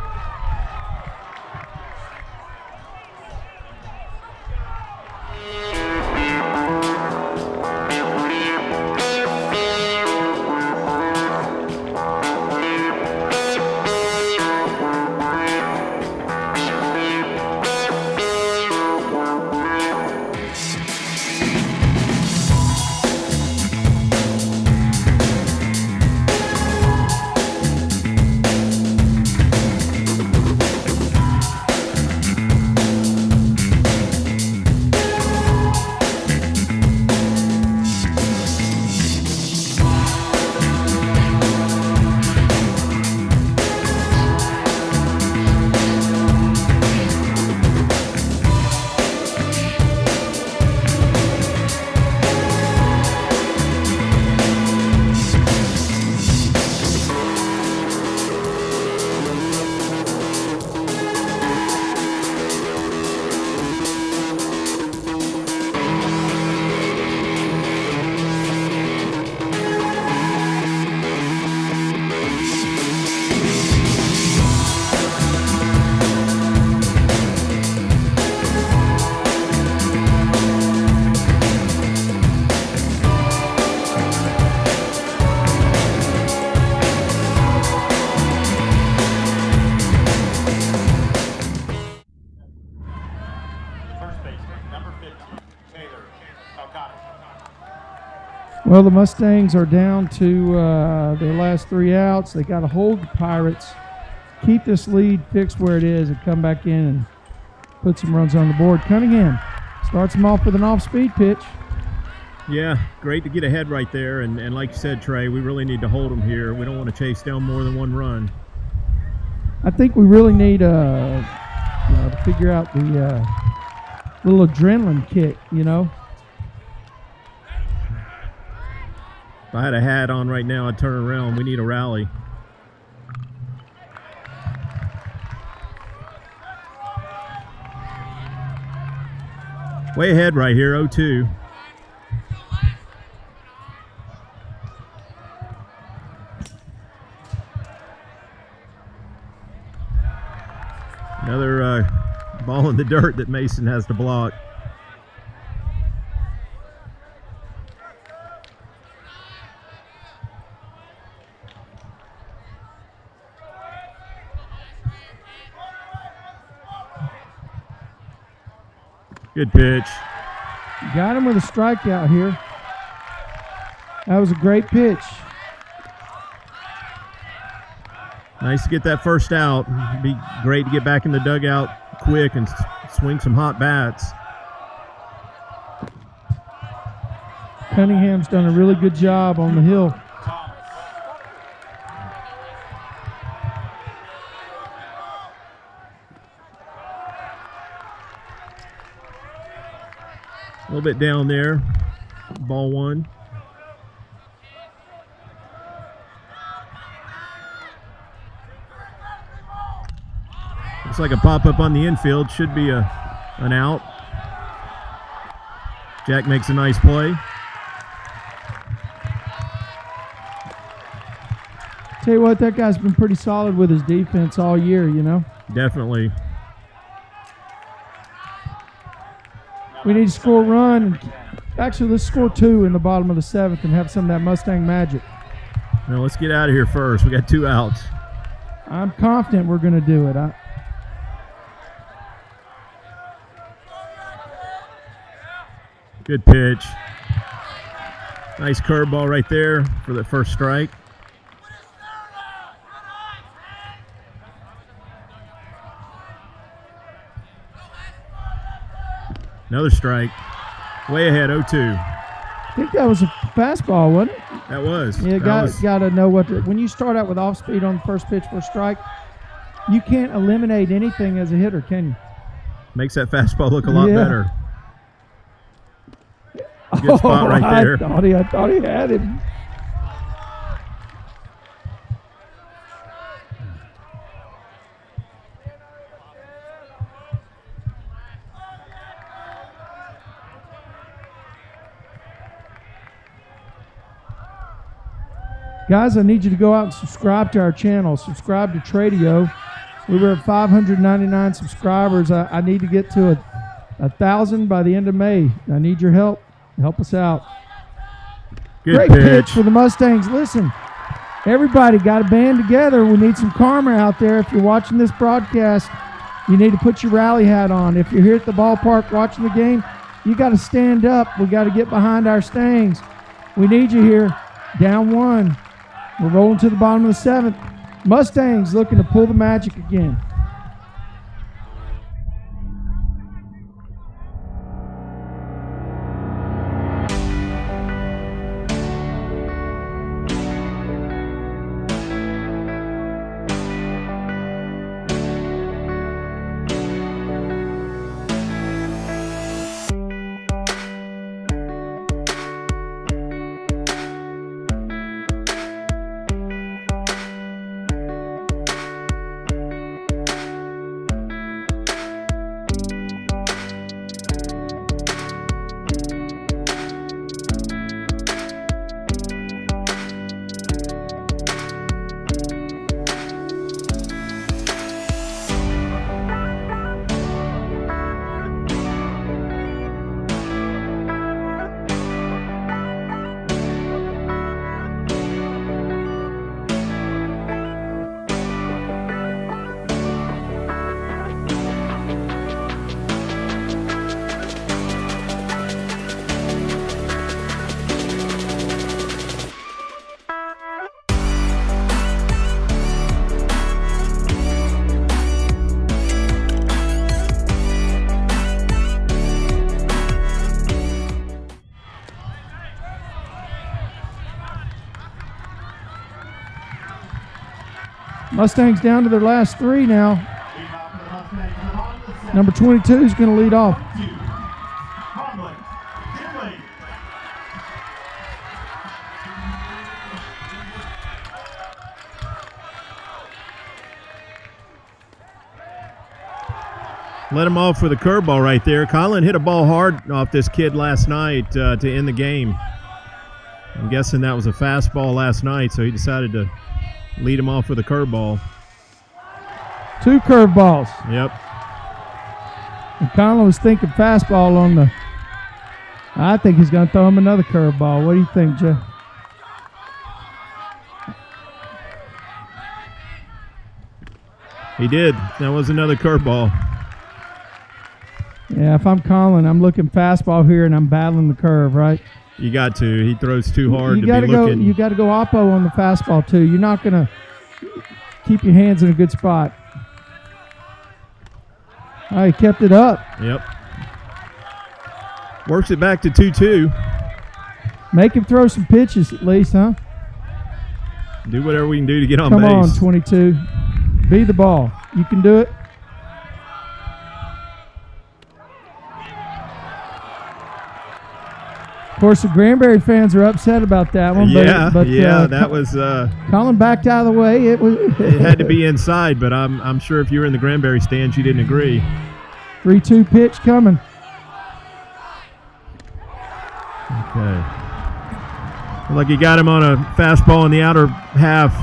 Well, the Mustangs are down to their last three outs. They got to hold the Pirates, keep this lead fixed where it is, and come back in and put some runs on the board. Cunningham starts them off with an off-speed pitch. Yeah, great to get ahead right there. And like you said, Trey, we really need to hold them here. We don't want to chase down more than one run. I think we really need to figure out the little adrenaline kick, you know. If I had a hat on right now, I'd turn around. We need a rally. Way ahead right here, 0-2. Another ball in the dirt that Mason has to block. Good pitch. Got him with a strikeout here. That was a great pitch. Nice to get that first out. It'd be great to get back in the dugout quick and swing some hot bats. Cunningham's done a really good job on the hill. A little bit down there. Ball one. Looks like a pop-up on the infield. Should be an out. Jack makes a nice play. Tell you what, that guy's been pretty solid with his defense all year, you know. Definitely. We need to score a run. Actually, let's score 2 in the bottom of the 7th and have some of that Mustang magic. Now let's get out of here first. We got 2 outs. I'm confident we're going to do it. Good pitch. Nice curveball right there for the first strike. Another strike. Way ahead, 0-2. I think that was a fastball, wasn't it? That was. Yeah, got to know what when you start out with off speed on the first pitch for a strike, you can't eliminate anything as a hitter, can you? Makes that fastball look a lot better. Good spot right there. I thought he had him. Guys, I need you to go out and subscribe to our channel. Subscribe to Tradio. We were at 599 subscribers. I need to get to 1,000 by the end of May. I need your help. Help us out. Good Great pitch for the Mustangs. Listen, everybody got to band together. We need some karma out there. If you're watching this broadcast, you need to put your rally hat on. If you're here at the ballpark watching the game, you got to stand up. We got to get behind our Stangs. We need you here. Down 1. We're rolling to the bottom of the 7th. Mustangs looking to pull the magic again. Mustangs down to their last 3 now. Number 22 is going to lead off. Let him off with a curveball right there. Colin hit a ball hard off this kid last night to end the game. I'm guessing that was a fastball last night, so he decided to lead him off with a curveball. 2 curveballs. Yep. And Colin was thinking fastball on the... I think he's going to throw him another curveball. What do you think, Jeff? He did. That was another curveball. Yeah, if I'm Colin, I'm looking fastball here and I'm battling the curve, right? You got to. He throws too hard you to gotta be go, looking. You got to go oppo on the fastball, too. You're not going to keep your hands in a good spot. All right, he kept it up. Yep. Works it back to 2-2. Make him throw some pitches at least, huh? Do whatever we can do to get on Come base. on, 22. Be the ball. You can do it. Of course, the Granbury fans are upset about that one. Yeah, but that was. Colin backed out of the way. It had to be inside, but I'm sure if you were in the Granbury stands, you didn't agree. 3-2 pitch coming. Okay. Looked like he got him on a fastball in the outer half.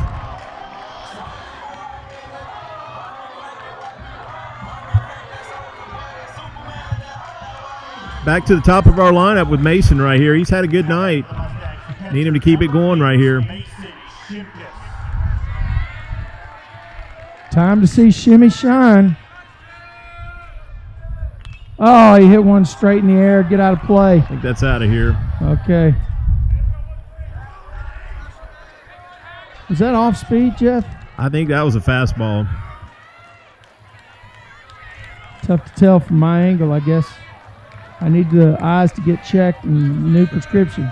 Back to the top of our lineup with Mason right here. He's had a good night. Need him to keep it going right here. Time to see Shimmy shine. Oh, he hit one straight in the air. Get out of play. I think that's out of here. Okay. Was that off speed, Jeff? I think that was a fastball. Tough to tell from my angle, I guess. I need the eyes to get checked and new prescription.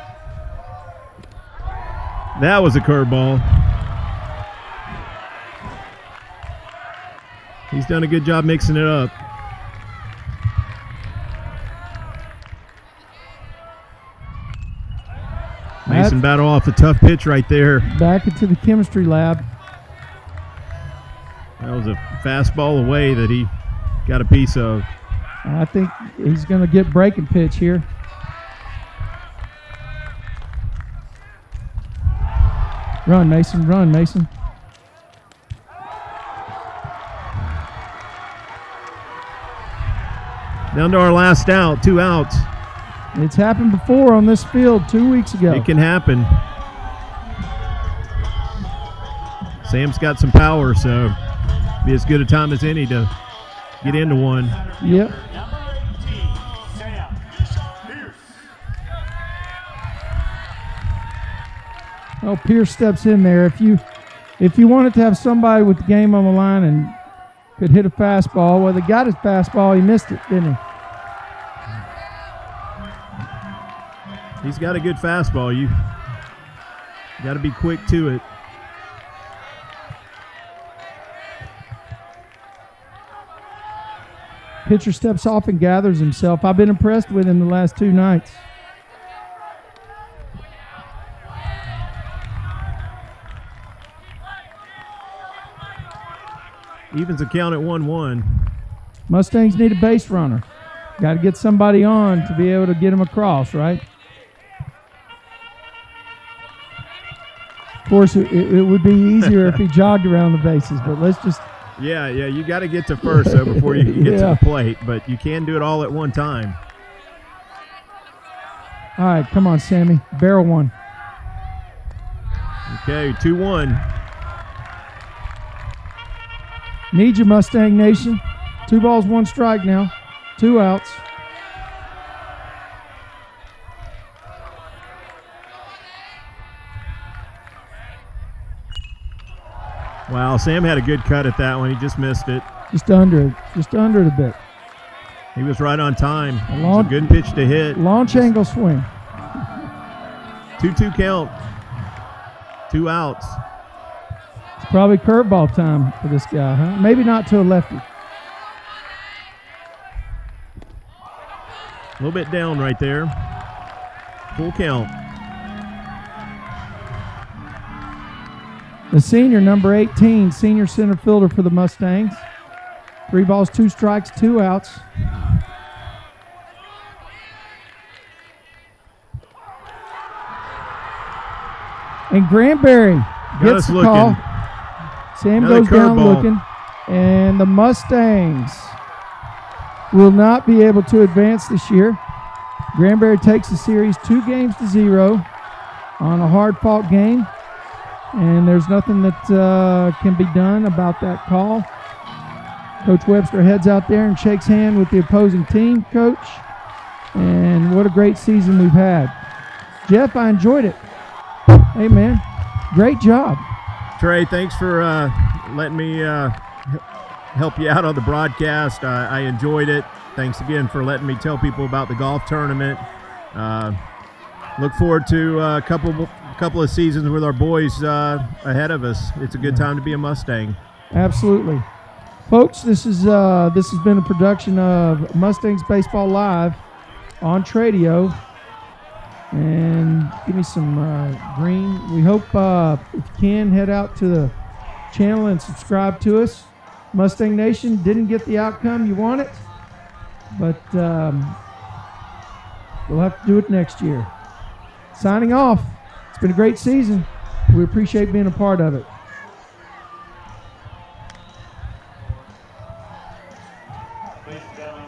That was a curveball. He's done a good job mixing it up. Mason battle off a tough pitch right there. Back into the chemistry lab. That was a fastball away that he got a piece of. I think he's going to get breaking pitch here. Run, Mason. Run, Mason. Down to our last out, 2 outs. It's happened before on this field 2 weeks ago. It can happen. Sam's got some power, so be as good a time as any to get into one. Yep. Oh, Pierce steps in there. If you wanted to have somebody with the game on the line and could hit a fastball, well, they got his fastball. He missed it, didn't he? He's got a good fastball. You got to be quick to it. Pitcher steps off and gathers himself. I've been impressed with him the last 2 nights. Evens the count at 1-1. Mustangs need a base runner. Got to get somebody on to be able to get him across, right? Of course, it would be easier if he jogged around the bases, but let's just... Yeah, you got to get to first, though, before you can get to the plate, but you can do it all at one time. All right, come on, Sammy. Barrel one. Okay, 2-1. Need you, Mustang Nation. 2 balls, 1 strike now. 2 outs. Wow, Sam had a good cut at that one. He just missed it. Just under it a bit. He was right on time. It was Launch, a good pitch to hit. Launch angle swing. 2-2 count. 2 outs. It's probably curveball time for this guy, huh? Maybe not to a lefty. A little bit down right there. Full count. The senior, number 18, senior center fielder for the Mustangs. 3 balls, 2 strikes, 2 outs. And Granbury gets the call. Sam goes down looking. And the Mustangs will not be able to advance this year. Granbury takes the series 2-0 on a hard-fought game. And there's nothing that can be done about that call. Coach Webster heads out there and shakes hand with the opposing team, Coach. And what a great season we've had. Jeff, I enjoyed it. Hey, man, great job. Trey, thanks for letting me help you out on the broadcast. I enjoyed it. Thanks again for letting me tell people about the golf tournament. Look forward to a couple of seasons with our boys ahead of us. It's a good time to be a Mustang. Absolutely. Folks, this has been a production of Mustangs Baseball Live on Tradio. And give me some green. We hope if you can, head out to the channel and subscribe to us. Mustang Nation didn't get the outcome you wanted, but we'll have to do it next year. Signing off. It's been a great season. We appreciate being a part of it. Ladies and gentlemen.